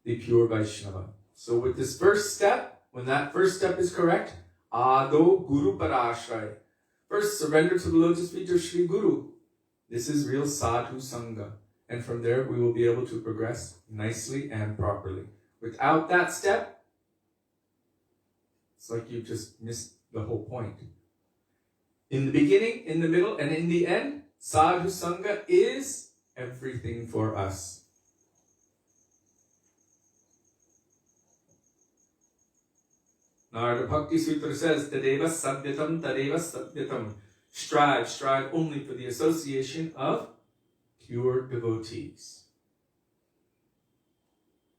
the pure Vaishnava. So with this first step, when that first step is correct, Ado Guru Parashray, First, surrender to the lotus feet of Shri Guru. This is real sadhu sangha. And from there, we will be able to progress nicely and properly. Without that step, it's like you just missed the whole point. In the beginning, in the middle, and in the end, sadhu sangha is everything for us. Narada Bhakti Sutra says, Tadeva Sadhyatam, Tadeva Sadhyatam. Strive only for the association of pure devotees.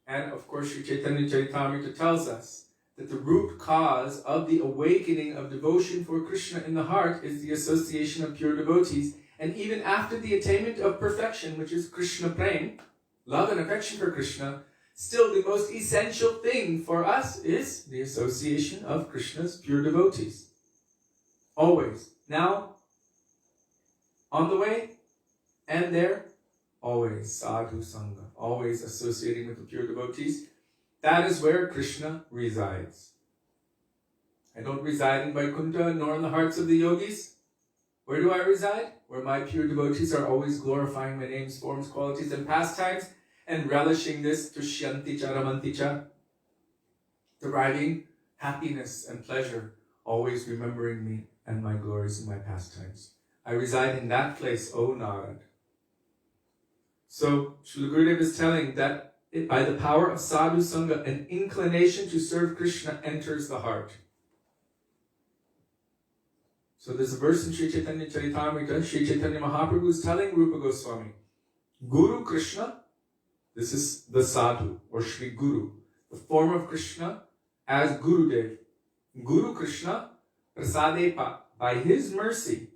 And of course, Sri Chaitanya Charitamrita tells us that the root cause of the awakening of devotion for Krishna in the heart is the association of pure devotees. And even after the attainment of perfection, which is Krishna Prem, love and affection for Krishna, still the most essential thing for us is the association of Krishna's pure devotees. Always. Now, on the way, and there, always sadhu sangha, always associating with the pure devotees. That is where Krishna resides. I don't reside in Vaikuntha nor in the hearts of the yogis. Where do I reside? Where my pure devotees are always glorifying my names, forms, qualities, and pastimes, and relishing this tushyanti cha ramanti cha, deriving happiness and pleasure, always remembering me and my glories and my pastimes. I reside in that place, O Narad. So, Srila Gurudev is telling that by the power of sadhu sangha, an inclination to serve Krishna enters the heart. So there's a verse in Sri Chaitanya Charitamrita, Sri Chaitanya Mahaprabhu is telling Rupa Goswami, Guru Krishna, this is the sadhu, or Shri Guru, the form of Krishna as Gurudev. Guru Krishna, prasadepa, by his mercy,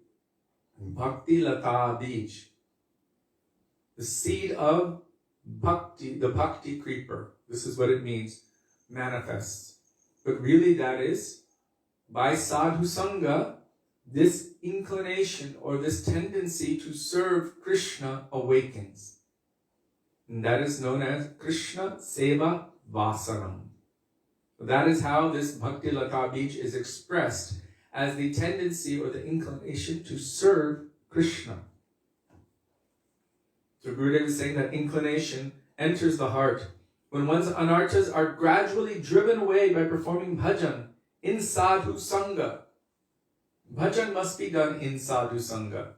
bhakti lata bij, the seed of bhakti, the bhakti creeper, this is what it means, manifests. But really that is, by sadhu sangha, this inclination or this tendency to serve Krishna awakens. And that is known as Krishna Seva Vasaram. That is how this Bhakti Lata Bij is expressed as the tendency or the inclination to serve Krishna. So Gurudev is saying that inclination enters the heart when one's anarthas are gradually driven away by performing bhajan in sadhu sangha. Bhajan must be done in sadhu sangha.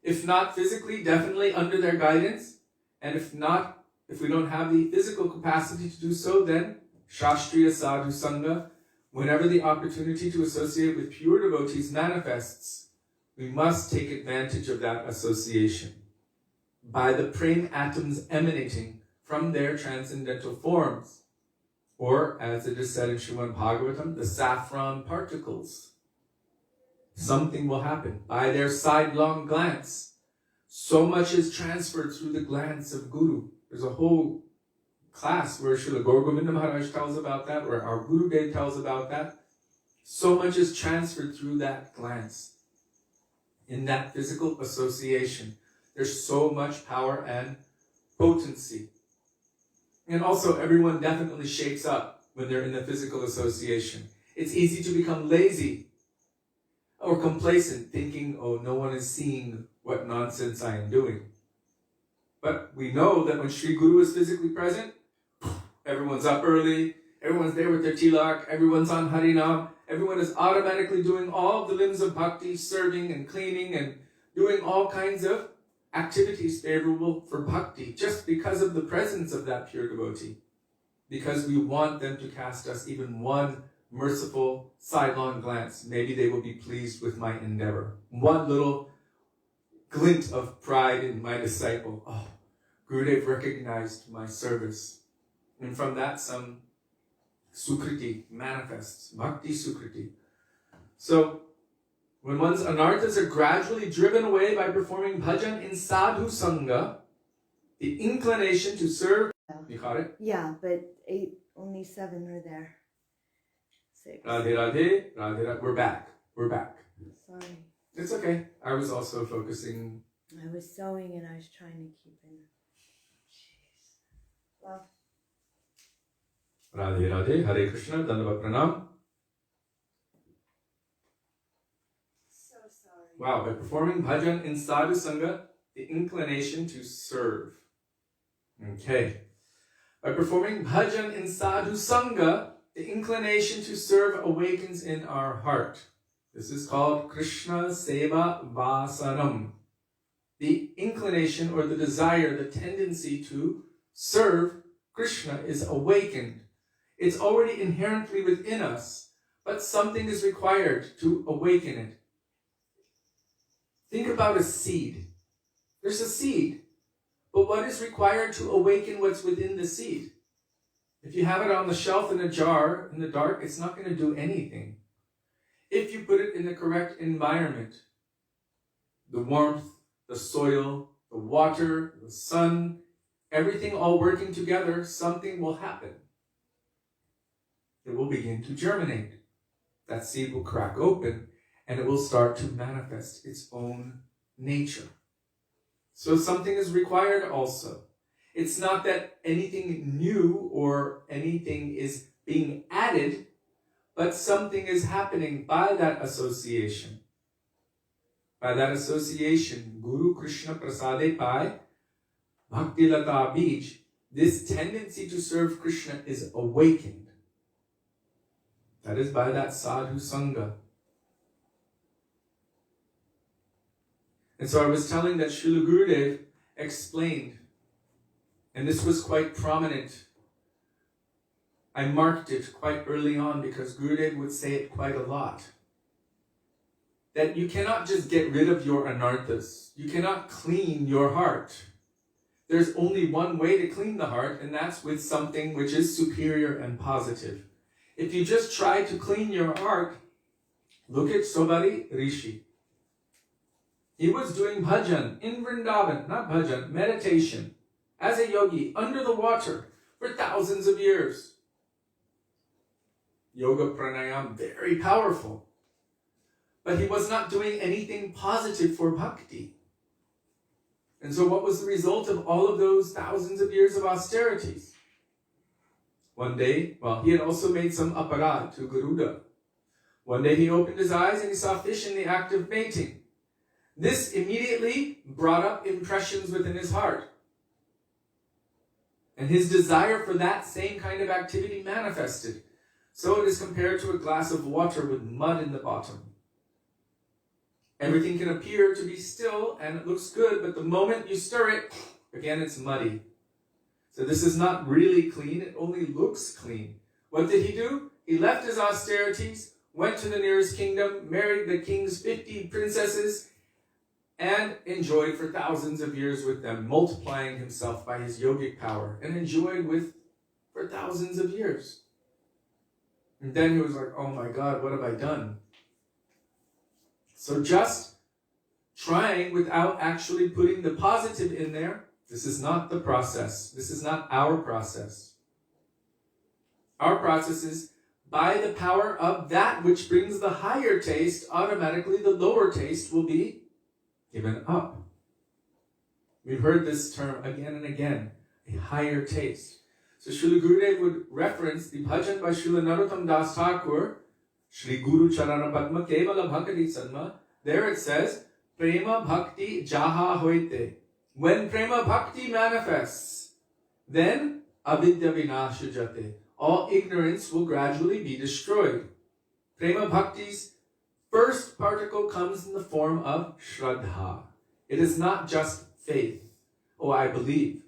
If not physically, definitely under their guidance. And if not, if we don't have the physical capacity to do so, then Shastriya sadhu sangha, whenever the opportunity to associate with pure devotees manifests, we must take advantage of that association by the prem atoms emanating from their transcendental forms, or as it is said in Śrīmad Bhagavatam, the saffron particles. Something will happen by their sidelong glance. So much is transferred through the glance of Guru. There's a whole class where Srila Gaur Govinda Maharaj tells about that, where our Gurudev tells about that. So much is transferred through that glance. In that physical association, there's so much power and potency. And also, everyone definitely shakes up when they're in the physical association. It's easy to become lazy or complacent, thinking, oh, no one is seeing what nonsense I am doing. But we know that when Shri Guru is physically present, everyone's up early, everyone's there with their tilak, everyone's on Harinam, everyone is automatically doing all the limbs of bhakti, serving and cleaning and doing all kinds of activities favorable for bhakti, just because of the presence of that pure devotee. Because we want them to cast us even one merciful sidelong glance. Maybe they will be pleased with my endeavor. One little glint of pride in my disciple. Oh, Gurudev recognized my service. And from that some sukriti manifests, bhakti sukriti. So, when one's anarthas are gradually driven away by performing bhajan in sadhu sangha, the inclination to serve... You caught it? Yeah, but only 7 are there. 6. Radhe Radhe, Radhe Radhe. We're back. Sorry. It's okay. I was also focusing. I was sewing and I was trying to keep in. Jeez. Well. Radhe Radhe, Hare Krishna, Dandavat Pranam. So sorry. Wow, by performing bhajan in sadhu sangha, the inclination to serve. Okay. By performing bhajan in sadhu sangha, the inclination to serve awakens in our heart. This is called Krishna Seva Vasanam. The inclination or the desire, the tendency to serve Krishna is awakened. It's already inherently within us, but something is required to awaken it. Think about a seed. There's a seed, but what is required to awaken what's within the seed? If you have it on the shelf in a jar in the dark, it's not going to do anything. If you put it in the correct environment, the warmth, the soil, the water, the sun, everything all working together, something will happen. It will begin to germinate. That seed will crack open and it will start to manifest its own nature. So something is required also. It's not that anything new or anything is being added, but something is happening by that association. By that association, Guru Krishna Prasade Pai, Bhakti Lata Bij, this tendency to serve Krishna is awakened. That is by that sadhu sangha. And so I was telling that Srila Gurudev explained, and this was quite prominent. I marked it quite early on because Gurudev would say it quite a lot. That you cannot just get rid of your anarthas. You cannot clean your heart. There's only one way to clean the heart, and that's with something which is superior and positive. If you just try to clean your heart, look at Sobari Rishi. He was doing bhajan in Vrindavan, not bhajan, meditation, as a yogi, under the water, for thousands of years. Yoga pranayam, very powerful. But he was not doing anything positive for bhakti. And so what was the result of all of those thousands of years of austerities? One day, he had also made some aparad to Garuda. One day he opened his eyes and he saw fish in the act of mating. This immediately brought up impressions within his heart. And his desire for that same kind of activity manifested. So it is compared to a glass of water with mud in the bottom. Everything can appear to be still and it looks good, but the moment you stir it, again it's muddy. So this is not really clean, it only looks clean. What did he do? He left his austerities, went to the nearest kingdom, married the king's 50 princesses, and enjoyed for thousands of years with them, multiplying himself by his yogic power, and enjoyed for thousands of years. And then he was like, oh my God, what have I done? So just trying without actually putting the positive in there, this is not the process. This is not our process. Our process is by the power of that which brings the higher taste, automatically the lower taste will be given up. We've heard this term again and again, a higher taste. So Srila Gurudev would reference the bhajan by Srila Narottam Das Thakur, Shri Guru Charana Padma Kevala Bhakti Sanma. There it says, Prema Bhakti Jaha Hoite. When Prema Bhakti manifests, then Avidya Vinasha Jate. All ignorance will gradually be destroyed. Prema Bhakti's first particle comes in the form of Shraddha. It is not just faith. Oh, I believe.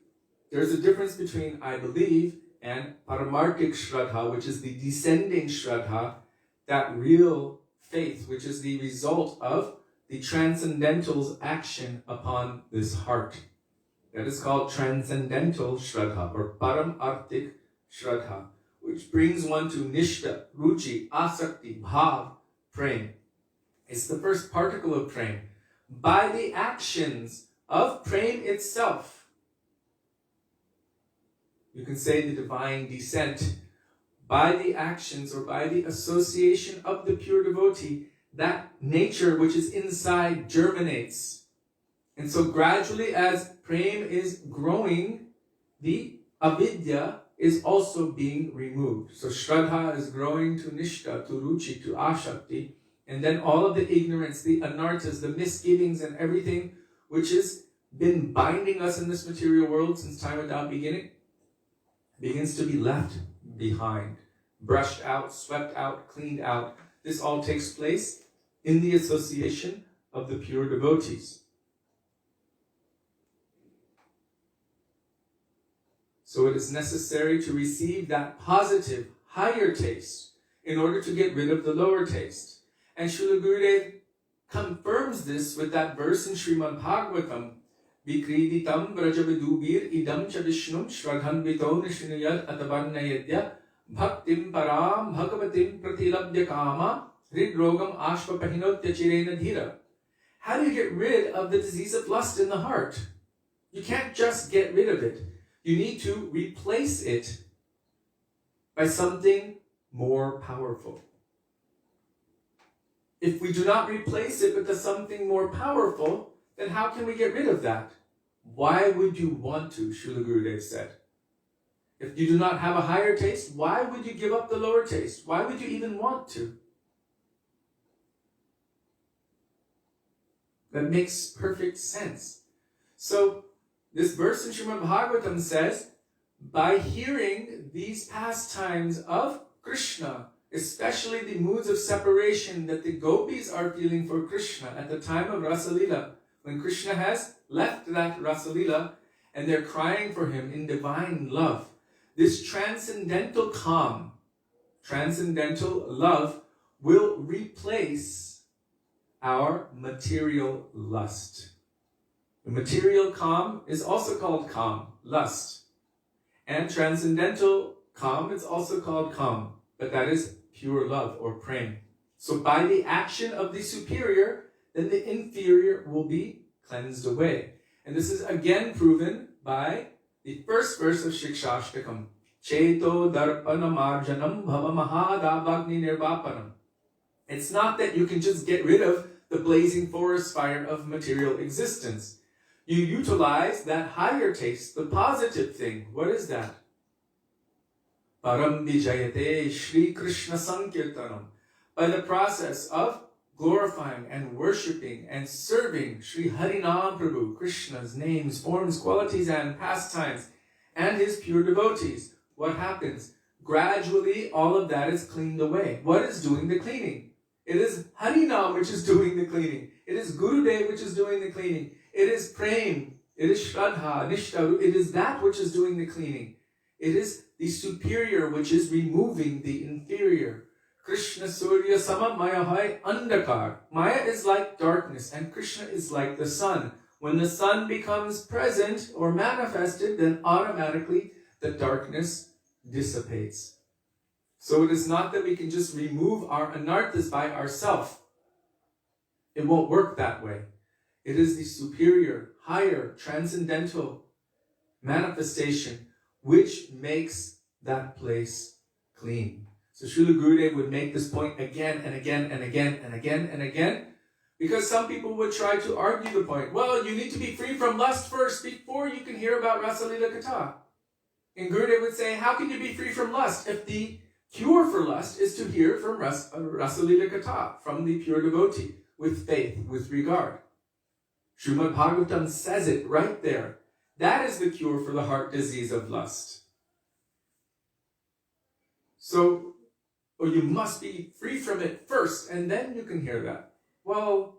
There's a difference between I believe and Paramartik Shraddha, which is the descending Shraddha, that real faith, which is the result of the transcendental's action upon this heart. That is called transcendental Shraddha, or Paramartik Shraddha, which brings one to Nishta, Ruchi, Asakti, Bhav, Prem. It's the first particle of Prem. By the actions of Prem itself, you can say the divine descent, by the actions or by the association of the pure devotee, that nature which is inside germinates. And so gradually as Prem is growing, the avidya is also being removed. So Shraddha is growing to Nishta, to Ruchi, to Ashakti, And then all of the ignorance, the anarthas, the misgivings, and everything which has been binding us in this material world since time without beginning begins to be left behind, brushed out, swept out, cleaned out. This all takes place in the association of the pure devotees. So it is necessary to receive that positive, higher taste in order to get rid of the lower taste. And Srila Gurudev confirms this with that verse in Śrīmad Bhagavatam, Vikriditam Vrajavidubir idam cha Vishnum Shradhanvito Nishinayat Atavarnayadya Bhaktim Param Bhagavatim Pratilabdya Kama Hridrogam Ashvapahinotya Chirena Dhira. How do you get rid of the disease of lust in the heart? You can't just get rid of it. You need to replace it by something more powerful. If we do not replace it with something more powerful, then how can we get rid of that? Why would you want to, Srila Gurudev said. If you do not have a higher taste, why would you give up the lower taste? Why would you even want to? That makes perfect sense. So, this verse in Śrīmad Bhagavatam says, by hearing these pastimes of Krishna, especially the moods of separation that the gopis are feeling for Krishna at the time of Rasalila, when Krishna has left that Rasalila and they're crying for him in divine love, this transcendental calm, transcendental love will replace our material lust. The material calm is also called calm, lust. And transcendental calm is also called calm, but that is pure love or prema. So by the action of the superior, then the inferior will be cleansed away. And this is again proven by the first verse of Śrī Satyavrata. Cheto darpana marjanam bhava mahādāvagni nirvapanam. It's not that you can just get rid of the blazing forest fire of material existence. You utilize that higher taste, the positive thing. What is that? Param vijayate Shri Krishna Sankirtanam. By the process of glorifying and worshipping and serving Śrī Harinam Prabhu, Krishna's names, forms, qualities, and pastimes, and his pure devotees. What happens? Gradually, all of that is cleaned away. What is doing the cleaning? It is Harinam which is doing the cleaning. It is Gurudev which is doing the cleaning. It is Prem. It is Shraddha, Nishtha. It is that which is doing the cleaning. It is the superior which is removing the inferior. Krishna Surya Sama Maya Hai Andakar. Maya is like darkness and Krishna is like the sun. When the sun becomes present or manifested, then automatically the darkness dissipates. So it is not that we can just remove our anarthas by ourselves. It won't work that way. It is the superior, higher, transcendental manifestation which makes that place clean. So Srila Gurudev would make this point again and again and again and again and again, because some people would try to argue the point. Well, you need to be free from lust first before you can hear about Rasalila Katha. And Gurudev would say, how can you be free from lust if the cure for lust is to hear from Rasalila Katha, from the pure devotee, with faith, with regard? Śrīmad Bhagavatam says it right there. That is the cure for the heart disease of lust. So, you must be free from it first, and then you can hear that. Well,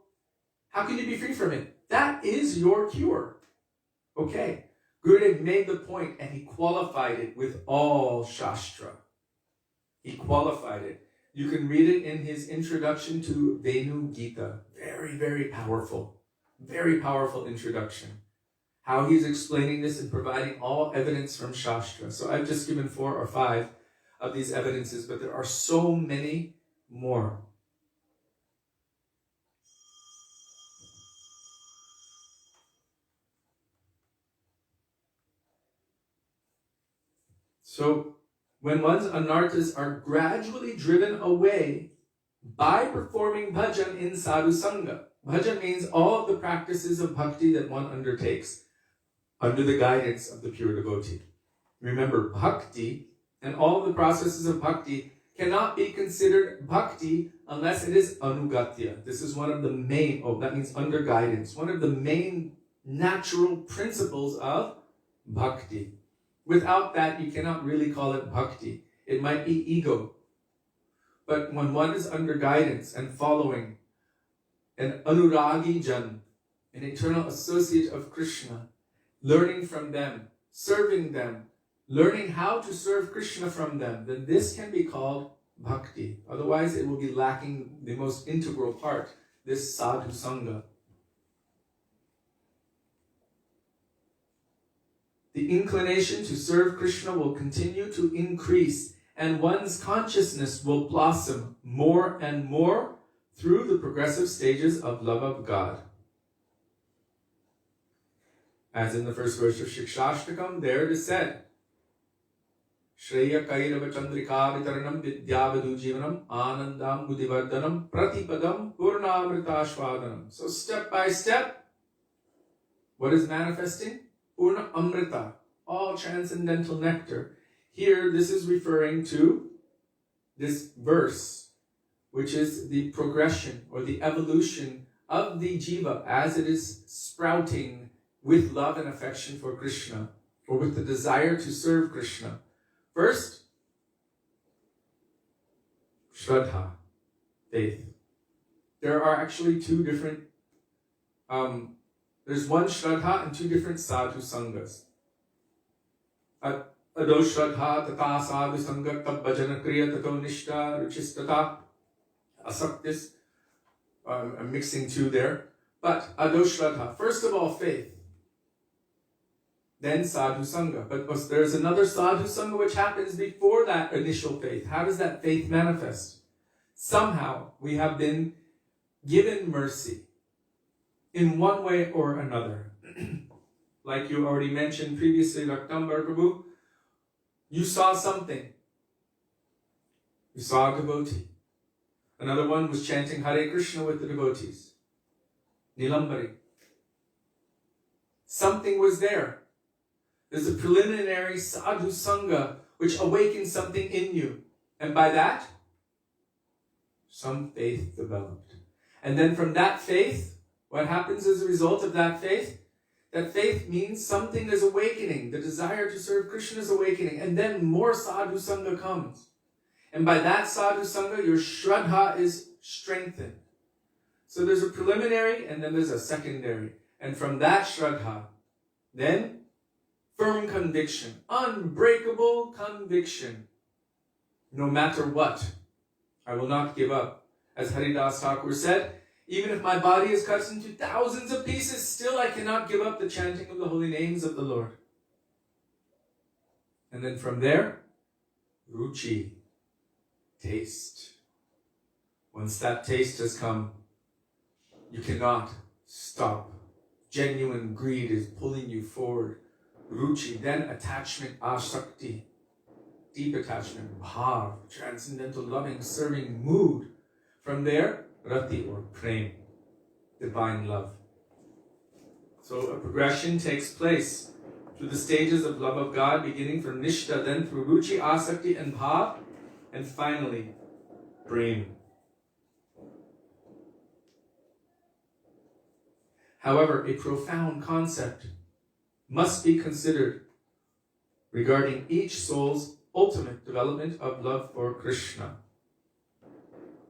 how can you be free from it? That is your cure. Okay. Gurudev made the point, and he qualified it with all Shastra. He qualified it. You can read it in his introduction to Venu Gita. Very, very powerful. Very powerful introduction. How he's explaining this and providing all evidence from Shastra. So I've just given 4 or 5 of these evidences, but there are so many more. So, when one's anarthas are gradually driven away by performing bhajan in sadhu sangha. Bhajan means all of the practices of bhakti that one undertakes under the guidance of the pure devotee. Remember, bhakti and all of the processes of bhakti cannot be considered bhakti unless it is anugatya. This is one of the main, that means under guidance, one of the main natural principles of bhakti. Without that, you cannot really call it bhakti. It might be ego. But when one is under guidance and following an anuragi jan, an eternal associate of Krishna, learning from them, serving them, learning how to serve Krishna from them, then this can be called bhakti. Otherwise, it will be lacking the most integral part, this sadhu sangha. The inclination to serve Krishna will continue to increase, and one's consciousness will blossom more and more through the progressive stages of love of God. As in the first verse of Śrī Satyavrata, there it is said, Shreya Kairava Chandrika Vitaranam Vidyavadu Jivanam Anandam Buddhivardhanam Pratipadam Purnamritashvadanam. So step by step, what is manifesting? Purna Amrita, all transcendental nectar. Here, this is referring to this verse, which is the progression or the evolution of the jiva as it is sprouting with love and affection for Krishna, or with the desire to serve Krishna. First, Shraddha, faith. There are actually two different, there's one Shraddha and two different sadhu sanghas. Ado Shraddha tata sadhu sangha tab bhajana kriya tato nishta ruchistata asaktis. I'm mixing two there. But Ado Shraddha, first of all faith. Then sadhu sangha. But there's another sadhu sangha which happens before that initial faith. How does that faith manifest? Somehow we have been given mercy in one way or another. Like you already mentioned previously, Raktambar Prabhu, you saw something. You saw a devotee. Another one was chanting Hare Krishna with the devotees. Nilambari. Something was there. There's a preliminary sadhu sangha which awakens something in you. And by that, some faith developed. And then from that faith, what happens as a result of that faith? That faith means something is awakening. The desire to serve Krishna is awakening. And then more sadhu sangha comes. And by that sadhu sangha, your shraddha is strengthened. So there's a preliminary and then there's a secondary. And from that shraddha, then firm conviction, unbreakable conviction. No matter what, I will not give up. As Haridas Thakur said, even if my body is cut into thousands of pieces, still I cannot give up the chanting of the holy names of the Lord. And then from there, ruchi, taste. Once that taste has come, you cannot stop. Genuine greed is pulling you forward. Ruchi, then attachment, asakti, deep attachment, bhav, transcendental loving, serving mood. From there, rati or prem, divine love. So a progression takes place through the stages of love of God, beginning from nishta, then through ruchi, asakti, and bhav, and finally, prem. However, a profound concept must be considered regarding each soul's ultimate development of love for Krishna.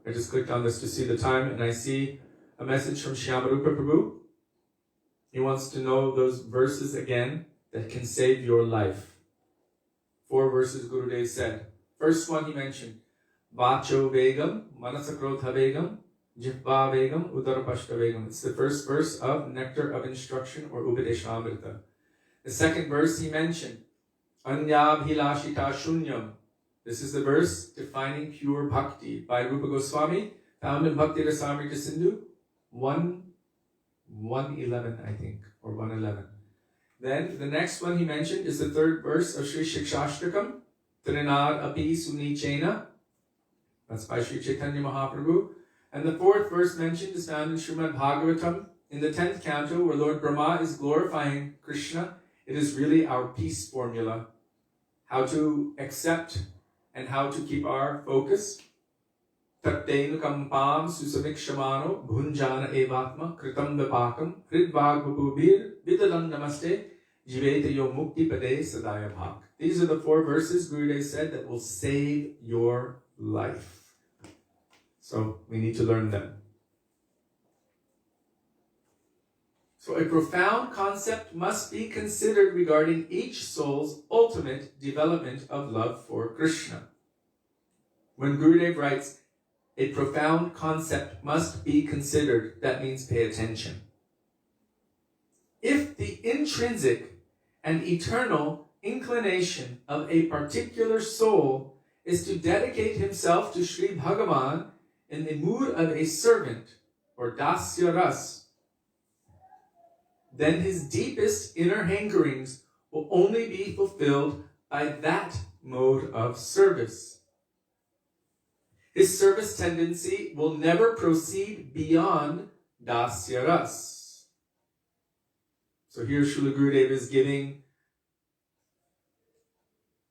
I just clicked on this to see the time, and I see a message from Shyamarupa Prabhu. He wants to know those verses again that can save your life. 4 verses Gurudev said. First one he mentioned, Vacho Vegam, Manasakrotha Vegam, Jihva Vegam, Udarapashta Vegam. It's the first verse of Nectar of Instruction or Upadeshamrita. The second verse he mentioned, Anyabhilashita Shunyam. This is the verse defining pure bhakti by Rupa Goswami, found in Bhakti Rasamrita Sindhu 111, I think, or 111. Then the next one he mentioned is the third verse of Śrī Satyavrata Trinad Api Sunichena. That's by Śrī Chaitanya Mahaprabhu. And the fourth verse mentioned is found in Śrīmad Bhagavatam in the 10th canto, where Lord Brahma is glorifying Krishna. It is really our peace formula. How to accept and how to keep our focus. Tattenu kampam susamikshamano bhunjana evatma kritam vipakam hridvagvapubir vitadan namaste jivete yo mukti pade sadaya bhak. These are the 4 verses Gurudev said that will save your life. So we need to learn them. So a profound concept must be considered regarding each soul's ultimate development of love for Krishna. When Gurudev writes, a profound concept must be considered, that means pay attention. If the intrinsic and eternal inclination of a particular soul is to dedicate himself to Sri Bhagavan in the mood of a servant or dasya ras, then his deepest inner hankerings will only be fulfilled by that mode of service. His service tendency will never proceed beyond dasya ras. So here Srila Gurudev is giving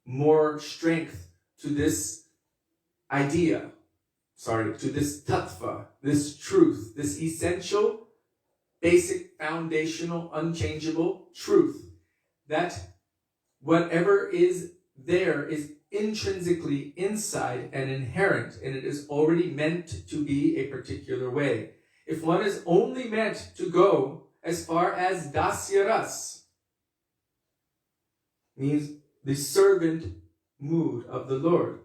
more strength to this idea, to this tattva, this truth, this essential, basic, foundational, unchangeable truth, that whatever is there is intrinsically inside and inherent, and it is already meant to be a particular way. If one is only meant to go as far as dasya ras, means the servant mood of the Lord,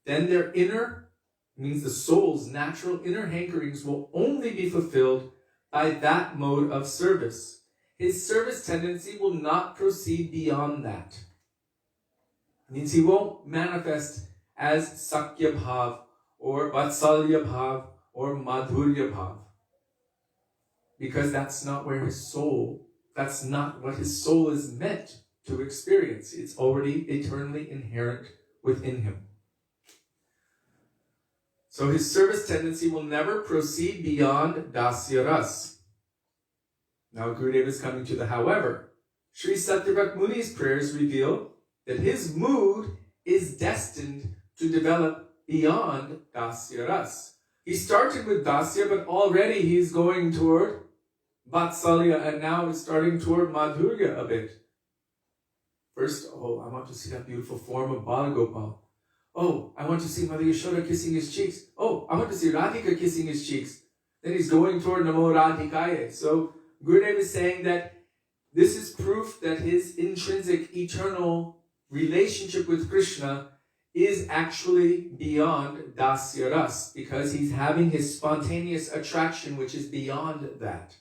then their inner, means the soul's natural inner hankerings will only be fulfilled by that mode of service. His service tendency will not proceed beyond that. It means he won't manifest as Sakya Bhav or Vatsalya Bhav or Madhurya Bhav, because that's not what his soul is meant to experience. It's already eternally inherent within him. So his service tendency will never proceed beyond dasya ras. Now Gurudev is coming to the however. Śrī Satyavrata Muni's prayers reveal that his mood is destined to develop beyond dasya ras. He started with dasya, but already he's going toward vatsalya, and now he's starting toward madhurya a bit. First, I want to see that beautiful form of Balagopal. Oh, I want to see Mother Yashoda kissing his cheeks. Oh, I want to see Radhika kissing his cheeks. Then he's going toward Namo Radhikaye. So Gurudev is saying that this is proof that his intrinsic eternal relationship with Krishna is actually beyond dasya ras, because he's having his spontaneous attraction, which is beyond that.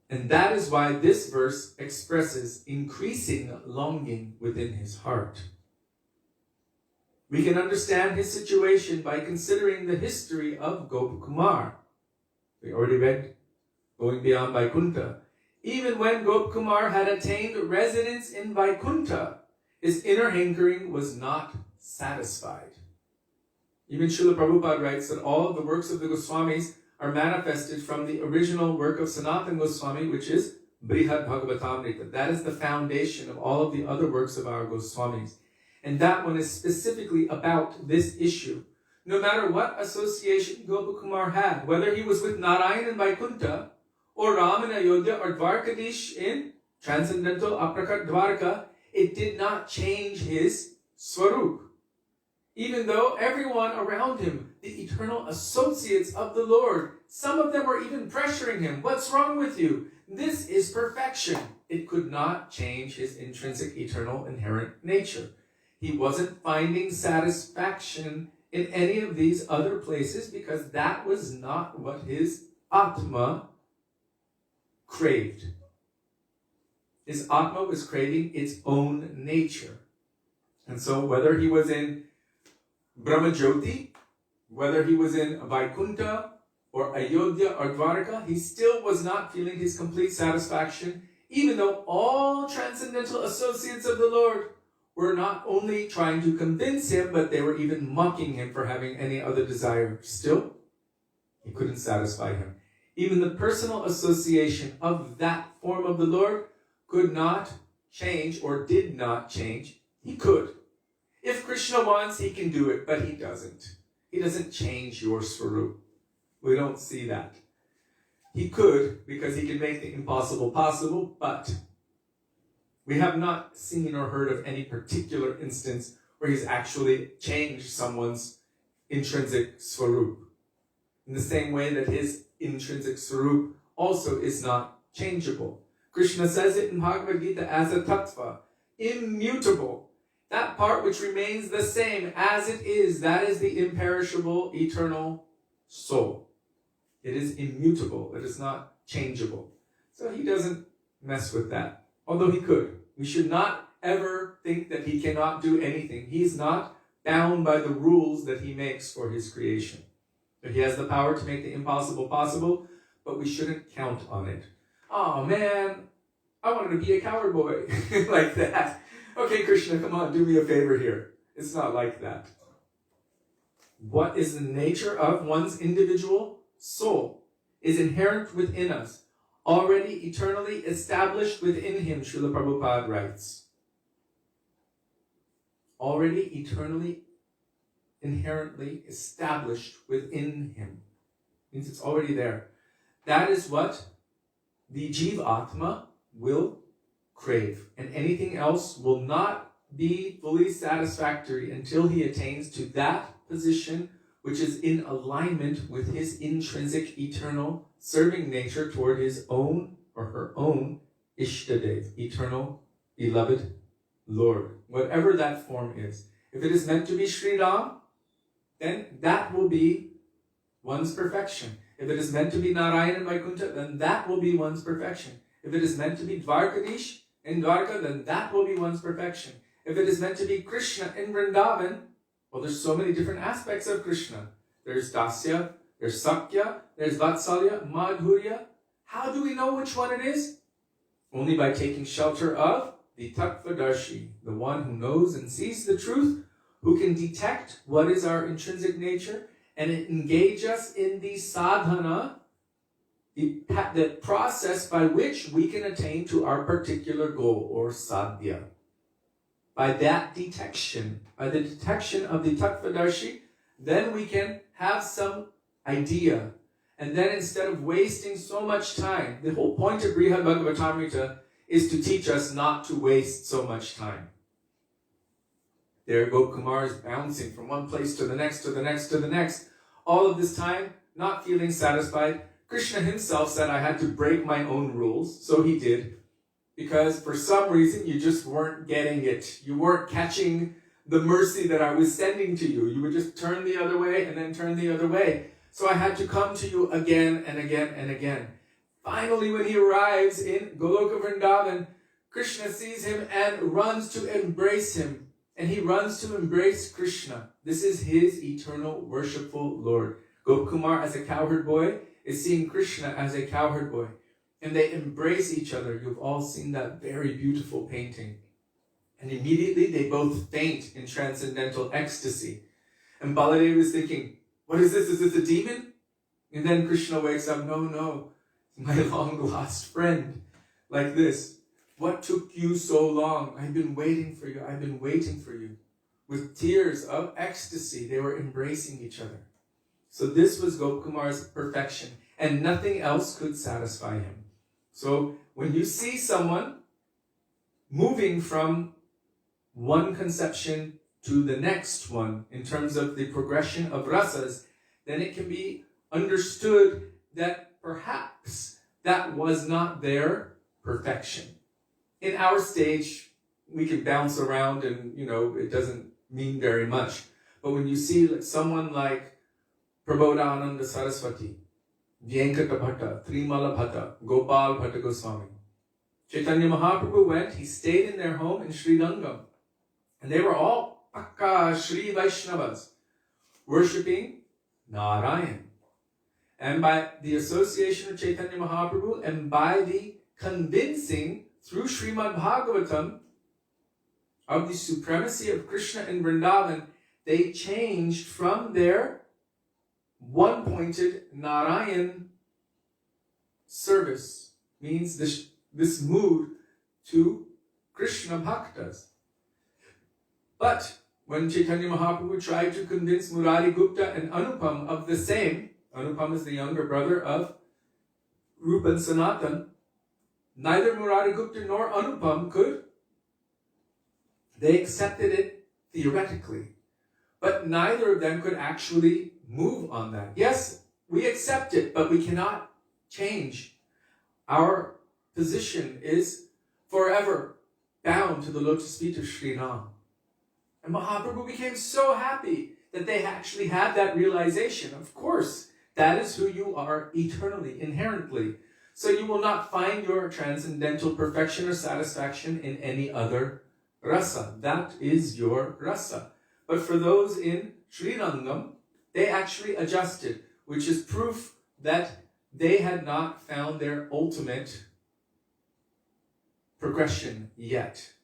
And that is why this verse expresses increasing longing within his heart. We can understand his situation by considering the history of Gopakumar. We already read going beyond Vaikuntha. Even when Gopakumar had attained residence in Vaikuntha, his inner hankering was not satisfied. Even Srila Prabhupada writes that all of the works of the Goswamis are manifested from the original work of Sanatana Gosvāmī, which is Brihad Bhagavatamrita. That is the foundation of all of the other works of our Goswamis. And that one is specifically about this issue. No matter what association Gopakumar had, whether he was with Nārāyaṇa in Vaikuntha, or Ram in Ayodhya, or Dwarkadish in transcendental Aprakat Dwarka, it did not change his Swarup. Even though everyone around him, the eternal associates of the Lord, some of them were even pressuring him. What's wrong with you? This is perfection. It could not change his intrinsic, eternal, inherent nature. He wasn't finding satisfaction in any of these other places because that was not what his Atma craved. His Atma was craving its own nature. And so whether he was in Brahmajyoti, whether he was in Vaikuntha or Ayodhya or Dwarka, he still was not feeling his complete satisfaction, even though all transcendental associates of the Lord were not only trying to convince him, but they were even mocking him for having any other desire. Still, he couldn't satisfy him. Even the personal association of that form of the Lord could not change or did not change, he could. If Krishna wants, he can do it, but he doesn't. He doesn't change your swarup. We don't see that. He could, because he can make the impossible possible, but we have not seen or heard of any particular instance where he's actually changed someone's intrinsic swarup. In the same way that his intrinsic swarup also is not changeable. Krishna says it in Bhagavad Gita as a tattva, immutable. That part which remains the same as it is, that is the imperishable, eternal soul. It is immutable. It is not changeable. So he doesn't mess with that, although he could. We should not ever think that he cannot do anything. He's not bound by the rules that he makes for his creation. He has the power to make the impossible possible, but we shouldn't count on it. Oh man, I wanted to be a cowherd-boy like that. Okay, Krishna, come on, do me a favor here. It's not like that. What is the nature of one's individual soul is inherent within us, already eternally established within him, Srila Prabhupada writes. Already eternally, inherently established within him. Means it's already there. That is what the Jivatma will crave. And anything else will not be fully satisfactory until he attains to that position which is in alignment with his intrinsic, eternal, serving nature toward his own or her own Ishtadev, eternal, beloved Lord. Whatever that form is. If it is meant to be Śrī Ram, then that will be one's perfection. If it is meant to be Nārāyaṇa and Vaikuntha, then that will be one's perfection. If it is meant to be Dvarkadish in Dvarka, then that will be one's perfection. If it is meant to be Krishna in Vrindavan, well, there's so many different aspects of Krishna. There's Dasya, there's Sakya, there's Vatsalya, Madhurya. How do we know which one it is? Only by taking shelter of the Tattvadarshi, the one who knows and sees the truth, who can detect what is our intrinsic nature and engage us in the sadhana, the process by which we can attain to our particular goal or sadhya. By that detection, by the detection of the Tattvadarshi, then we can have some idea. And then instead of wasting so much time, the whole point of Brihad Bhagavatamrita is to teach us not to waste so much time. There Gopkumar is bouncing from one place to the next, to the next, to the next. All of this time, not feeling satisfied. Krishna himself said I had to break my own rules, so he did. Because for some reason, you just weren't getting it. You weren't catching the mercy that I was sending to you. You would just turn the other way and then turn the other way. So I had to come to you again and again and again. Finally, when he arrives in Goloka Vrindavan, Krishna sees him and runs to embrace him. And he runs to embrace Krishna. This is his eternal worshipful Lord. Gopkumar as a cowherd boy is seeing Krishna as a cowherd boy. And they embrace each other. You've all seen that very beautiful painting. And immediately they both faint in transcendental ecstasy. And Baladev is thinking, what is this? Is this a demon? And then Krishna wakes up, no, my long lost friend. Like this. What took you so long? I've been waiting for you. I've been waiting for you. With tears of ecstasy, they were embracing each other. So this was Gopkumar's perfection. And nothing else could satisfy him. So when you see someone moving from one conception to the next one in terms of the progression of rasas, then it can be understood that perhaps that was not their perfection. In our stage, we can bounce around and, it doesn't mean very much. But when you see someone like Prabodhananda Saraswati, Vyankata Bhatta, Trimala Bhatta, Gopal Bhatta Gosvāmī. Chaitanya Mahaprabhu went, he stayed in their home in Sridangam. And they were all Akka Shri Vaishnavas, worshipping Nārāyaṇa. And by the association of Chaitanya Mahaprabhu and by the convincing through Śrīmad Bhagavatam of the supremacy of Krishna in Vrindavan, they changed from their one-pointed Nārayan service. Means this mood to Krishna Bhaktas. But when Chaitanya Mahaprabhu tried to convince Murari Gupta and Anupam of the same, Anupam is the younger brother of Rupa and Sanatan, neither Murari Gupta nor Anupam could. They accepted it theoretically, but neither of them could actually move on that. Yes, we accept it, but we cannot change. Our position is forever bound to the lotus feet of Sri Ram. And Mahaprabhu became so happy that they actually had that realization. Of course, that is who you are eternally, inherently. So you will not find your transcendental perfection or satisfaction in any other rasa. That is your rasa. But for those in Srirangam, they actually adjusted, which is proof that they had not found their ultimate progression yet.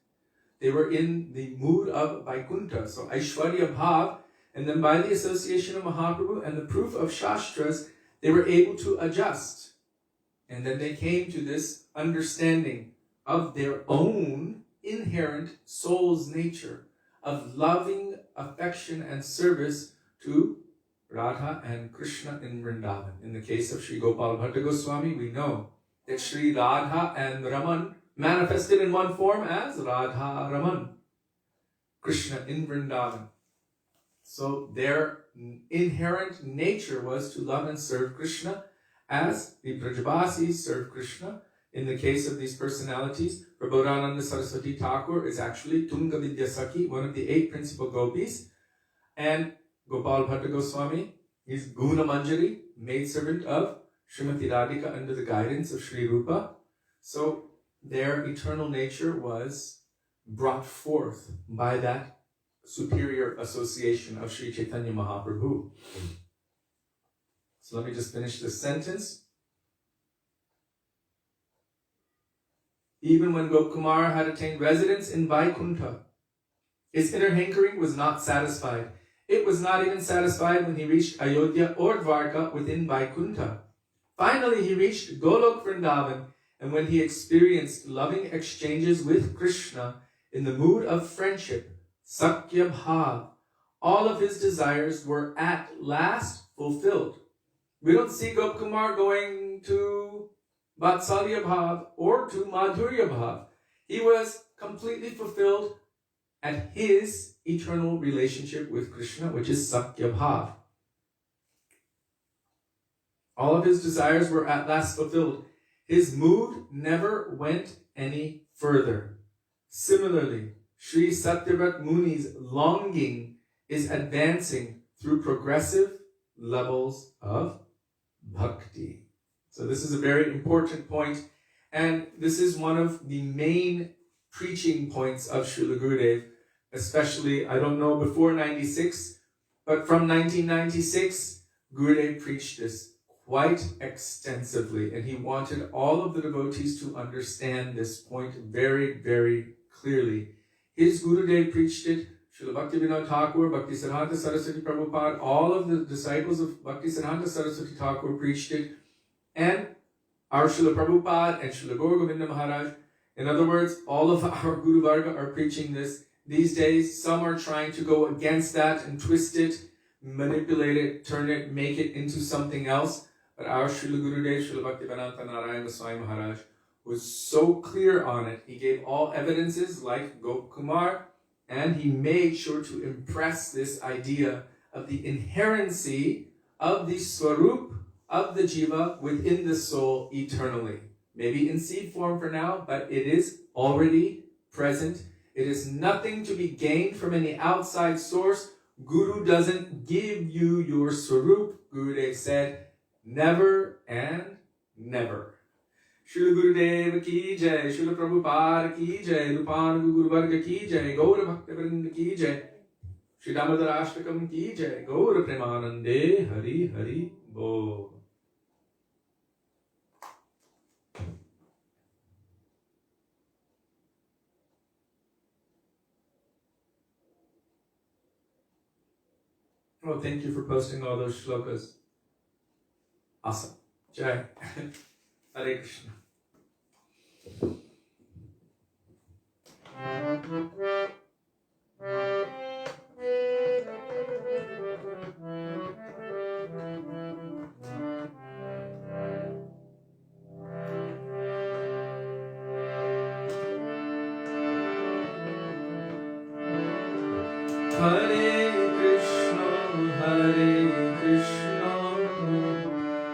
They were in the mood of Vaikuntha, so Aishwarya Bhav, and then by the association of Mahaprabhu and the proof of Shastras, they were able to adjust. And then they came to this understanding of their own inherent soul's nature of loving affection and service to Radha and Krishna in Vrindavan. In the case of Sri Gopal Bhatta Goswami, we know that Sri Radha and Raman manifested in one form as Radha Raman, Krishna in Vrindavan. So their inherent nature was to love and serve Krishna as the Brajavasis serve Krishna. In the case of these personalities, Prabodhananda Saraswati Thakur is actually Tunga Vidyasaki, one of the 8 principal gopis, and Gopal Bhatta Goswami is Guna Manjari, maidservant of Srimati Radhika under the guidance of Sri Rupa. So their eternal nature was brought forth by that superior association of Sri Chaitanya Mahaprabhu. So let me just finish this sentence. Even when Gopkumar had attained residence in Vaikuntha, his inner hankering was not satisfied. It was not even satisfied when he reached Ayodhya or Dwarka within Vaikuntha. Finally, he reached Golok Vrindavan, and when he experienced loving exchanges with Krishna in the mood of friendship, Sakya Bhav, all of his desires were at last fulfilled. We don't see Gopkumar going to Vatsalya Bhav or to Madhurya Bhav. He was completely fulfilled at his eternal relationship with Krishna, which is Sakya Bhav. All of his desires were at last fulfilled. His mood never went any further. Similarly, Śrī Satyavrata Muni's longing is advancing through progressive levels of bhakti. So this is a very important point, and this is one of the main preaching points of Srila Gurudev, especially, I don't know, before 96, but from 1996, Gurudev preached this quite extensively, and he wanted all of the devotees to understand this point very, very clearly. His Gurudev preached it, Srila Bhaktivedānta Thakur, Bhaktisiddhanta Saraswati Prabhupada, all of the disciples of Bhaktisiddhanta Saraswati Thakur preached it, and our Srila Prabhupada and Srila Gaura Govinda Mahārāja. In other words, all of our Guru Varga are preaching this. These days, some are trying to go against that and twist it, manipulate it, turn it, make it into something else. But our Srila Gurudev, Srila Bhaktivedānta Nārāyaṇa Gosvāmī Mahārāja, was so clear on it. He gave all evidences like Gopkumar, and he made sure to impress this idea of the inherency of the swarup of the jiva within the soul eternally. Maybe in seed form for now, but it is already present. It is nothing to be gained from any outside source. Guru doesn't give you your swarup. Gurudev said, never and never. Srila Gurudev ki jai, Srila Prabhupada ki jai, Rupan Guru Varga ki jai, Gaura Bhaktivedānta ki jai, Śrī Dāmodarāṣṭakam ki jai, Gaura Premanande, Hari Hari Bol. Well, thank you for posting all those shlokas. Awesome. Jai. Hare Krishna. Hare Krishna,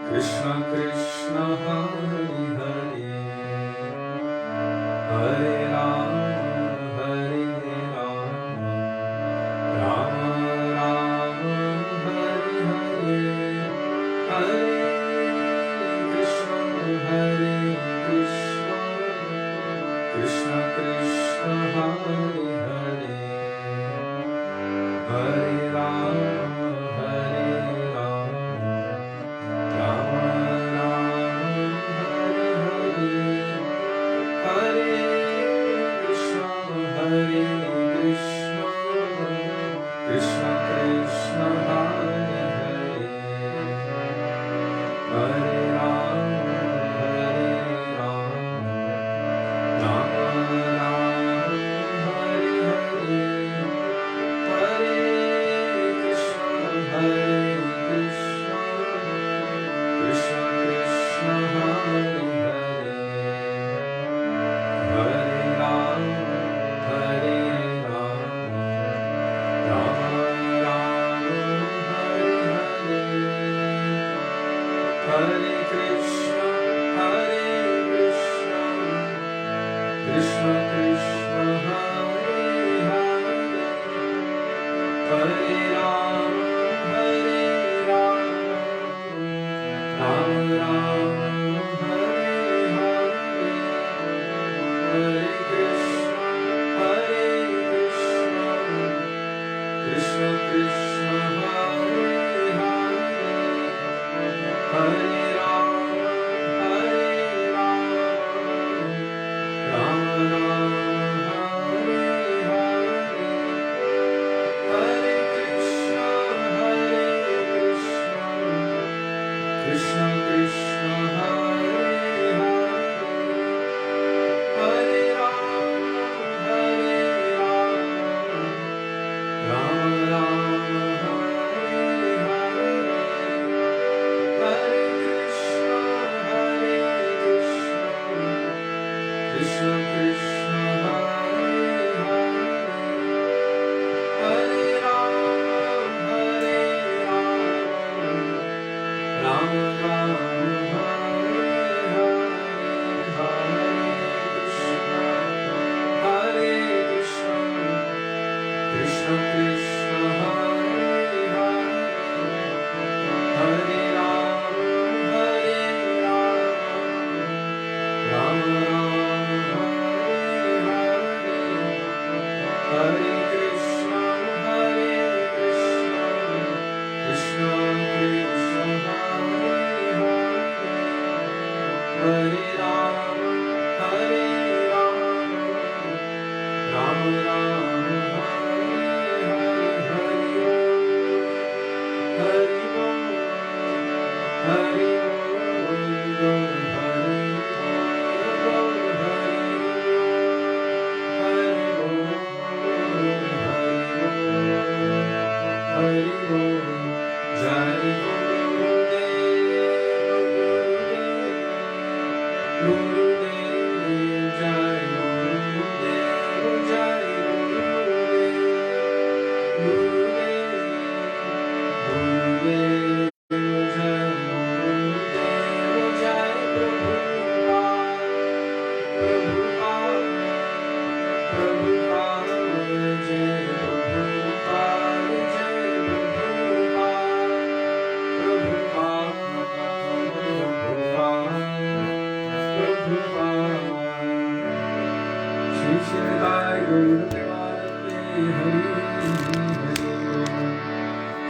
Krishna Krishna, Hare Hare, Hare Rama, Hare Rama, Rama Rama, Hare Hare, Hare Krishna, Krishna Krishna, Hare Hare, Hare Rama, Hare Rama, Rama Rama, Hare Hare, Hare Krishna, Krishna Krishna, Hare Hare, Hare Rama, Hare Rama, Rama Rama, Hare Hare, Hare Krishna, Krishna Krishna, Hare Hare, Hare Rama, Hare Rama, Rama Rama, Hare Hare, Hare Krishna, Krishna Krishna, Hare Hare, Hare Rama, Hare Rama, Rama Rama, Hare Hare, Hare Krishna, Krishna Krishna, Hare Hare, Hare Rama, Hare Rama, Rama Rama, Hare Hare, Hare Krishna, Krishna Krishna, Hare Hare, Hare Rama, Hare Rama, Rama Rama, Hare Hare, Hare Krishna, Krishna Krishna, Hare Hare, Hare Rama, Hare Rama, Rama Rama, Hare Hare, Hare Krishna, Krishna Krishna, Hare Hare, Hare Rama, Hare Rama, Rama Rama, Hare Hare, Hare Krishna, Krishna Krishna, Hare Hare, Hare Rama, Hare Rama, Rama Rama, Hare Hare, Hare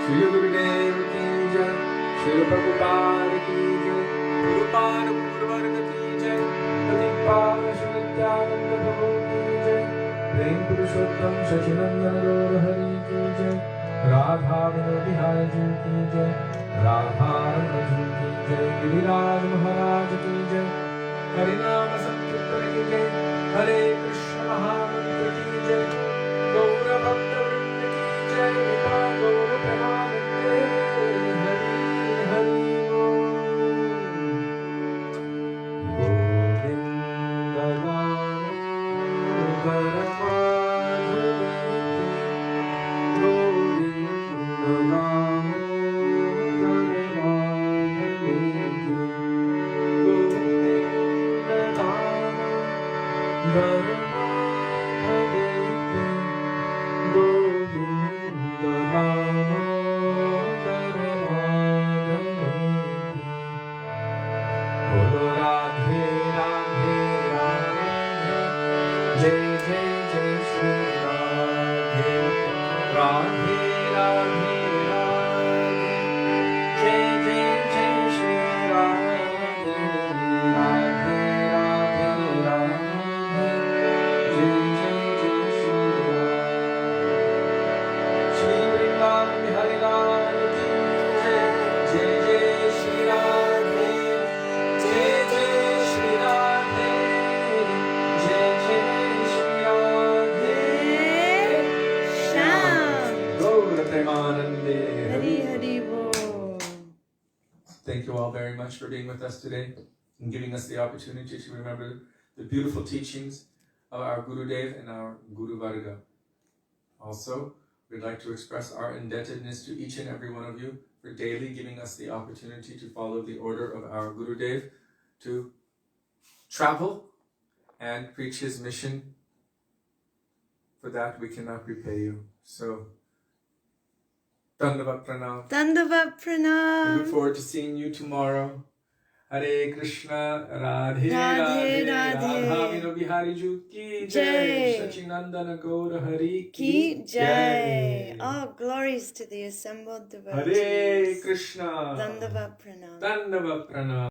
Shri Gurudev ki jai, Shri Prabhupada ki jai, Gurupada Guruvarga ki jai, Patipada Shri Satyavrata Muni ki jai, Prem Purushottam Shachinandana Gaur Hari ki jai, Radha Vinodihaya ji ki jai, Radha Rama ji ki jai, Giriraj Mahārāja ki jai, Harinama Sankirtan ki jai, Hare Krishna Mahamantra ki jai, thank you all very much for being with us today and giving us the opportunity to remember the beautiful teachings of our Gurudev and our Guru Varga. Also, we'd like to express our indebtedness to each and every one of you for daily giving us the opportunity to follow the order of our Gurudev, to travel and preach his mission. For that we cannot repay you. So, Dandavat Pranam. Dandavat We Pranam. look forward to seeing you tomorrow. Hare Krishna, Radhe Radhe, Radhe, Radhe. Radha Vino Bihari Ju ki Jai. Jai, Sachinandana Gaura Hari Ki Jai. Jai. All glories to the assembled devotees. Hare Krishna. Dandavat Pranam. Dandavat Pranam.